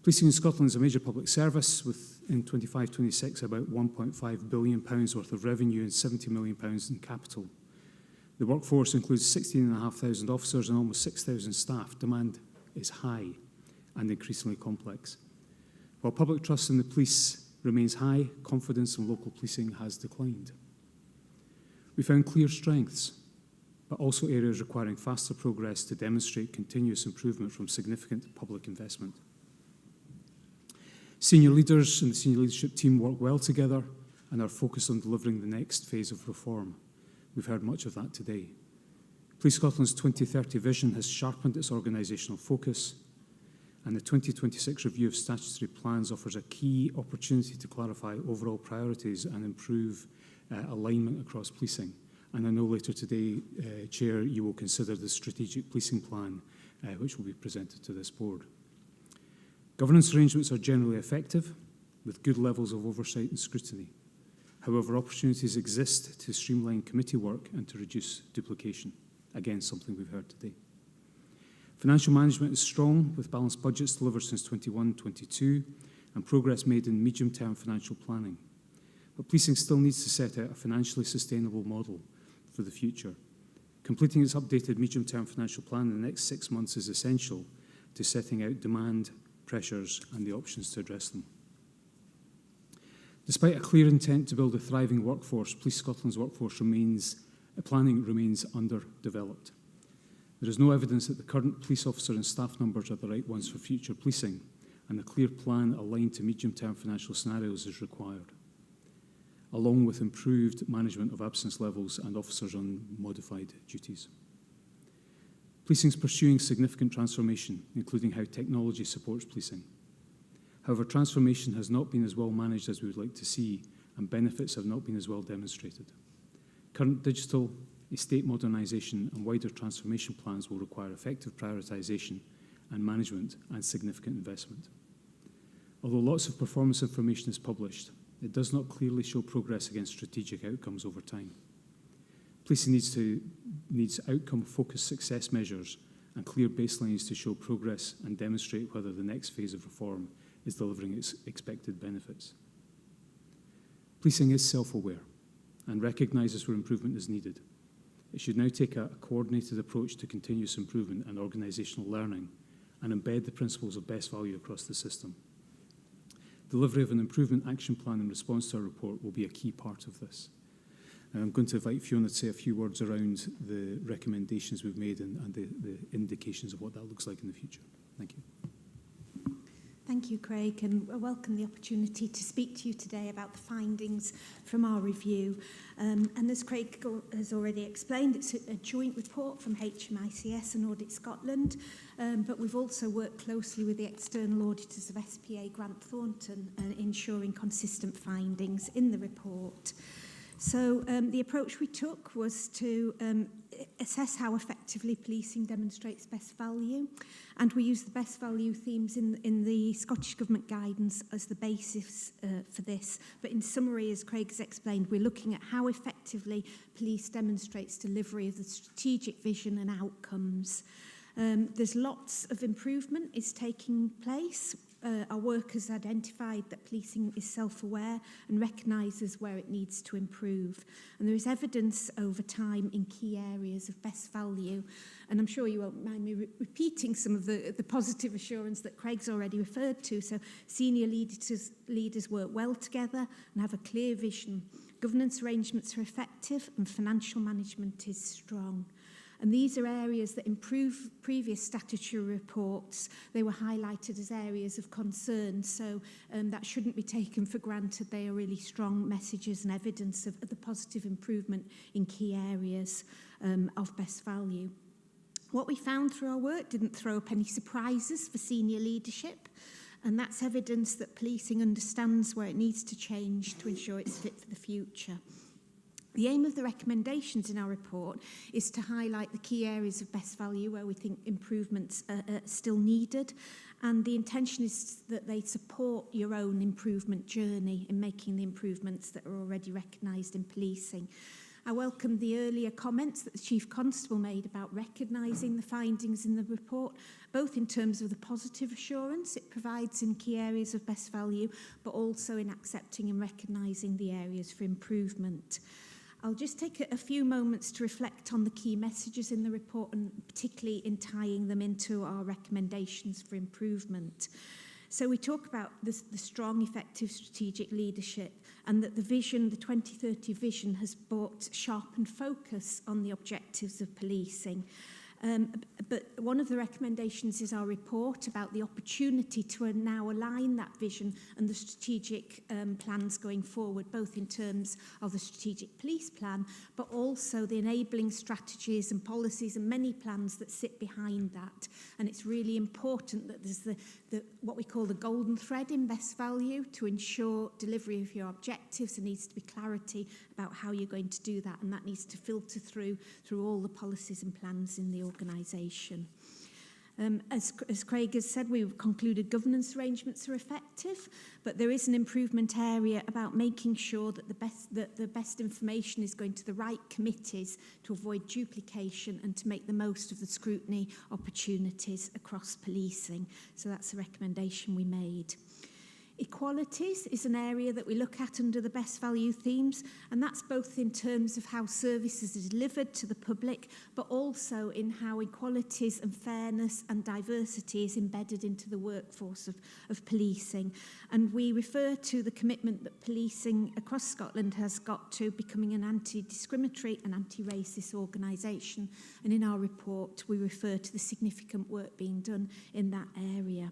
Policing in Scotland is a major public service with, in 25-26, about £1.5 billion worth of revenue and £70 million in capital. The workforce includes 16,500 officers and almost 6,000 staff. Demand is high and increasingly complex. While public trust in the police remains high, confidence in local policing has declined. We found clear strengths, but also areas requiring faster progress to demonstrate continuous improvement from significant public investment. Senior leaders and the senior leadership team work well together and are focused on delivering the next phase of reform. We've heard much of that today. Police Scotland's 2030 vision has sharpened its organisational focus, and the 2026 review of statutory plans offers a key opportunity to clarify overall priorities and improve alignment across policing. And I know later today, Chair, you will consider the strategic policing plan, which will be presented to this board. Governance arrangements are generally effective, with good levels of oversight and scrutiny. However, opportunities exist to streamline committee work and to reduce duplication. Again, something we've heard today. Financial management is strong, with balanced budgets delivered since 21-22 and progress made in medium-term financial planning. But policing still needs to set out a financially sustainable model for the future. Completing its updated medium-term financial plan in the next 6 months is essential to setting out demand, pressures and the options to address them. Despite a clear intent to build a thriving workforce, Police Scotland's workforce planning remains underdeveloped. There is no evidence that the current police officer and staff numbers are the right ones for future policing, and a clear plan aligned to medium-term financial scenarios is required, along with improved management of absence levels and officers on modified duties. Policing is pursuing significant transformation, including how technology supports policing. However, transformation has not been as well managed as we would like to see, and benefits have not been as well demonstrated. Current digital, estate modernisation and wider transformation plans will require effective prioritisation and management and significant investment. Although lots of performance information is published, it does not clearly show progress against strategic outcomes over time. Policing needs outcome-focused success measures and clear baselines to show progress and demonstrate whether the next phase of reform is delivering its expected benefits. Policing is self-aware and recognises where improvement is needed. It should now take a coordinated approach to continuous improvement and organisational learning and embed the principles of best value across the system. Delivery of an improvement action plan in response to our report will be a key part of this. And I'm going to invite Fiona to say a few words around the recommendations we've made and the indications of what that looks like in the future. Thank you. Thank you, Craig, and I welcome the opportunity to speak to you today about the findings from our review. And as Craig has already explained, it's a joint report from HMICS and Audit Scotland, but we've also worked closely with the external auditors of SPA Grant Thornton, ensuring consistent findings in the report. So the approach we took was to assess how effectively policing demonstrates best value, and we used the best value themes in the Scottish Government guidance as the basis for this. But in summary, as Craig has explained, we're looking at how effectively police demonstrates delivery of the strategic vision and outcomes. There's lots of improvement is taking place. Our work has identified that policing is self-aware and recognises where it needs to improve. And there is evidence over time in key areas of best value. And I'm sure you won't mind me repeating some of the positive assurance that Craig's already referred to. So senior leaders work well together and have a clear vision. Governance arrangements are effective and financial management is strong. And these are areas that in previous statutory reports, they were highlighted as areas of concern. So that shouldn't be taken for granted. They are really strong messages and evidence of the positive improvement in key areas of best value. What we found through our work didn't throw up any surprises for senior leadership. And that's evidence that policing understands where it needs to change to ensure it's fit for the future. The aim of the recommendations in our report is to highlight the key areas of best value where we think improvements are still needed, and the intention is that they support your own improvement journey in making the improvements that are already recognised in policing. I welcome the earlier comments that the Chief Constable made about recognising the findings in the report, both in terms of the positive assurance it provides in key areas of best value, but also in accepting and recognising the areas for improvement. I'll just take a few moments to reflect on the key messages in the report, and particularly in tying them into our recommendations for improvement. So we talk about the strong, effective strategic leadership, and that the vision, the 2030 vision, has brought sharpened focus on the objectives of policing. But one of the recommendations is our report about the opportunity to now align that vision and the strategic plans going forward, both in terms of the strategic police plan, but also the enabling strategies and policies and many plans that sit behind that. And it's really important that there's what we call the golden thread in best value to ensure delivery of your objectives. There needs to be clarity about how you're going to do that, and that needs to filter through all the policies and plans in the organisation. As Craig has said, we've concluded governance arrangements are effective, but there is an improvement area about making sure that the best information is going to the right committees to avoid duplication and to make the most of the scrutiny opportunities across policing. So that's a recommendation we made. Equalities is an area that we look at under the best value themes, and that's both in terms of how services are delivered to the public, but also in how equalities and fairness and diversity is embedded into the workforce of policing. And we refer to the commitment that policing across Scotland has got to becoming an anti-discriminatory and anti-racist organisation. And in our report, we refer to the significant work being done in that area.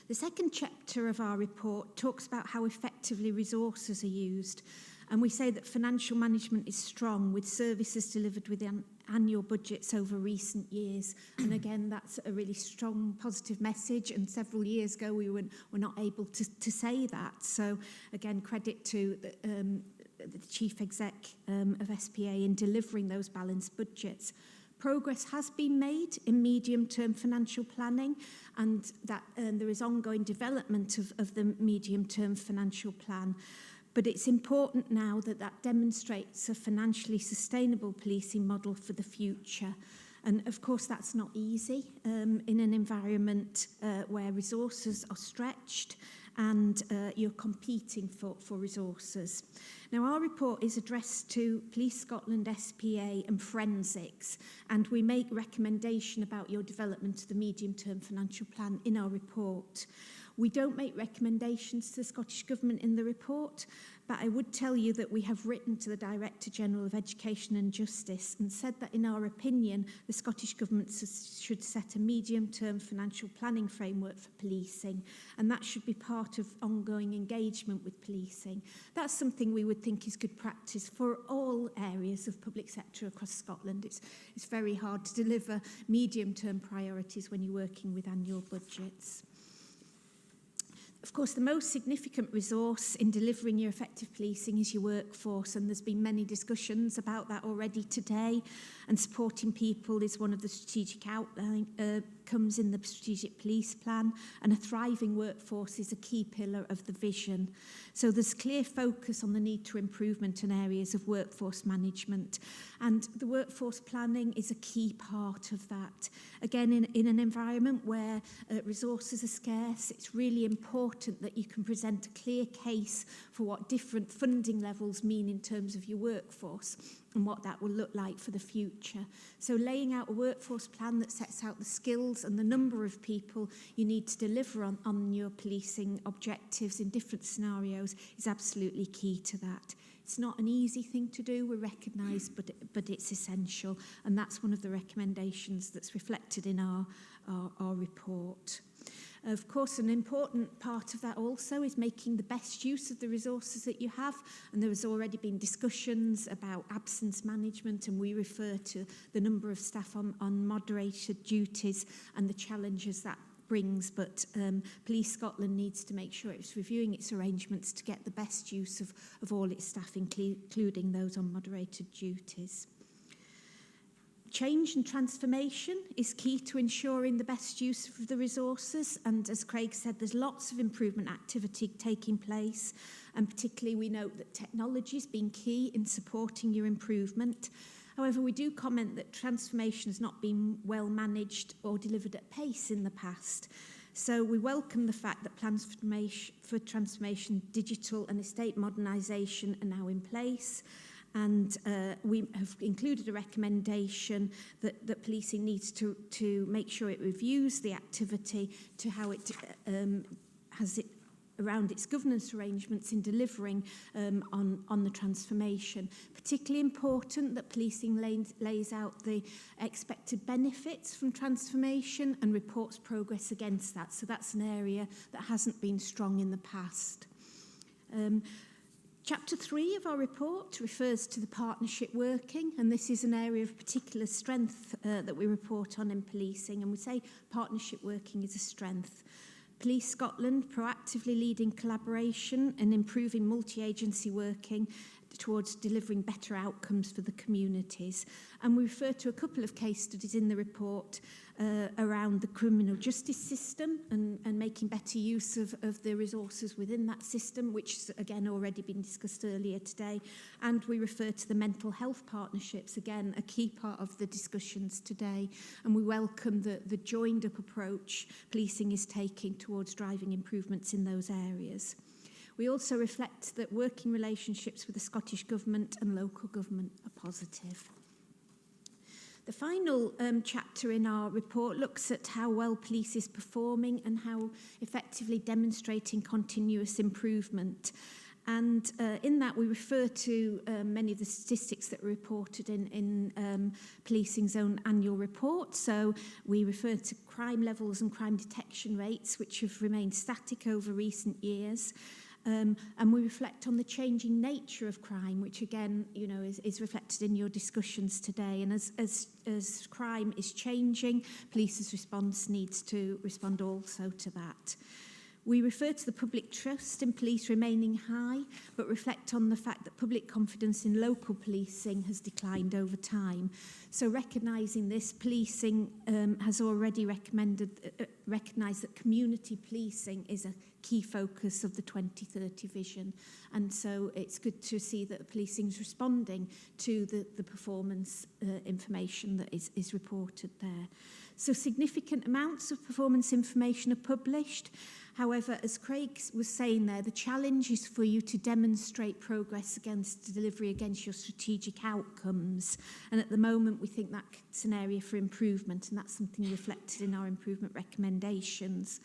The second chapter of our report talks about how effectively resources are used, and we say that financial management is strong, with services delivered within annual budgets over recent years. And again, that's a really strong, positive message, and several years ago we were not able to say that. So again, credit to the Chief Exec of SPA in delivering those balanced budgets. Progress has been made in medium-term financial planning, and that there is ongoing development of the medium-term financial plan. But it's important now that that demonstrates a financially sustainable policing model for the future. And of course, that's not easy in an environment where resources are stretched and you're competing for resources. Now, our report is addressed to Police Scotland, SPA and Forensics, and we make recommendation about your development of the medium-term financial plan in our report. We don't make recommendations to the Scottish Government in the report, but I would tell you that we have written to the Director General of Education and Justice and said that in our opinion, the Scottish Government should set a medium-term financial planning framework for policing, and that should be part of ongoing engagement with policing. That's something we would think is good practice for all areas of public sector across Scotland. It's very hard to deliver medium-term priorities when you're working with annual budgets. Of course, the most significant resource in delivering your effective policing is your workforce, and there's been many discussions about that already today, and supporting people is one of the strategic outcomes in the strategic police plan, and a thriving workforce is a key pillar of the vision. So there's clear focus on the need to improvement in areas of workforce management, and the workforce planning is a key part of that. Again, in an environment where resources are scarce, it's really important that you can present a clear case for what different funding levels mean in terms of your workforce and what that will look like for the future. So laying out a workforce plan that sets out the skills and the number of people you need to deliver on your policing objectives in different scenarios is absolutely key to that. It's not an easy thing to do, we recognise, but it's essential, and that's one of the recommendations that's reflected in our report. Of course, an important part of that also is making the best use of the resources that you have, and there has already been discussions about absence management, and we refer to the number of staff on moderated duties and the challenges that brings, but Police Scotland needs to make sure it's reviewing its arrangements to get the best use of all its staff, including those on moderated duties. Change and transformation is key to ensuring the best use of the resources, and as Craig said, there's lots of improvement activity taking place, and particularly we note that technology has been key in supporting your improvement. However, we do comment that transformation has not been well managed or delivered at pace in the past. So we welcome the fact that plans for transformation, digital and estate modernisation are now in place. And we have included a recommendation that policing needs to make sure it reviews the activity to how it has it around its governance arrangements in delivering on the transformation. Particularly important that policing lays out the expected benefits from transformation and reports progress against that. So that's an area that hasn't been strong in the past. Chapter 3 of our report refers to the partnership working, and this is an area of particular strength that we report on in policing, and we say partnership working is a strength. Police Scotland proactively leading collaboration and improving multi-agency working towards delivering better outcomes for the communities. And we refer to a couple of case studies in the report around the criminal justice system and making better use of the resources within that system, which has again already been discussed earlier today. And we refer to the mental health partnerships, again a key part of the discussions today. And we welcome the joined up approach policing is taking towards driving improvements in those areas. We also reflect that working relationships with the Scottish Government and local government are positive. The final chapter in our report looks at how well police is performing and how effectively demonstrating continuous improvement. And in that we refer to many of the statistics that were reported in policing's own annual report. So we refer to crime levels and crime detection rates, which have remained static over recent years. And we reflect on the changing nature of crime, which again, you know, is reflected in your discussions today. And as crime is changing, police's response needs to respond also to that. We refer to the public trust in police remaining high, but reflect on the fact that public confidence in local policing has declined over time. So recognising this, policing has already recognised that community policing is a key focus of the 2030 vision. And so it's good to see that policing is responding to the performance information that is reported there. So significant amounts of performance information are published. However, as Craig was saying there, the challenge is for you to demonstrate progress against delivery against your strategic outcomes. And at the moment, we think that's an area for improvement, and that's something reflected in our improvement recommendations.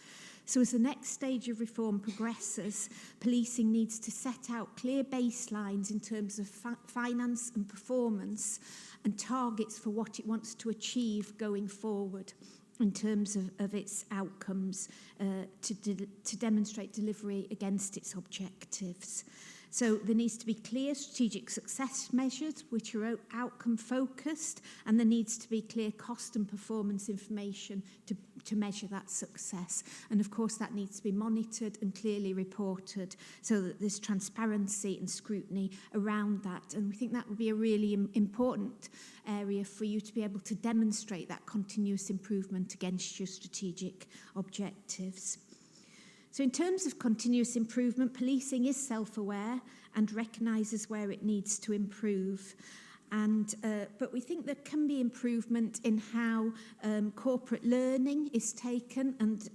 So as the next stage of reform progresses, policing needs to set out clear baselines in terms of finance and performance and targets for what it wants to achieve going forward in terms of its outcomes to demonstrate delivery against its objectives. So there needs to be clear strategic success measures which are outcome focused, and there needs to be clear cost and performance information to measure that success. And of course that needs to be monitored and clearly reported so that there's transparency and scrutiny around that. And we think that would be a really important area for you to be able to demonstrate that continuous improvement against your strategic objectives. So in terms of continuous improvement, policing is self-aware and recognises where it needs to improve. But we think there can be improvement in how corporate learning is taken and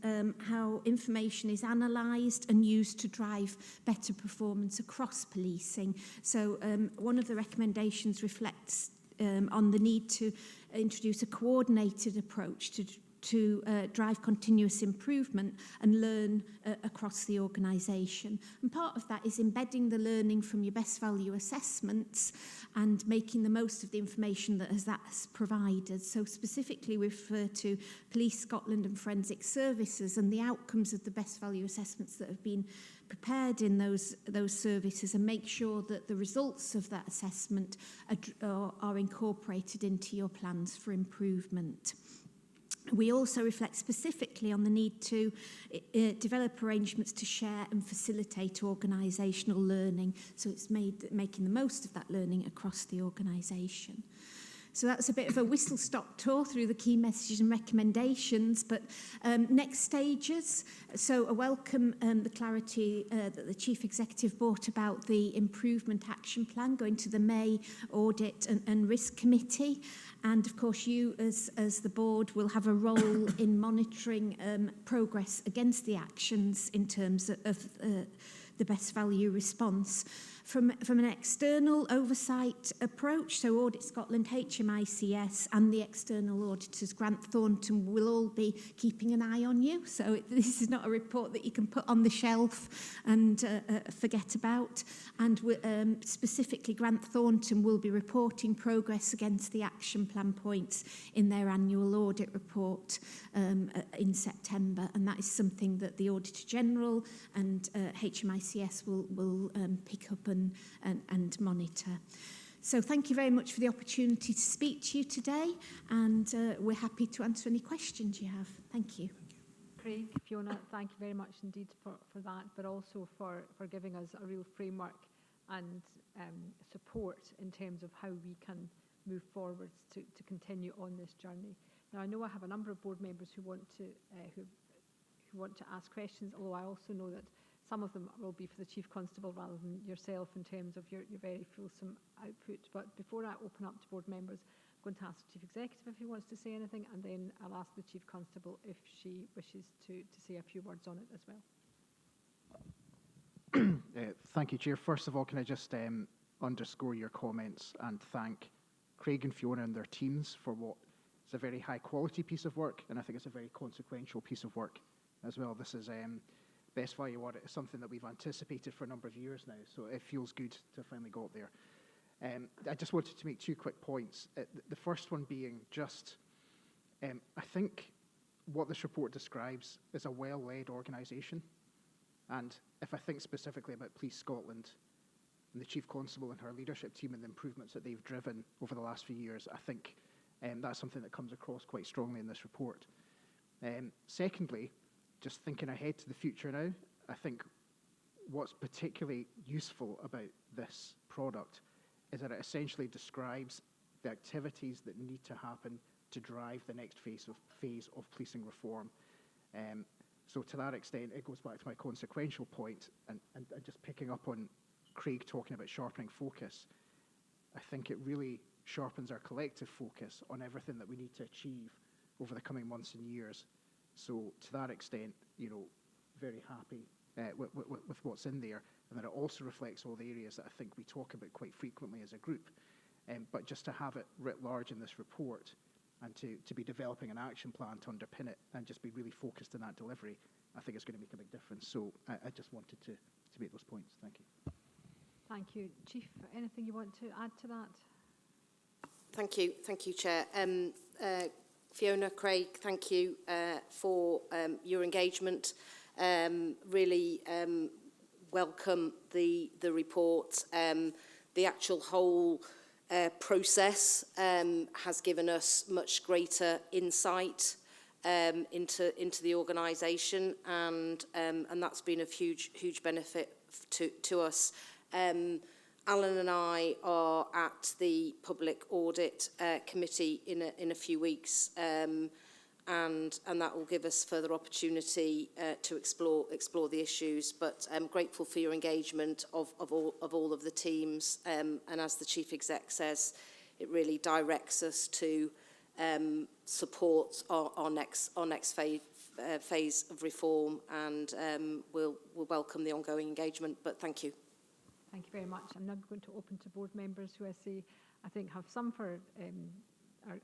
how information is analysed and used to drive better performance across policing. So one of the recommendations reflects on the need to introduce a coordinated approach to drive continuous improvement and learn across the organisation. And part of that is embedding the learning from your best value assessments and making the most of the information that's provided. So specifically we refer to Police Scotland and Forensic Services and the outcomes of the best value assessments that have been prepared in those services, and make sure that the results of that assessment are incorporated into your plans for improvement. We also reflect specifically on the need to develop arrangements to share and facilitate organisational learning, so it's making the most of that learning across the organisation. So that's a bit of a whistle-stop tour through the key messages and recommendations. But next stages, so I welcome the clarity that the Chief Executive brought about the Improvement Action Plan going to the May Audit and Risk Committee. And of course, you as the board will have a role in monitoring progress against the actions in terms of the best value response. From an external oversight approach, so Audit Scotland, HMICS and the external auditors, Grant Thornton, will all be keeping an eye on you. So this is not a report that you can put on the shelf and forget about. And specifically, Grant Thornton will be reporting progress against the action plan points in their annual audit report in September. And that is something that the Auditor General and HMICS will pick up and monitor. So thank you very much for the opportunity to speak to you today, and we're happy to answer any questions you have. Thank you. Craig, Fiona, thank you very much indeed for that, but also for giving us a real framework and support in terms of how we can move forwards to continue on this journey. Now, I know I have a number of board members who want to ask questions, although I also know that some of them will be for the Chief Constable rather than yourself in terms of your very fulsome output. But before I open up to board members, I'm going to ask the Chief Executive if he wants to say anything, and then I'll ask the Chief Constable if she wishes to say a few words on it as well. Thank you, Chair. First of all, can I just underscore your comments and thank Craig and Fiona and their teams for what is a very high quality piece of work, and I think it's a very consequential piece of work as well. This is best value audit is something that we've anticipated for a number of years now, so it feels good to have finally got there. I just wanted to make two quick points. The first one being just, I think what this report describes is a well-led organisation, and if I think specifically about Police Scotland and the Chief Constable and her leadership team and the improvements that they've driven over the last few years, I think that's something that comes across quite strongly in this report. Secondly, just thinking ahead to the future now, I think what's particularly useful about this product is that it essentially describes the activities that need to happen to drive the next phase of policing reform. So to that extent, it goes back to my consequential point, and just picking up on Craig talking about sharpening focus, I think it really sharpens our collective focus on everything that we need to achieve over the coming months and years. So to that extent, you know, very happy with what's in there, and that it also reflects all the areas that I think we talk about quite frequently as a group. But just to have it writ large in this report and to be developing an action plan to underpin it and just be really focused on that delivery, I think it's going to make a big difference. So I just wanted to make those points. Thank you. Thank you. Chief, anything you want to add to that? Thank you, Chair. Fiona, Craig, thank you for your engagement. Really welcome the report. The actual whole process has given us much greater insight into the organisation, and that's been of huge benefit to us. Alan and I are at the Public Audit Committee in a few weeks, and that will give us further opportunity to explore the issues. But I'm grateful for your engagement of all of the teams, and as the Chief Exec says, it really directs us to support our next phase of reform, and we'll welcome the ongoing engagement. But thank you. Thank you very much. I'm now going to open to board members who I think have some for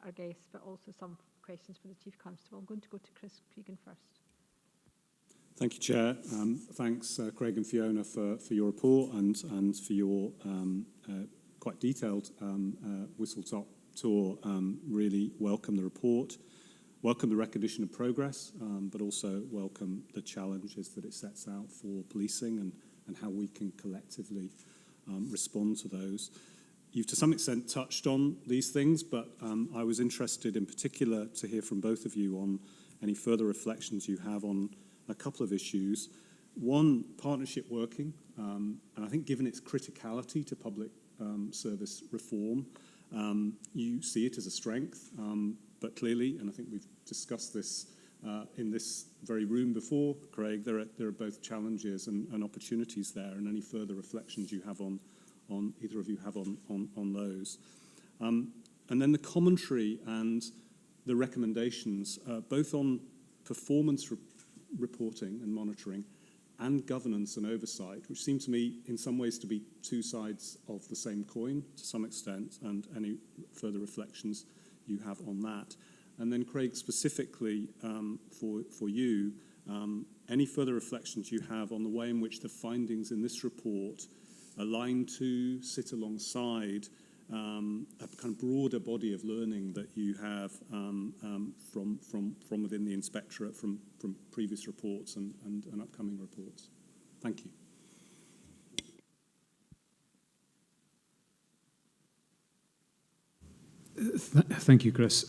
our guests, but also some questions for the Chief Constable. I'm going to go to Chris Cregan first. Thank you, Chair. Thanks, Craig and Fiona, for your report and for your quite detailed whistle-top tour. Really welcome the report, welcome the recognition of progress, but also welcome the challenges that it sets out for policing and how we can collectively respond to those. You've to some extent touched on these things, but I was interested in particular to hear from both of you on any further reflections you have on a couple of issues. One, partnership working, and I think given its criticality to public service reform, You see it as a strength, but clearly, and I think we've discussed this in this very room before, Craig, there are both challenges and opportunities there, and any further reflections you have on either of you have on those. And then the commentary and the recommendations, both on performance reporting and monitoring and governance and oversight, which seem to me in some ways to be two sides of the same coin to some extent, and any further reflections you have on that. And then Craig, specifically for you, any further reflections you have on the way in which the findings in this report align to, sit alongside a kind of broader body of learning that you have from within the inspectorate, from previous reports and upcoming reports. Thank you. Thank you, Chris.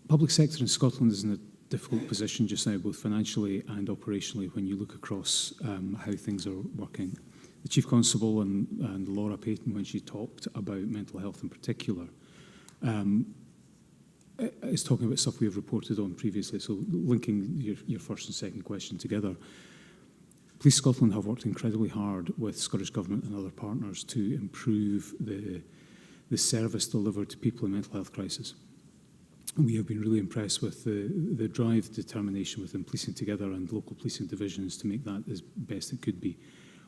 Public sector in Scotland is in a difficult position just now, both financially and operationally, when you look across how things are working. The Chief Constable and Laura Payton, when she talked about mental health in particular, is talking about stuff we have reported on previously. So linking your first and second question together, Police Scotland have worked incredibly hard with Scottish Government and other partners to improve the service delivered to people in mental health crisis. We have been really impressed with the drive, determination within Policing Together and local policing divisions to make that as best it could be.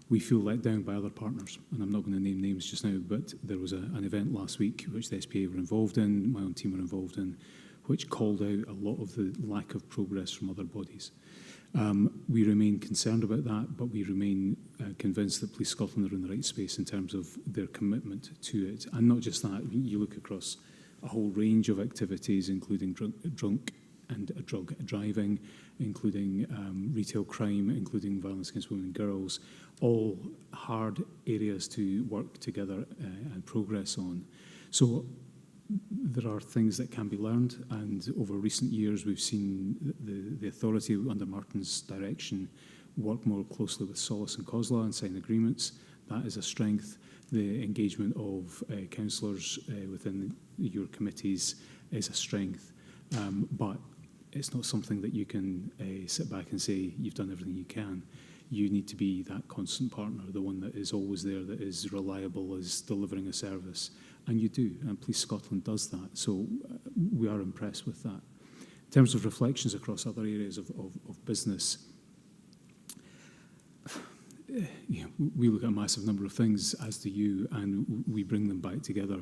We feel let down by other partners, and I'm not going to name names just now, but there was an event last week which the SPA were involved in, my own team were involved in, which called out a lot of the lack of progress from other bodies. We remain concerned about that, but we remain convinced that Police Scotland are in the right space in terms of their commitment to it. And not just that, you look across a whole range of activities, including drunk and drug driving, including retail crime, including violence against women and girls, all hard areas to work together and progress on. So there are things that can be learned, and over recent years we've seen the authority under Martin's direction work more closely with Solace and COSLA and sign agreements. That is a strength. The engagement of councillors within your committees is a strength, but it's not something that you can sit back and say you've done everything you can. You need to be that constant partner, the one that is always there, that is reliable, is delivering a service. And you do, and Police Scotland does that. So we are impressed with that. In terms of reflections across other areas of business, we look at a massive number of things, as do you, and we bring them back together.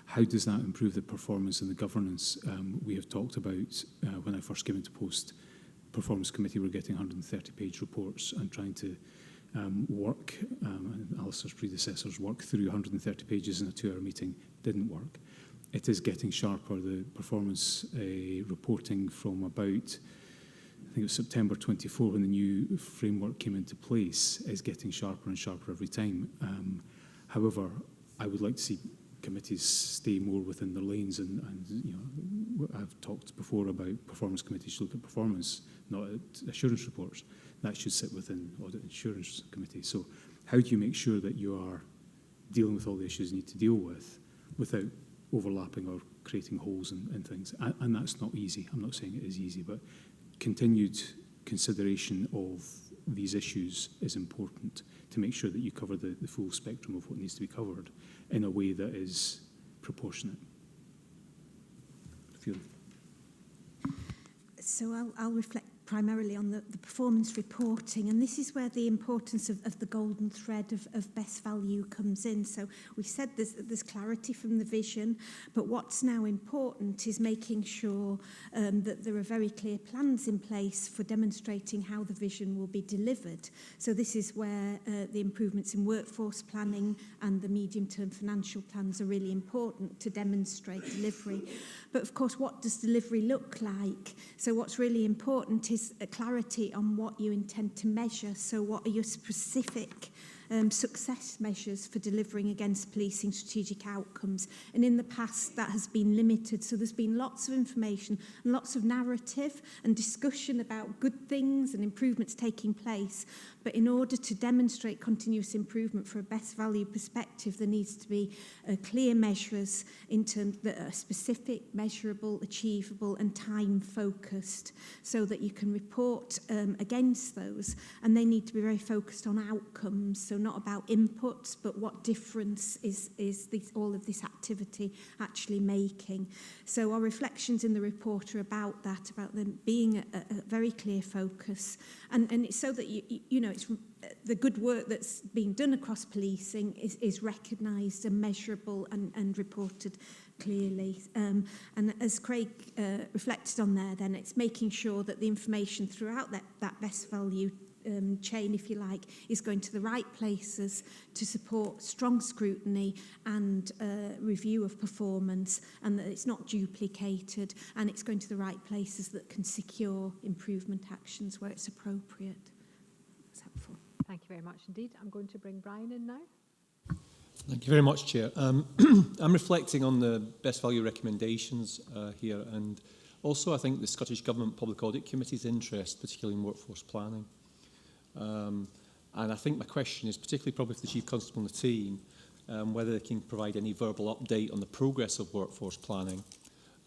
How does that improve the performance and the governance? We have talked about, when I first came into post, Performance Committee were getting 130-page reports and trying to work, and Alistair's predecessors work through 130 pages in a 2-hour meeting. Didn't work. It is getting sharper. The performance reporting from about, I think it was September 24 when the new framework came into place, is getting sharper and sharper every time. However, I would like to see committees stay more within their lanes, and you know, I've talked before about performance committees should look at performance, not at assurance reports. That should sit within audit and assurance committees. So how do you make sure that you are dealing with all the issues you need to deal with without overlapping or creating holes in things? And that's not easy. I'm not saying it is easy, but continued consideration of these issues is important to make sure that you cover the full spectrum of what needs to be covered in a way that is proportionate. So I'll reflect primarily on the performance reporting, and this is where the importance of the golden thread of best value comes in. So we've said there's clarity from the vision, but what's now important is making sure that there are very clear plans in place for demonstrating how the vision will be delivered. So this is where the improvements in workforce planning and the medium-term financial plans are really important to demonstrate delivery. But of course, what does delivery look like? So what's really important is a clarity on what you intend to measure. So what are your specific success measures for delivering against policing strategic outcomes. And in the past, that has been limited. So there's been lots of information and lots of narrative and discussion about good things and improvements taking place. But in order to demonstrate continuous improvement for a best value perspective, there needs to be clear measures in terms that are specific, measurable, achievable and time focused, so that you can report against those, and they need to be very focused on outcomes, so not about inputs, but what difference is all of this activity actually making. So our reflections in the report are about that, about them being a very clear focus, and it's so that you know, it's the good work that's being done across policing is recognised and measurable and reported clearly. And as Craig reflected on there, then it's making sure that the information throughout that best value chain, if you like, is going to the right places to support strong scrutiny and review of performance, and that it's not duplicated, and it's going to the right places that can secure improvement actions where it's appropriate. That's helpful. Thank you very much indeed. I'm going to bring Brian in now. Thank you very much, Chair. I'm reflecting on the best value recommendations here, and also I think the Scottish Government Public Audit Committee's interest, particularly in workforce planning. And I think my question is particularly probably for the Chief Constable and the team, whether they can provide any verbal update on the progress of workforce planning,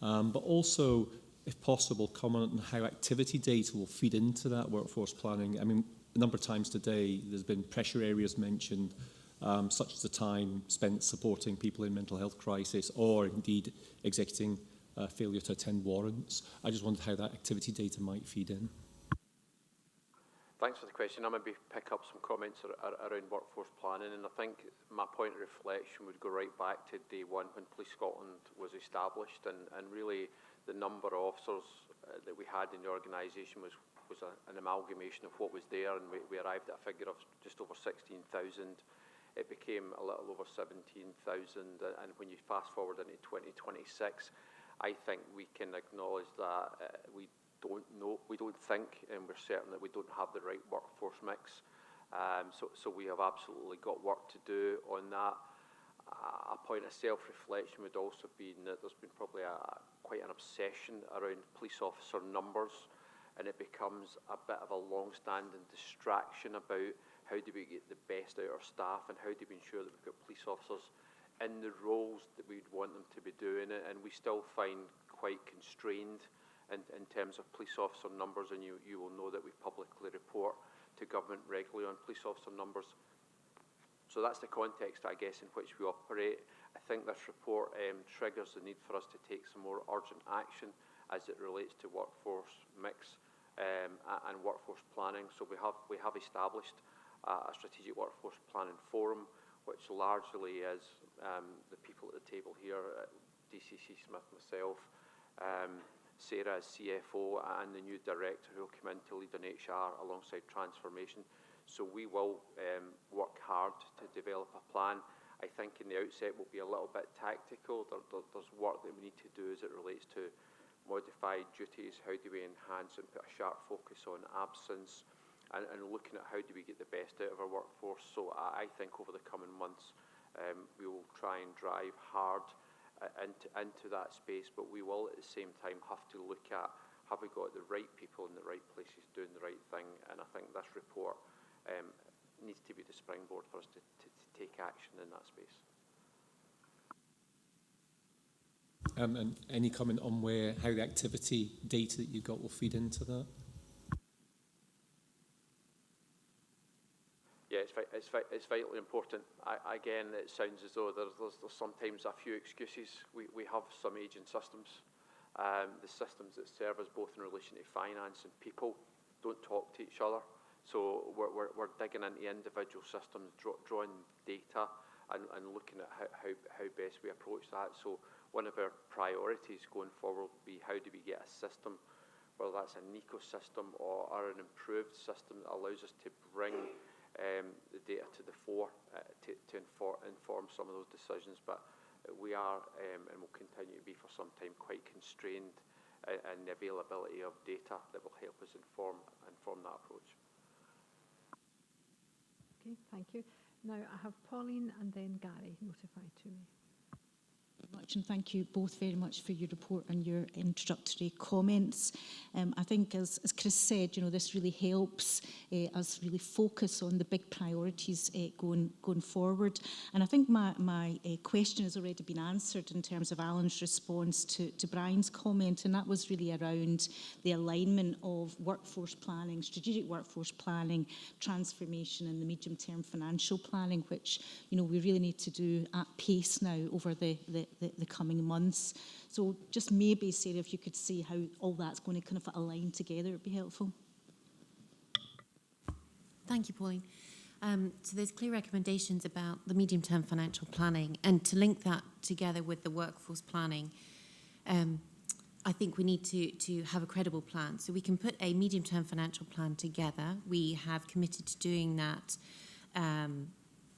but also, if possible, comment on how activity data will feed into that workforce planning. I mean, a number of times today there's been pressure areas mentioned, such as the time spent supporting people in mental health crisis, or indeed executing failure to attend warrants. I just wondered how that activity data might feed in. Thanks for the question. I maybe pick up some comments around workforce planning, and I think my point of reflection would go right back to day one when Police Scotland was established, and really the number of officers that we had in the organisation was an amalgamation of what was there, and we arrived at a figure of just over 16,000. It became a little over 17,000, and when you fast forward into 2026, I think we can acknowledge that we don't think, and we're certain that we don't have the right workforce mix. So we have absolutely got work to do on that. A point of self-reflection would also be that there's been probably quite an obsession around police officer numbers, and it becomes a bit of a long-standing distraction about how do we get the best out of our staff, and how do we ensure that we've got police officers in the roles that we'd want them to be doing it. And we still find quite constrained in terms of police officer numbers, and you will know that we publicly report to government regularly on police officer numbers. So that's the context, I guess, in which we operate. I think this report triggers the need for us to take some more urgent action as it relates to workforce mix and workforce planning. So we have established a strategic workforce planning forum, which largely is the people at the table here, DCC Smith, myself, Sarah as CFO, and the new director who will come in to lead on HR alongside transformation. So we will work hard to develop a plan. I think in the outset we'll be a little bit tactical. There's work that we need to do as it relates to modified duties. How do we enhance and put a sharp focus on absence, and looking at how do we get the best out of our workforce. So I think over the coming months we will try and drive hard into that space, but we will at the same time have to look at, have we got the right people in the right places doing the right thing. And I think this report needs to be the springboard for us to take action in that space. And any comment on how the activity data that you got will feed into that? Yeah, it's vitally important. Again, it sounds as though there's sometimes a few excuses. We have some aging systems. The systems that serve us both in relation to finance and people don't talk to each other. So we're digging into individual systems, drawing data and looking at how best we approach that. So one of our priorities going forward will be how do we get a system, whether that's an ecosystem or an improved system that allows us to bring the data to the fore to inform some of those decisions. But we are and will continue to be for some time quite constrained in the availability of data that will help us inform that approach. Okay, thank you. Now I have Pauline and then Gary notified to me. Much, and thank you both very much for your report and your introductory comments. I think, as Chris said, this really helps us really focus on the big priorities going forward. And I think my question has already been answered in terms of Alan's response to Brian's comment, and that was really around the alignment of workforce planning, strategic workforce planning, transformation, and the medium-term financial planning, which we really need to do at pace now over the coming months. So just maybe, Sarah, if you could see how all that's going to kind of align together, it would be helpful. Thank you, Pauline. So there's clear recommendations about the medium-term financial planning, and to link that together with the workforce planning, I think we need to have a credible plan. So we can put a medium-term financial plan together. We have committed to doing that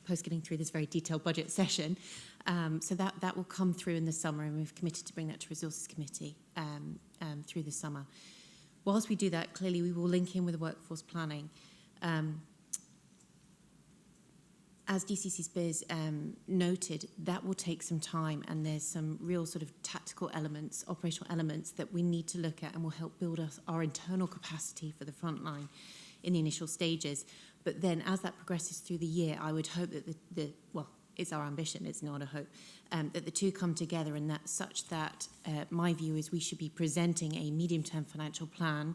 post getting through this very detailed budget session. So that will come through in the summer, and we've committed to bring that to Resources Committee through the summer. Whilst we do that, clearly we will link in with the workforce planning. As DCC Spears noted, that will take some time, and there's some real sort of tactical elements, operational elements that we need to look at and will help build our internal capacity for the front line in the initial stages. But then as that progresses through the year, I would hope that it's our ambition, it's not a hope, that the two come together, and that such that my view is we should be presenting a medium-term financial plan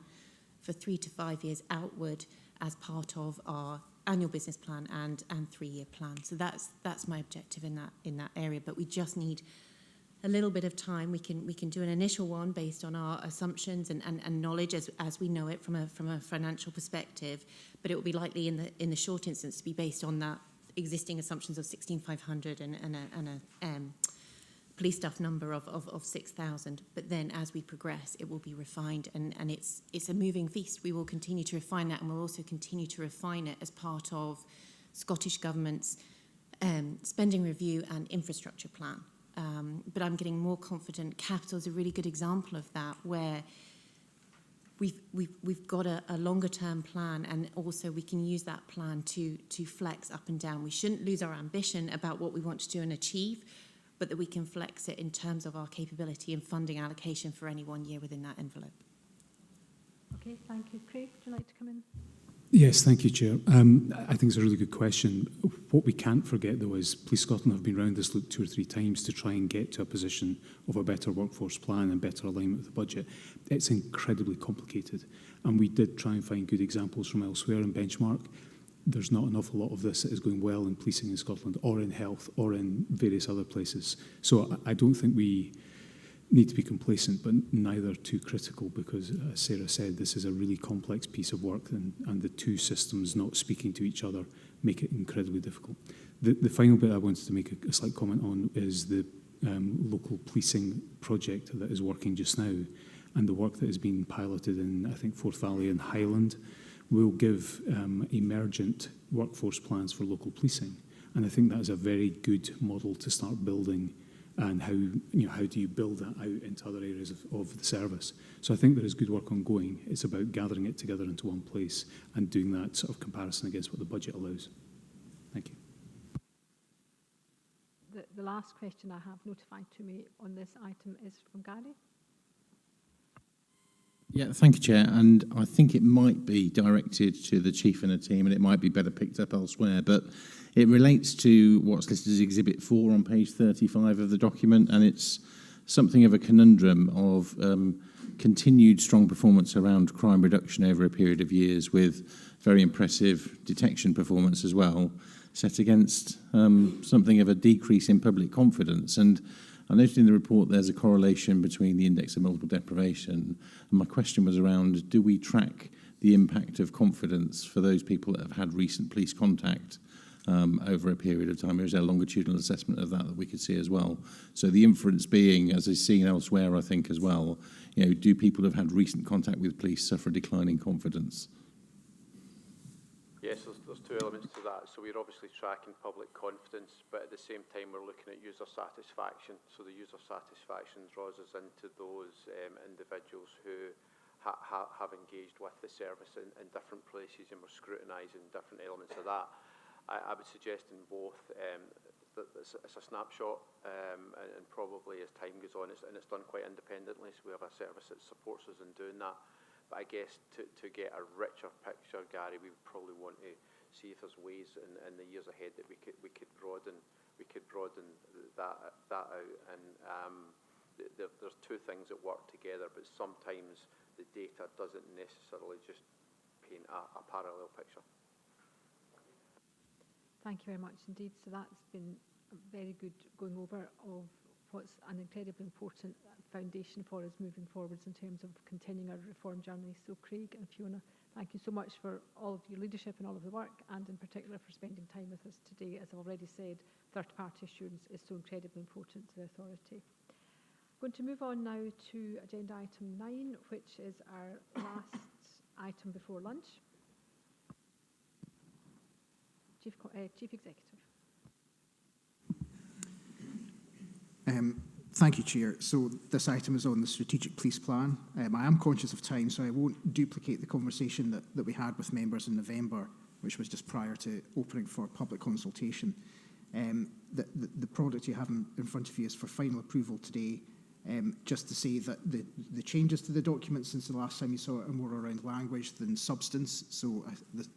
for 3 to 5 years outward as part of our annual business plan and 3-year plan. So that's my objective in that area. But we just need a little bit of time. We can do an initial one based on our assumptions and knowledge as we know it from a financial perspective. But it will be likely in the short instance to be based on that existing assumptions of 16,500 and a police staff number of 6,000. But then as we progress, it will be refined, and it's a moving feast. We will continue to refine that, and we'll also continue to refine it as part of Scottish Government's spending review and infrastructure plan. But I'm getting more confident. Capital is a really good example of that, where we've got a longer term plan, and also we can use that plan to flex up and down. We shouldn't lose our ambition about what we want to do and achieve, but that we can flex it in terms of our capability and funding allocation for any 1 year within that envelope. Okay, thank you. Craig, would you like to come in? Yes, thank you, Chair. I think it's a really good question. What we can't forget, though, is Police Scotland have been round this loop 2 or 3 times to try and get to a position of a better workforce plan and better alignment with the budget. It's incredibly complicated, and we did try and find good examples from elsewhere and benchmark. There's not an awful lot of this that is going well in policing in Scotland or in health or in various other places. So I don't think we need to be complacent, but neither too critical, because, as Sarah said, this is a really complex piece of work, and the two systems not speaking to each other make it incredibly difficult. The final bit I wanted to make a slight comment on is the local policing project that is working just now, and the work that is being piloted in, I think, Forth Valley and Highland will give emergent workforce plans for local policing. And I think that is a very good model to start building. And how do you build that out into other areas of the service? So I think there is good work ongoing. It's about gathering it together into one place and doing that sort of comparison against what the budget allows. Thank you. The last question I have notified to me on this item is from Gary. Yeah, thank you, Chair. And I think it might be directed to the Chief and the team, and it might be better picked up elsewhere, but it relates to what's listed as Exhibit 4 on page 35 of the document, and it's something of a conundrum of continued strong performance around crime reduction over a period of years, with very impressive detection performance as well, set against something of a decrease in public confidence. And I noted in the report there's a correlation between the index of multiple deprivation, and my question was around, do we track the impact of confidence for those people that have had recent police contact over a period of time? Or is there a longitudinal assessment of that we could see as well? So the inference being, as is seen elsewhere, I think, as well, do people who have had recent contact with police suffer declining confidence? Yes, there's 2 elements to that. So we're obviously tracking public confidence, but at the same time we're looking at user satisfaction. So the user satisfaction draws us into those individuals who have engaged with the service in different places, and we're scrutinising different elements of that. I would suggest in both that it's a snapshot, and probably as time goes on, and it's done quite independently, so we have a service that supports us in doing that. But I guess to get a richer picture, Gary, we would probably want to see if there's ways in the years ahead that we could broaden that out. And there's two things that work together, but sometimes the data doesn't necessarily just paint a parallel picture. Thank you very much indeed. So that's been a very good going over of what's an incredibly important foundation for us moving forwards in terms of continuing our reform journey. So Craig and Fiona, thank you so much for all of your leadership and all of the work, and in particular for spending time with us today. As I've already said, third-party assurance is so incredibly important to the authority. I'm going to move on now to agenda item 9, which is our last item before lunch. Chief Executive. Thank you, Chair. So this item is on the strategic police plan. I am conscious of time, so I won't duplicate the conversation that we had with members in November, which was just prior to opening for public consultation. The product you have in front of you is for final approval today. Just to say that the changes to the document since the last time you saw it are more around language than substance, so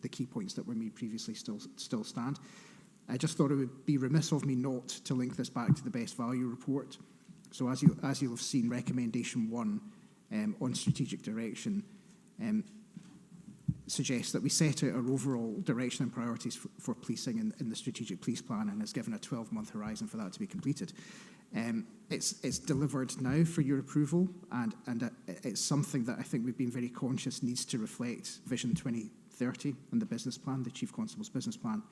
the key points that were made previously still stand. I just thought it would be remiss of me not to link this back to the best value report. So as you'll have seen, recommendation 1 on strategic direction suggests that we set out our overall direction and priorities for policing in the strategic police plan, and has given a 12-month horizon for that to be completed. It's delivered now for your approval, and it's something that I think we've been very conscious needs to reflect Vision 2030 and the business plan, the Chief Constable's business plan,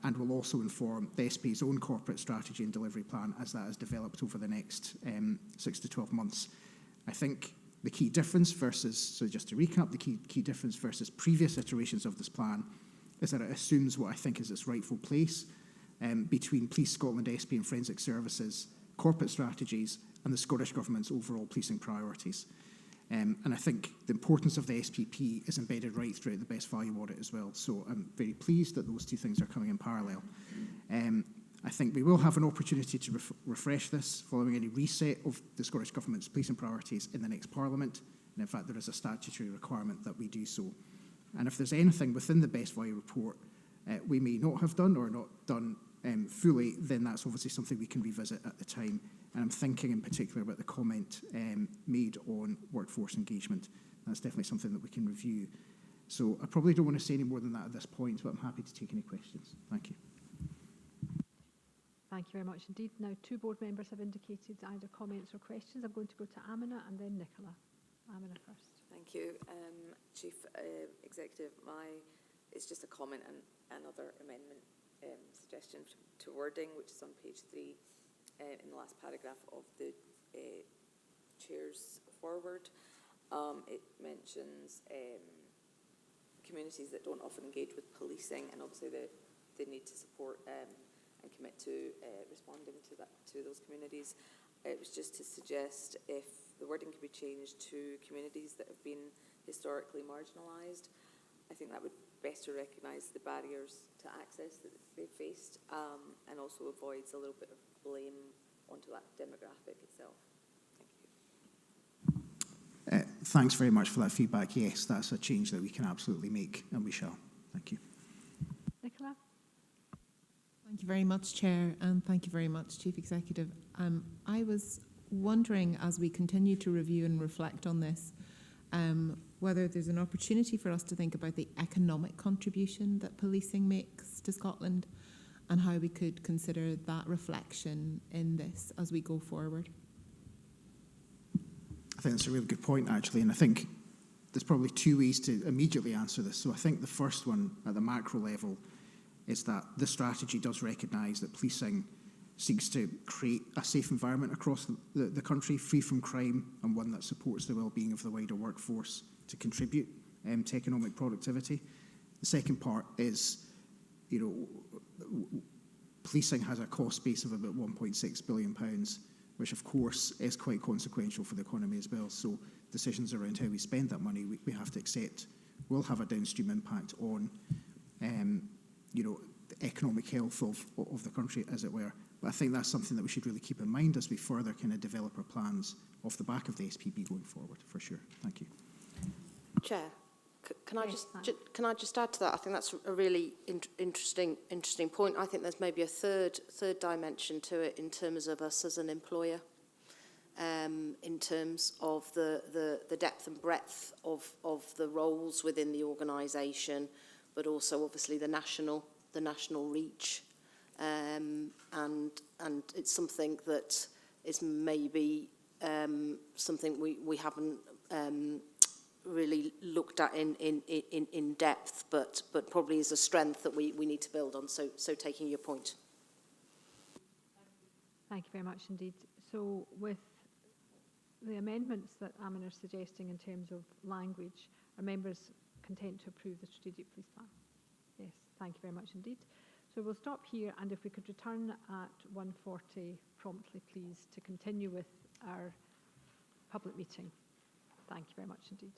and will also inform the SP's own corporate strategy and delivery plan as that is developed over the next 6 to 12 months. I think the key difference versus, so just to recap, the key difference versus previous iterations of this plan is that it assumes what I think is its rightful place between Police Scotland, SP and Forensic Services, corporate strategies and the Scottish Government's overall policing priorities. And I think the importance of the SPP is embedded right throughout the best value audit as well. So I'm very pleased that those two things are coming in parallel. I think we will have an opportunity to refresh this following any reset of the Scottish Government's policing priorities in the next Parliament. And in fact, there is a statutory requirement that we do so. And if there's anything within the best value report we may not have done or not done fully, then that's obviously something we can revisit at the time. And I'm thinking in particular about the comment made on workforce engagement. That's definitely something that we can review. So I probably don't want to say any more than that at this point, but I'm happy to take any questions. Thank you. Thank you very much indeed. Now, 2 board members have indicated either comments or questions. I'm going to go to Amina and then Nicola. Amina first. Thank you, Chief Executive. It's just a comment and another amendment suggestion to wording, which is on page 3 in the last paragraph of the Chair's forward. It mentions communities that don't often engage with policing, and obviously the need to support and commit to responding to those communities. It was just to suggest if the wording could be changed to communities that have been historically marginalised. I think that would better recognise the barriers to access that they've faced, and also avoids a little bit of blame onto that demographic itself. Thank you. Thanks very much for that feedback. Yes, that's a change that we can absolutely make, and we shall. Thank you. Nicola? Thank you very much, Chair, and thank you very much, Chief Executive. I was wondering, as we continue to review and reflect on this, whether there's an opportunity for us to think about the economic contribution that policing makes to Scotland, and how we could consider that reflection in this as we go forward. I think that's a really good point, actually, and I think there's probably 2 ways to immediately answer this. So I think the first one, at the macro level, is that the strategy does recognise that policing seeks to create a safe environment across the country, free from crime, and one that supports the well-being of the wider workforce to contribute to economic productivity. The second part is, policing has a cost base of about £1.6 billion, which of course is quite consequential for the economy as well. So decisions around how we spend that money, we have to accept will have a downstream impact on the economic health of the country, as it were. But I think that's something that we should really keep in mind as we further kind of develop our plans off the back of the SPP going forward, for sure. Thank you. Chair, can I just add to that? I think that's a really interesting point. I think there's maybe a third dimension to it in terms of us as an employer, in terms of the depth and breadth of the roles within the organisation, but also obviously the national reach, and it's something that is maybe something we haven't really looked at in depth, but probably is a strength that we need to build on. So taking your point. Thank you very much indeed. So with the amendments that Amin are suggesting in terms of language, are members content to approve the strategic police plan? Yes, thank you very much indeed. So we'll stop here, and if we could return at 1:40 promptly, please, to continue with our public meeting. Thank you very much indeed.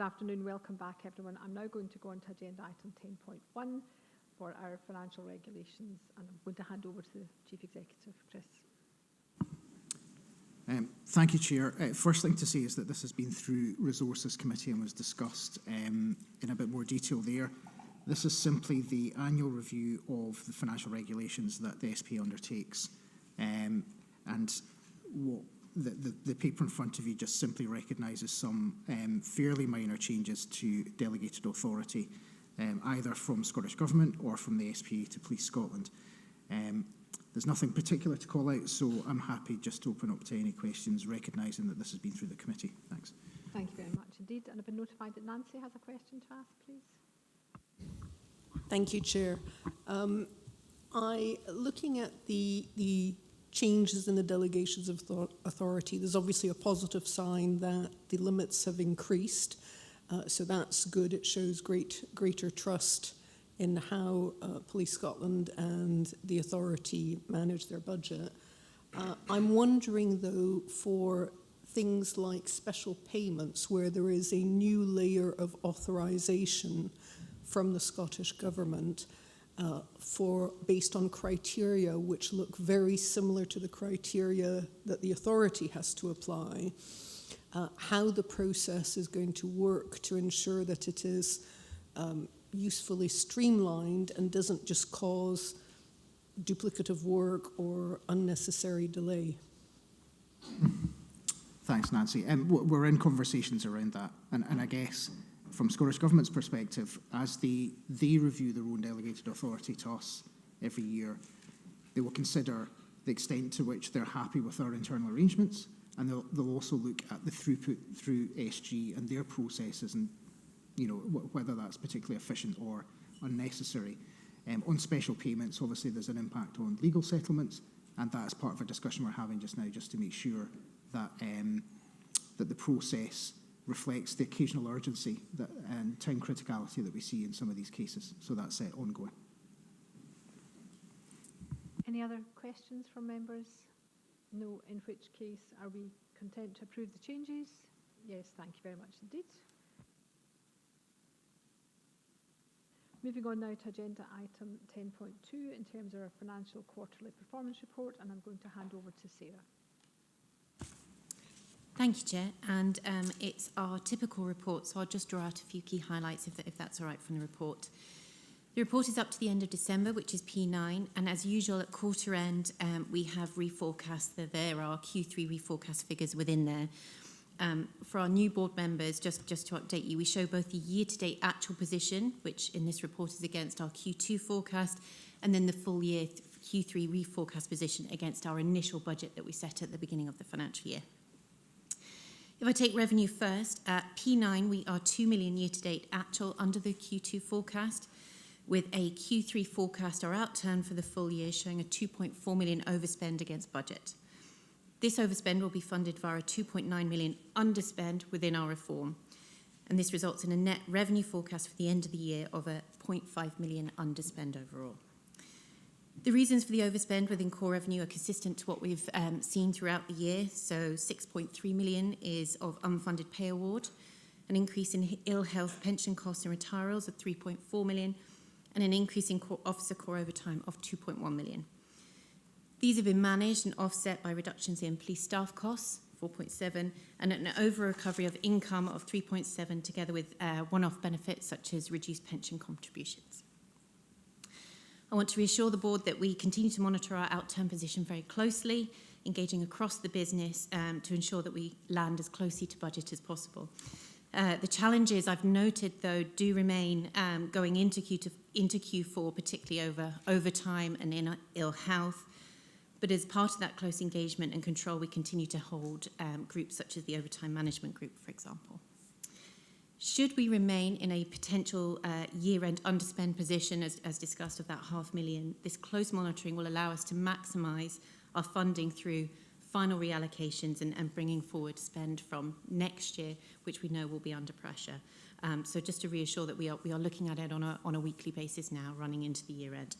Good afternoon. Welcome back, everyone. I'm now going to go on to agenda item 10.1 for our financial regulations, and I'm going to hand over to the Chief Executive, Chris. Thank you, Chair. First thing to say is that this has been through Resources Committee and was discussed in a bit more detail there. This is simply the annual review of the financial regulations that the SP undertakes. And what the paper in front of you just simply recognises some fairly minor changes to delegated authority, either from Scottish Government or from the SPA to Police Scotland. There's nothing particular to call out, so I'm happy just to open up to any questions, recognising that this has been through the committee. Thanks. Thank you very much indeed. And I've been notified that Nancy has a question to ask, please. Thank you, Chair. Looking at the changes in the delegations of authority, there's obviously a positive sign that the limits have increased. So that's good. It shows greater trust in how Police Scotland and the authority manage their budget. I'm wondering, though, for things like special payments, where there is a new layer of authorisation from the Scottish Government based on criteria which look very similar to the criteria that the authority has to apply, how the process is going to work to ensure that it is usefully streamlined and doesn't just cause duplicative work or unnecessary delay. Thanks, Nancy. We're in conversations around that, and I guess from Scottish Government's perspective, as they review their own delegated authority to us every year, they will consider the extent to which they're happy with our internal arrangements, and they'll also look at the throughput through SG and their processes, and whether that's particularly efficient or unnecessary. On special payments, obviously there's an impact on legal settlements, and that's part of a discussion we're having just now, just to make sure that that the process reflects the occasional urgency and time criticality that we see in some of these cases. So that's ongoing. Any other questions from members? No, in which case are we content to approve the changes? Yes, thank you very much indeed. Moving on now to agenda item 10.2 in terms of our financial quarterly performance report, and I'm going to hand over to Sarah. Thank you, Chair. And it's our typical report, so I'll just draw out a few key highlights if that's all right from the report. The report is up to the end of December, which is P9, and as usual at quarter end, we have reforecast. There are Q3 reforecast figures within there. For our new board members, just to update you, we show both the year-to-date actual position, which in this report is against our Q2 forecast, and then the full year Q3 reforecast position against our initial budget that we set at the beginning of the financial year. If I take revenue first, at P9 we are 2 million year-to-date actual under the Q2 forecast, with a Q3 forecast or outturn for the full year showing a 2.4 million overspend against budget. This overspend will be funded via a 2.9 million underspend within our reform, and this results in a net revenue forecast for the end of the year of a 0.5 million underspend overall. The reasons for the overspend within core revenue are consistent to what we've seen throughout the year. So 6.3 million is of unfunded pay award, an increase in ill health pension costs and retirals of 3.4 million, and an increase in officer core overtime of 2.1 million. These have been managed and offset by reductions in police staff costs, 4.7, and an over-recovery of income of 3.7, together with one-off benefits such as reduced pension contributions. I want to reassure the board that we continue to monitor our outturn position very closely, engaging across the business to ensure that we land as closely to budget as possible. The challenges I've noted, though, do remain going into Q4, particularly over overtime and in ill health. But as part of that close engagement and control, we continue to hold groups such as the Overtime Management Group, for example. Should we remain in a potential year-end underspend position, as discussed, of that $500,000, this close monitoring will allow us to maximise our funding through final reallocations and bringing forward spend from next year, which we know will be under pressure. So just to reassure that we are looking at it on a weekly basis now, running into the year-end.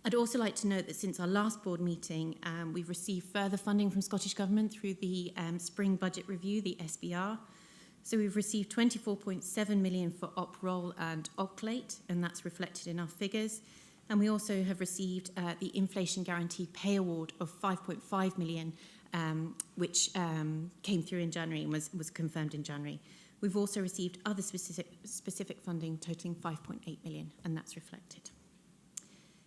I'd also like to note that since our last board meeting, we've received further funding from Scottish Government through the Spring Budget Review, the SBR. So we've received 24.7 million for OPROL and OPLATE, and that's reflected in our figures. And we also have received the inflation guarantee pay award of 5.5 million, which came through in January and was confirmed in January. We've also received other specific funding totaling 5.8 million, and that's reflected.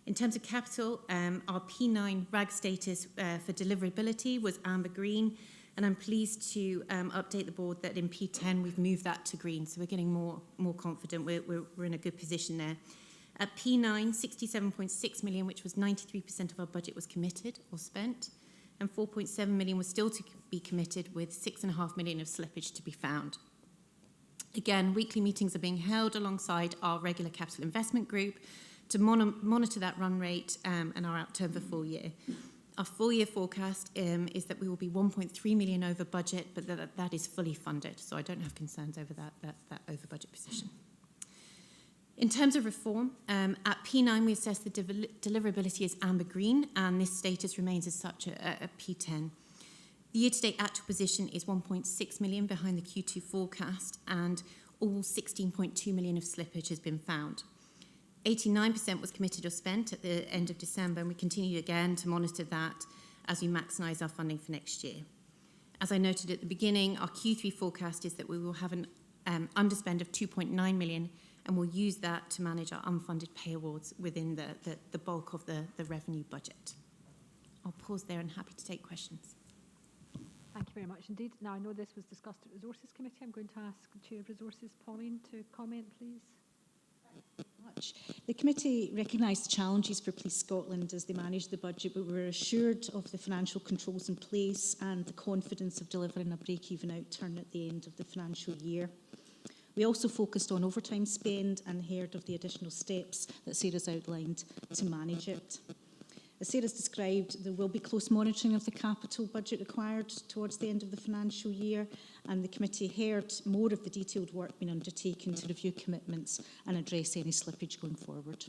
In terms of capital, our P9 RAG status for deliverability was amber green, and I'm pleased to update the board that in P10 we've moved that to green, so we're getting more confident. We're in a good position there. At P9, 67.6 million, which was 93% of our budget, was committed or spent, and 4.7 million was still to be committed, with 6.5 million of slippage to be found. Again, weekly meetings are being held alongside our regular capital investment group to monitor that run rate and our outturn for full year. Our full year forecast is that we will be 1.3 million over budget, but that is fully funded, so I don't have concerns over that over budget position. In terms of reform, at P9 we assess the deliverability as amber green, and this status remains as such at P10. The year-to-date actual position is 1.6 million behind the Q2 forecast, and all 16.2 million of slippage has been found. 89% was committed or spent at the end of December, and we continue again to monitor that as we maximise our funding for next year. As I noted at the beginning, our Q3 forecast is that we will have an underspend of 2.9 million, and we'll use that to manage our unfunded pay awards within the bulk of the revenue budget. I'll pause there and happy to take questions. Thank you very much indeed. Now, I know this was discussed at Resources Committee. I'm going to ask the Chair of Resources, Pauline, to comment, please. The committee recognised the challenges for Police Scotland as they managed the budget, but we were assured of the financial controls in place and the confidence of delivering a break-even outturn at the end of the financial year. We also focused on overtime spend and heard of the additional steps that Sarah's outlined to manage it. As Sarah's described, there will be close monitoring of the capital budget required towards the end of the financial year, and the committee heard more of the detailed work being undertaken to review commitments and address any slippage going forward.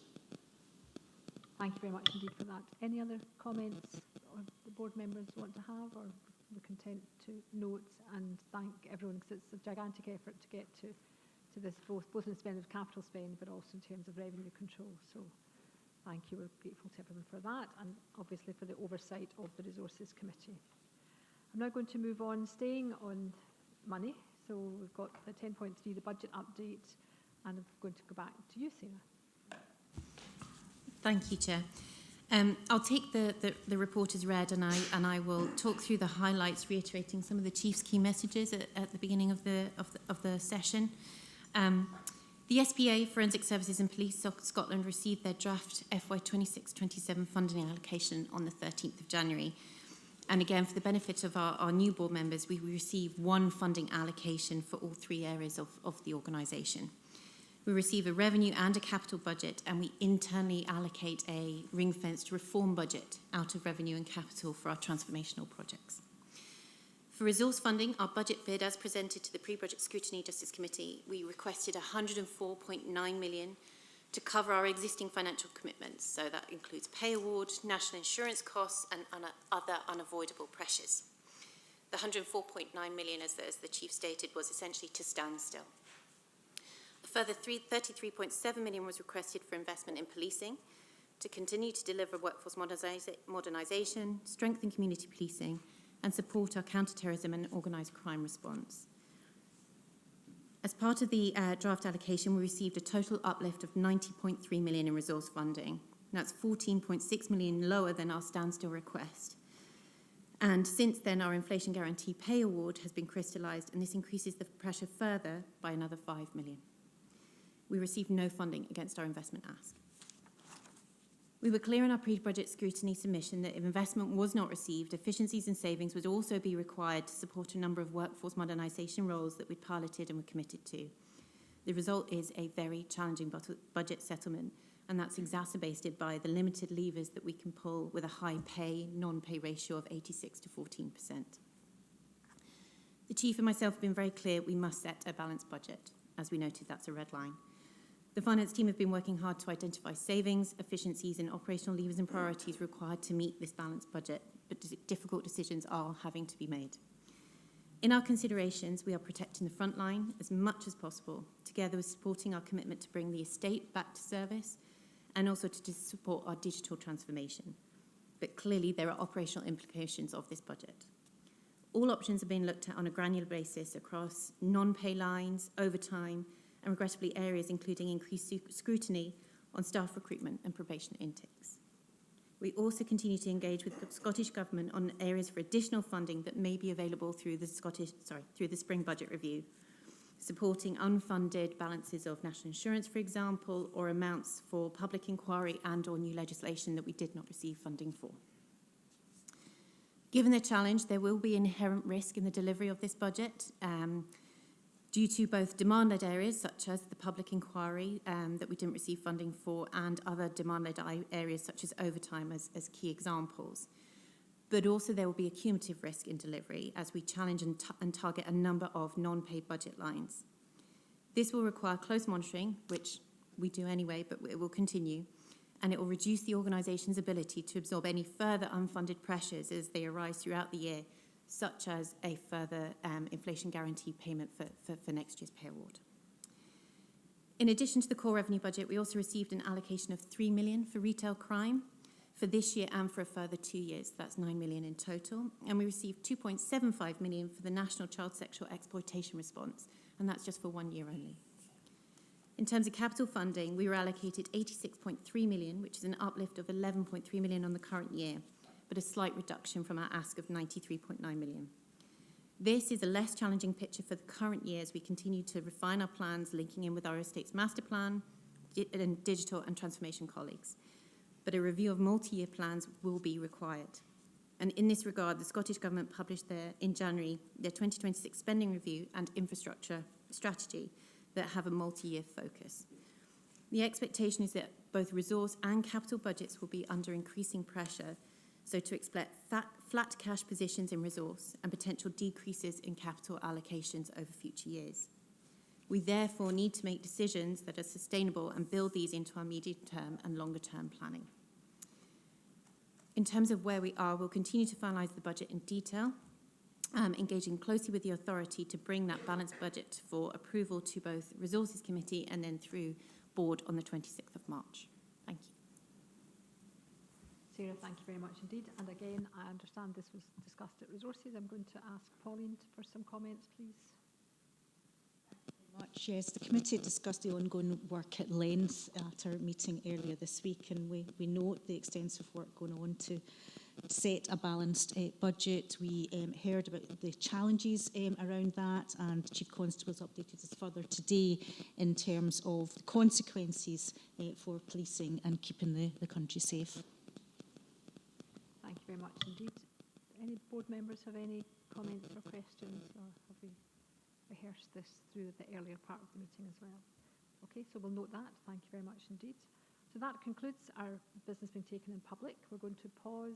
Thank you very much indeed for that. Any other comments or the board members want to have, or we're content to note and thank everyone, because it's a gigantic effort to get to this, both in spend of capital spend, but also in terms of revenue control. So thank you. We're grateful to everyone for that, and obviously for the oversight of the Resources Committee. I'm now going to move on, staying on money. So we've got the 10.3, the budget update, and I'm going to go back to you, Sarah. Thank you, Chair. I'll take the report as read, and I will talk through the highlights, reiterating some of the Chief's key messages at the beginning of the session. The SPA, Forensic Services and Police Scotland, received their draft FY 26-27 funding allocation on the 13th of January. And again, for the benefit of our new board members, we receive one funding allocation for all three areas of the organisation. We receive a revenue and a capital budget, and we internally allocate a ring-fenced reform budget out of revenue and capital for our transformational projects. For resource funding, our budget bid, as presented to the Pre-Budget Scrutiny Justice Committee, we requested 104.9 million to cover our existing financial commitments. So that includes pay award, national insurance costs, and other unavoidable pressures. The 104.9 million, as the Chief stated, was essentially to stand still. A further 33.7 million was requested for investment in policing to continue to deliver workforce modernisation, strengthen community policing, and support our counter-terrorism and organised crime response. As part of the draft allocation, we received a total uplift of 90.3 million in resource funding. That's 14.6 million lower than our standstill request. And since then, our inflation guarantee pay award has been crystallised, and this increases the pressure further by another 5 million. We received no funding against our investment ask. We were clear in our pre-budget scrutiny submission that if investment was not received, efficiencies and savings would also be required to support a number of workforce modernisation roles that we'd piloted and were committed to. The result is a very challenging budget settlement, and that's exacerbated by the limited levers that we can pull with a high pay, non-pay ratio of 86 to 14%. The Chief and myself have been very clear we must set a balanced budget. As we noted, that's a red line. The finance team have been working hard to identify savings, efficiencies and operational levers and priorities required to meet this balanced budget, but difficult decisions are having to be made. In our considerations, we are protecting the front line as much as possible, together with supporting our commitment to bring the estate back to service and also to support our digital transformation. But clearly there are operational implications of this budget. All options are being looked at on a granular basis across non-pay lines, overtime, and regrettably areas including increased scrutiny on staff recruitment and probation intakes. We also continue to engage with the Scottish Government on areas for additional funding that may be available through the Spring Budget Review, supporting unfunded balances of national insurance, for example, or amounts for public inquiry and or new legislation that we did not receive funding for. Given the challenge, there will be inherent risk in the delivery of this budget due to both demand-led areas such as the public inquiry that we didn't receive funding for and other demand-led areas such as overtime as key examples. But also there will be a cumulative risk in delivery as we challenge and target a number of non-paid budget lines. This will require close monitoring, which we do anyway, but it will continue, and it will reduce the organisation's ability to absorb any further unfunded pressures as they arise throughout the year, such as a further inflation guarantee payment for next year's pay award. In addition to the core revenue budget, we also received an allocation of £3 million for retail crime for this year and for a further 2 years. That's £9 million in total. And we received £2.75 million for the National Child Sexual Exploitation Response, and that's just for 1 year only. In terms of capital funding, we were allocated £86.3 million, which is an uplift of £11.3 million on the current year, but a slight reduction from our ask of £93.9 million. This is a less challenging picture for the current year as we continue to refine our plans, linking in with our estate's master plan and digital and transformation colleagues. But a review of multi-year plans will be required. And in this regard, the Scottish Government published in January their 2026 spending review and infrastructure strategy that have a multi-year focus. The expectation is that both resource and capital budgets will be under increasing pressure, so to expect flat cash positions in resource and potential decreases in capital allocations over future years. We therefore need to make decisions that are sustainable and build these into our medium-term and longer-term planning. In terms of where we are, we'll continue to finalise the budget in detail, engaging closely with the authority to bring that balanced budget for approval to both Resources Committee and then through Board on the 26th of March. Thank you. Sarah, thank you very much indeed. And again, I understand this was discussed at Resources. I'm going to ask Pauline for some comments, please. Much. Yes, the committee discussed the ongoing work at length at our meeting earlier this week, and we note the extensive work going on to set a balanced budget. We heard about the challenges around that, and Chief Constable has updated us further today in terms of the consequences for policing and keeping the country safe. Thank you very much indeed. Any board members have any comments or questions, or have we rehearsed this through the earlier part of the meeting as well? Okay, so we'll note that. Thank you very much indeed. So that concludes our business being taken in public. We're going to pause